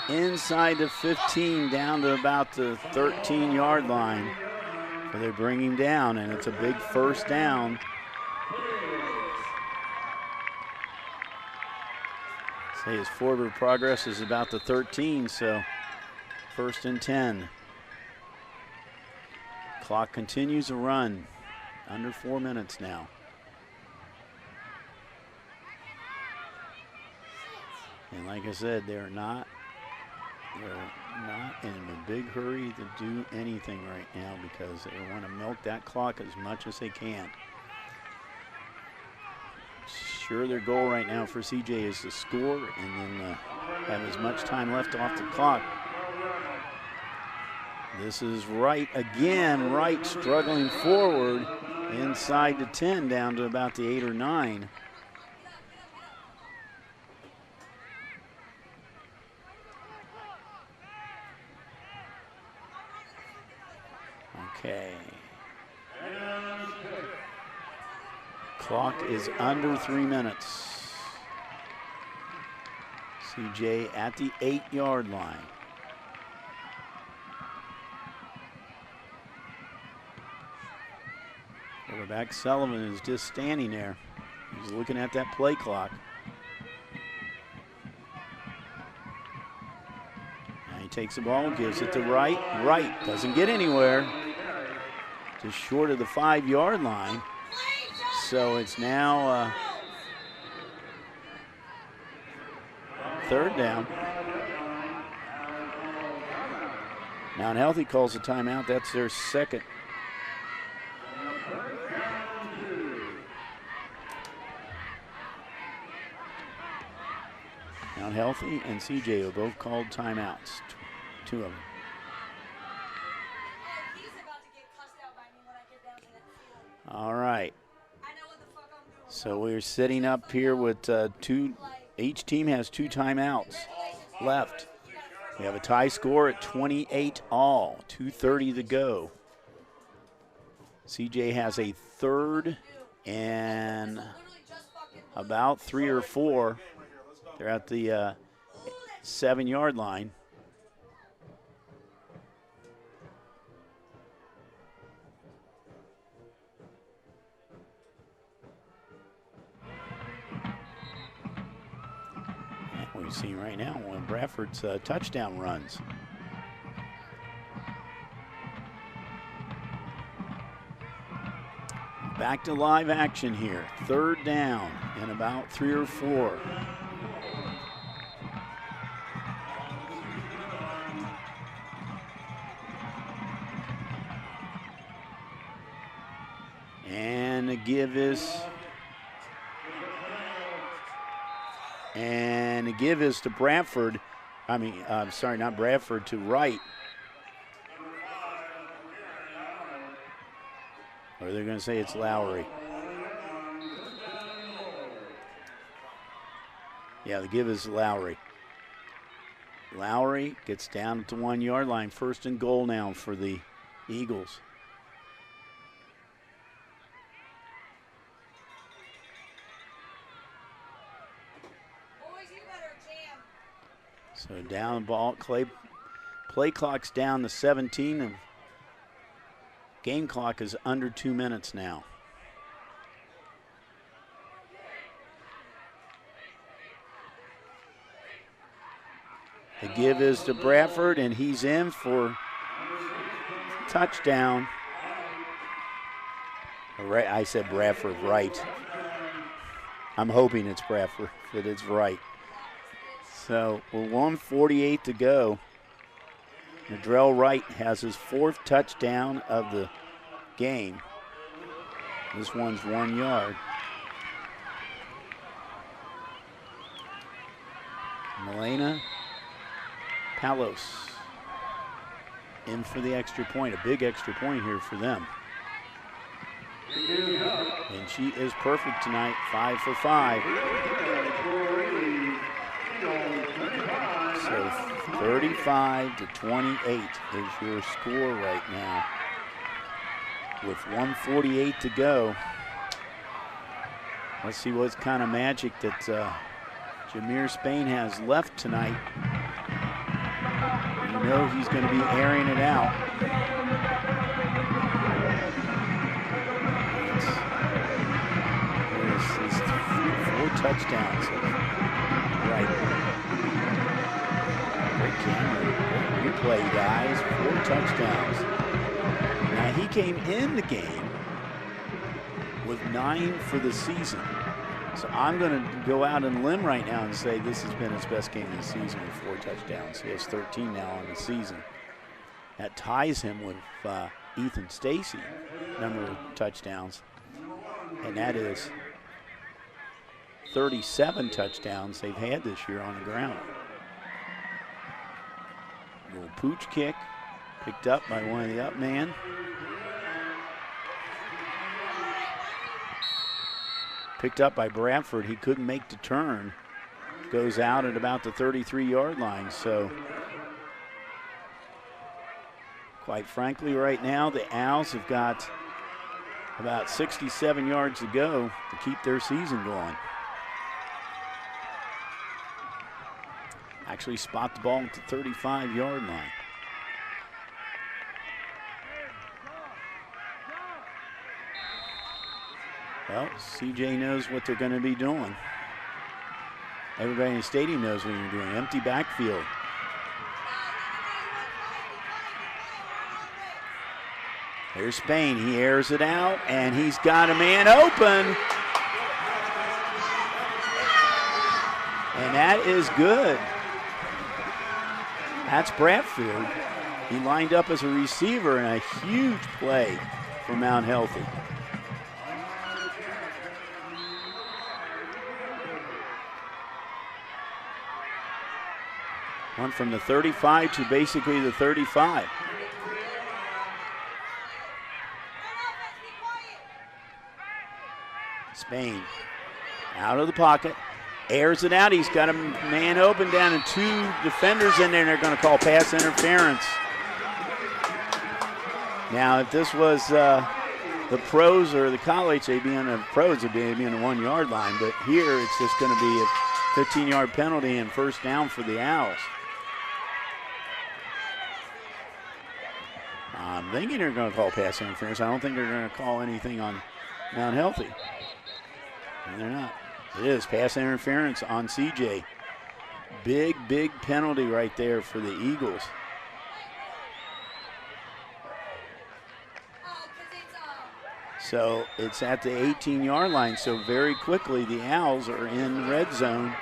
inside the 15, down to about the 13-yard line. So they bring him down, and it's a big 1st down. Say his forward progress is about the 13, so 1st and 10. Clock continues to run, under 4 minutes now. And like I said, they're not in a big hurry to do anything right now because they want to milk that clock as much as they can. Sure, their goal right now for CJ is to score and then have as much time left off the clock. This is Wright again, Wright struggling forward inside the 10 down to about the 8 or 9. Okay. Clock is under 3 minutes. CJ at the 8-yard line. Quarterback Sullivan is just standing there. He's looking at that play clock. Now he takes the ball, gives it to Wright. Wright doesn't get anywhere. Just short of the 5-yard line. So it's now 3rd down. Mount Healthy calls a timeout. That's their 2nd. Mount Healthy and CJ have both called timeouts. 2 of them. All right. So we're sitting up here with each team has 2 timeouts left. We have a tie score at 28 all, 2:30 to go. CJ has a 3rd and about 3 or 4. They're at the 7-yard line. We've seen right now one of Bradford's touchdown runs. Back to live action here. 3rd down and about 3 or 4. And the give is to Bradford. Sorry, not Bradford, to Wright. Or they're going to say it's Lowry. Yeah, the give is Lowry. Lowry gets down at the 1-yard line. 1st and goal now for the Eagles. So down ball, play clock's down to 17. And game clock is under 2 minutes now. The give is to Bradford, and he's in for touchdown. Right, I said Bradford, right. I'm hoping it's Bradford, but it's right. So with 1:48 to go, Nadrell Wright has his 4th touchdown of the game. This one's 1 yard. Milena Palos in for the extra point, a big extra point here for them. And she is perfect tonight, 5 for 5. So 35-28 is your score right now. With 1:48 to go. Let's see what kind of magic that Jameer Spain has left tonight. You know he's going to be airing it out. Here's 4 touchdowns. Right. Great camera. Great replay, guys. 4 touchdowns. Now he came in the game with 9 for the season. So I'm going to go out and limb right now and say this has been his best game of the season with 4 touchdowns. He has 13 now on the season. That ties him with Ethan Stacy, number of touchdowns. And that is 37 touchdowns they've had this year on the ground. A little pooch kick picked up by one of the up man. Picked up by Bradford. He couldn't make the turn. Goes out at about the 33-yard line. So, quite frankly, right now, the Owls have got about 67 yards to go to keep their season going. Actually spot the ball at the 35-yard line. Well, CJ knows what they're going to be doing. Everybody in the stadium knows what you're doing. Empty backfield. Here's Spain. He airs it out, and he's got a man open. And that is good. That's Bradford. He lined up as a receiver, and a huge play for Mount Healthy. One from the 35 to basically the 35. Spain out of the pocket, airs it out. He's got a man open down and 2 defenders in there, and they're going to call pass interference. Now, if this was the pros or the college, they'd be on the pros, they'd be on the 1 yard line. But here, it's just going to be a 15-yard penalty and first down for the Owls. I'm thinking they're going to call pass interference. I don't think they're going to call anything on Mount Healthy. And they're not. It is pass interference on CJ. Big, big penalty right there for the Eagles. So it's at the 18-yard line. So very quickly the Owls are in red zone.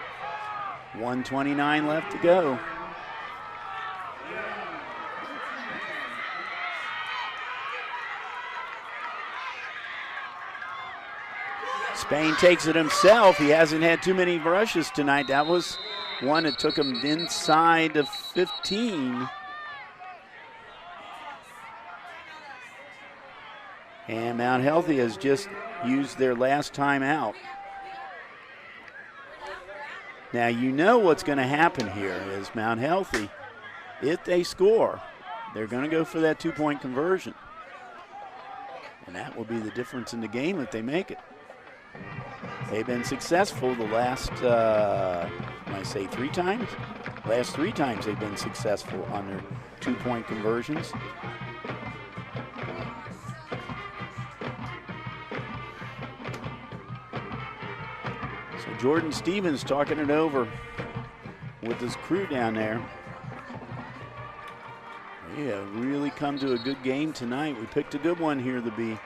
1:29 left to go. Spain takes it himself. He hasn't had too many rushes tonight. That was one that took him inside of 15. And Mount Healthy has just used their last time out. Now you know what's going to happen here is Mount Healthy, if they score, they're going to go for that 2-point conversion. And that will be the difference in the game if they make it. They've been successful the last, when I say 3 times, last 3 times they've been successful on their 2-point conversions. So Jordan Stevens talking it over with his crew down there. We have really come to a good game tonight. We picked a good one here to be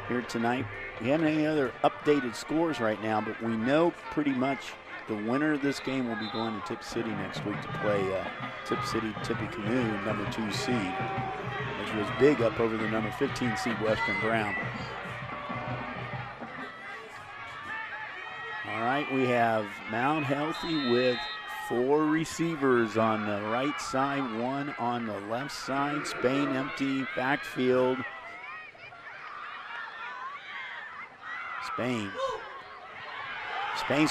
here tonight. We haven't any other updated scores right now, but we know pretty much the winner of this game will be going to Tip City next week to play Tip City Tippecanoe, number 2 seed, which was big up over the number 15 seed Western Brown. All right, we have Mount Healthy with 4 receivers on the right side, 1 on the left side. Spain empty, backfield. Spain's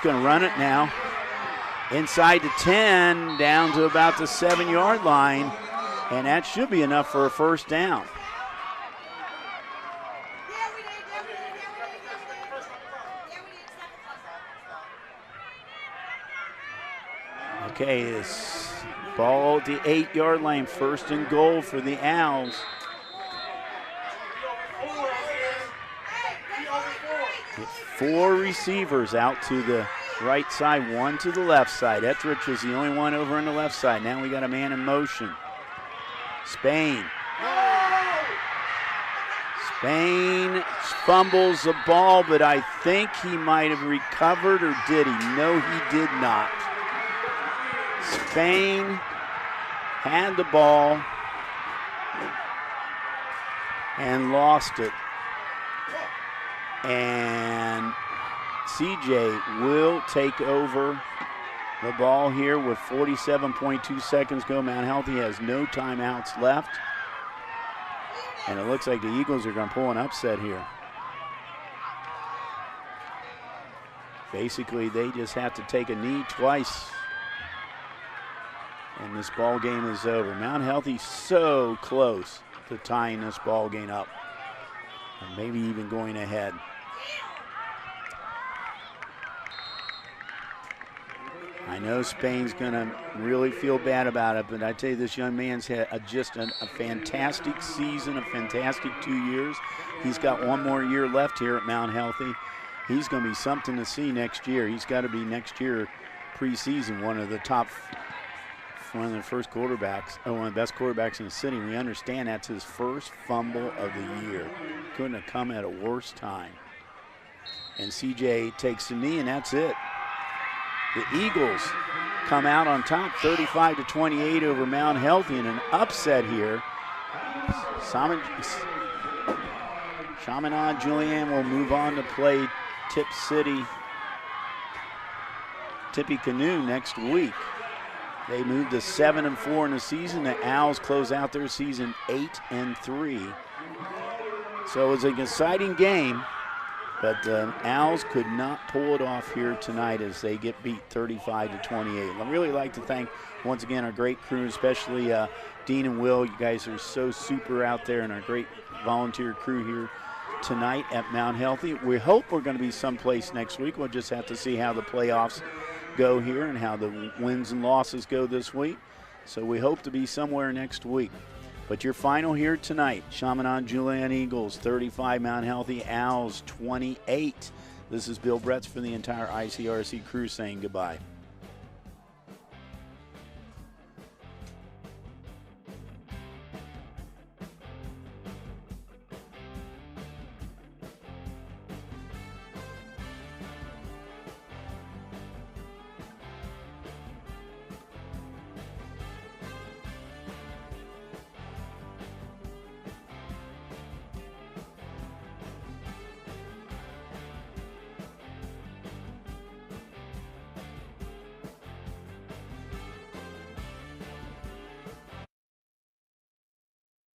going to run it now. Inside the 10, down to about the 7-yard line, and that should be enough for a first down. Okay, this ball at the 8-yard line, first and goal for the Owls. Get 4 receivers out to the right side, 1 to the left side. Etheridge is the only one over on the left side. Now we got a man in motion. Spain fumbles the ball, but I think he might have recovered, or did he? No, he did not. Spain had the ball and lost it. And CJ will take over the ball here with 47.2 seconds go. Mount Healthy has no timeouts left. And it looks like the Eagles are going to pull an upset here. Basically, they just have to take a knee twice. And this ball game is over. Mount Healthy so close to tying this ball game up. And maybe even going ahead. I know Spain's going to really feel bad about it, but I tell you, this young man's had just a fantastic season, a fantastic 2 years. He's got 1 more year left here at Mount Healthy. He's going to be something to see next year. He's got to be next year preseason one of the first quarterbacks, one of the best quarterbacks in the city. We understand that's his first fumble of the year. Couldn't have come at a worse time. And CJ takes the knee, and that's it. The Eagles come out on top, 35-28 over Mount Healthy, in an upset here. Chaminade Julienne will move on to play Tip City Tippecanoe next week. They moved to 7-4 in the season. The Owls close out their season 8-3. So it was an exciting game, but the Owls could not pull it off here tonight as they get beat 35-28. I'd really like to thank, once again, our great crew, especially Dean and Will. You guys are so super out there, and our great volunteer crew here tonight at Mount Healthy. We hope we're going to be someplace next week. We'll just have to see how the playoffs go here and how the wins and losses go this week. So we hope to be somewhere next week. But your final here tonight, Chaminade Julienne Eagles 35, Mount Healthy Owls 28. This is Bill Bretz for the entire ICRC crew saying goodbye.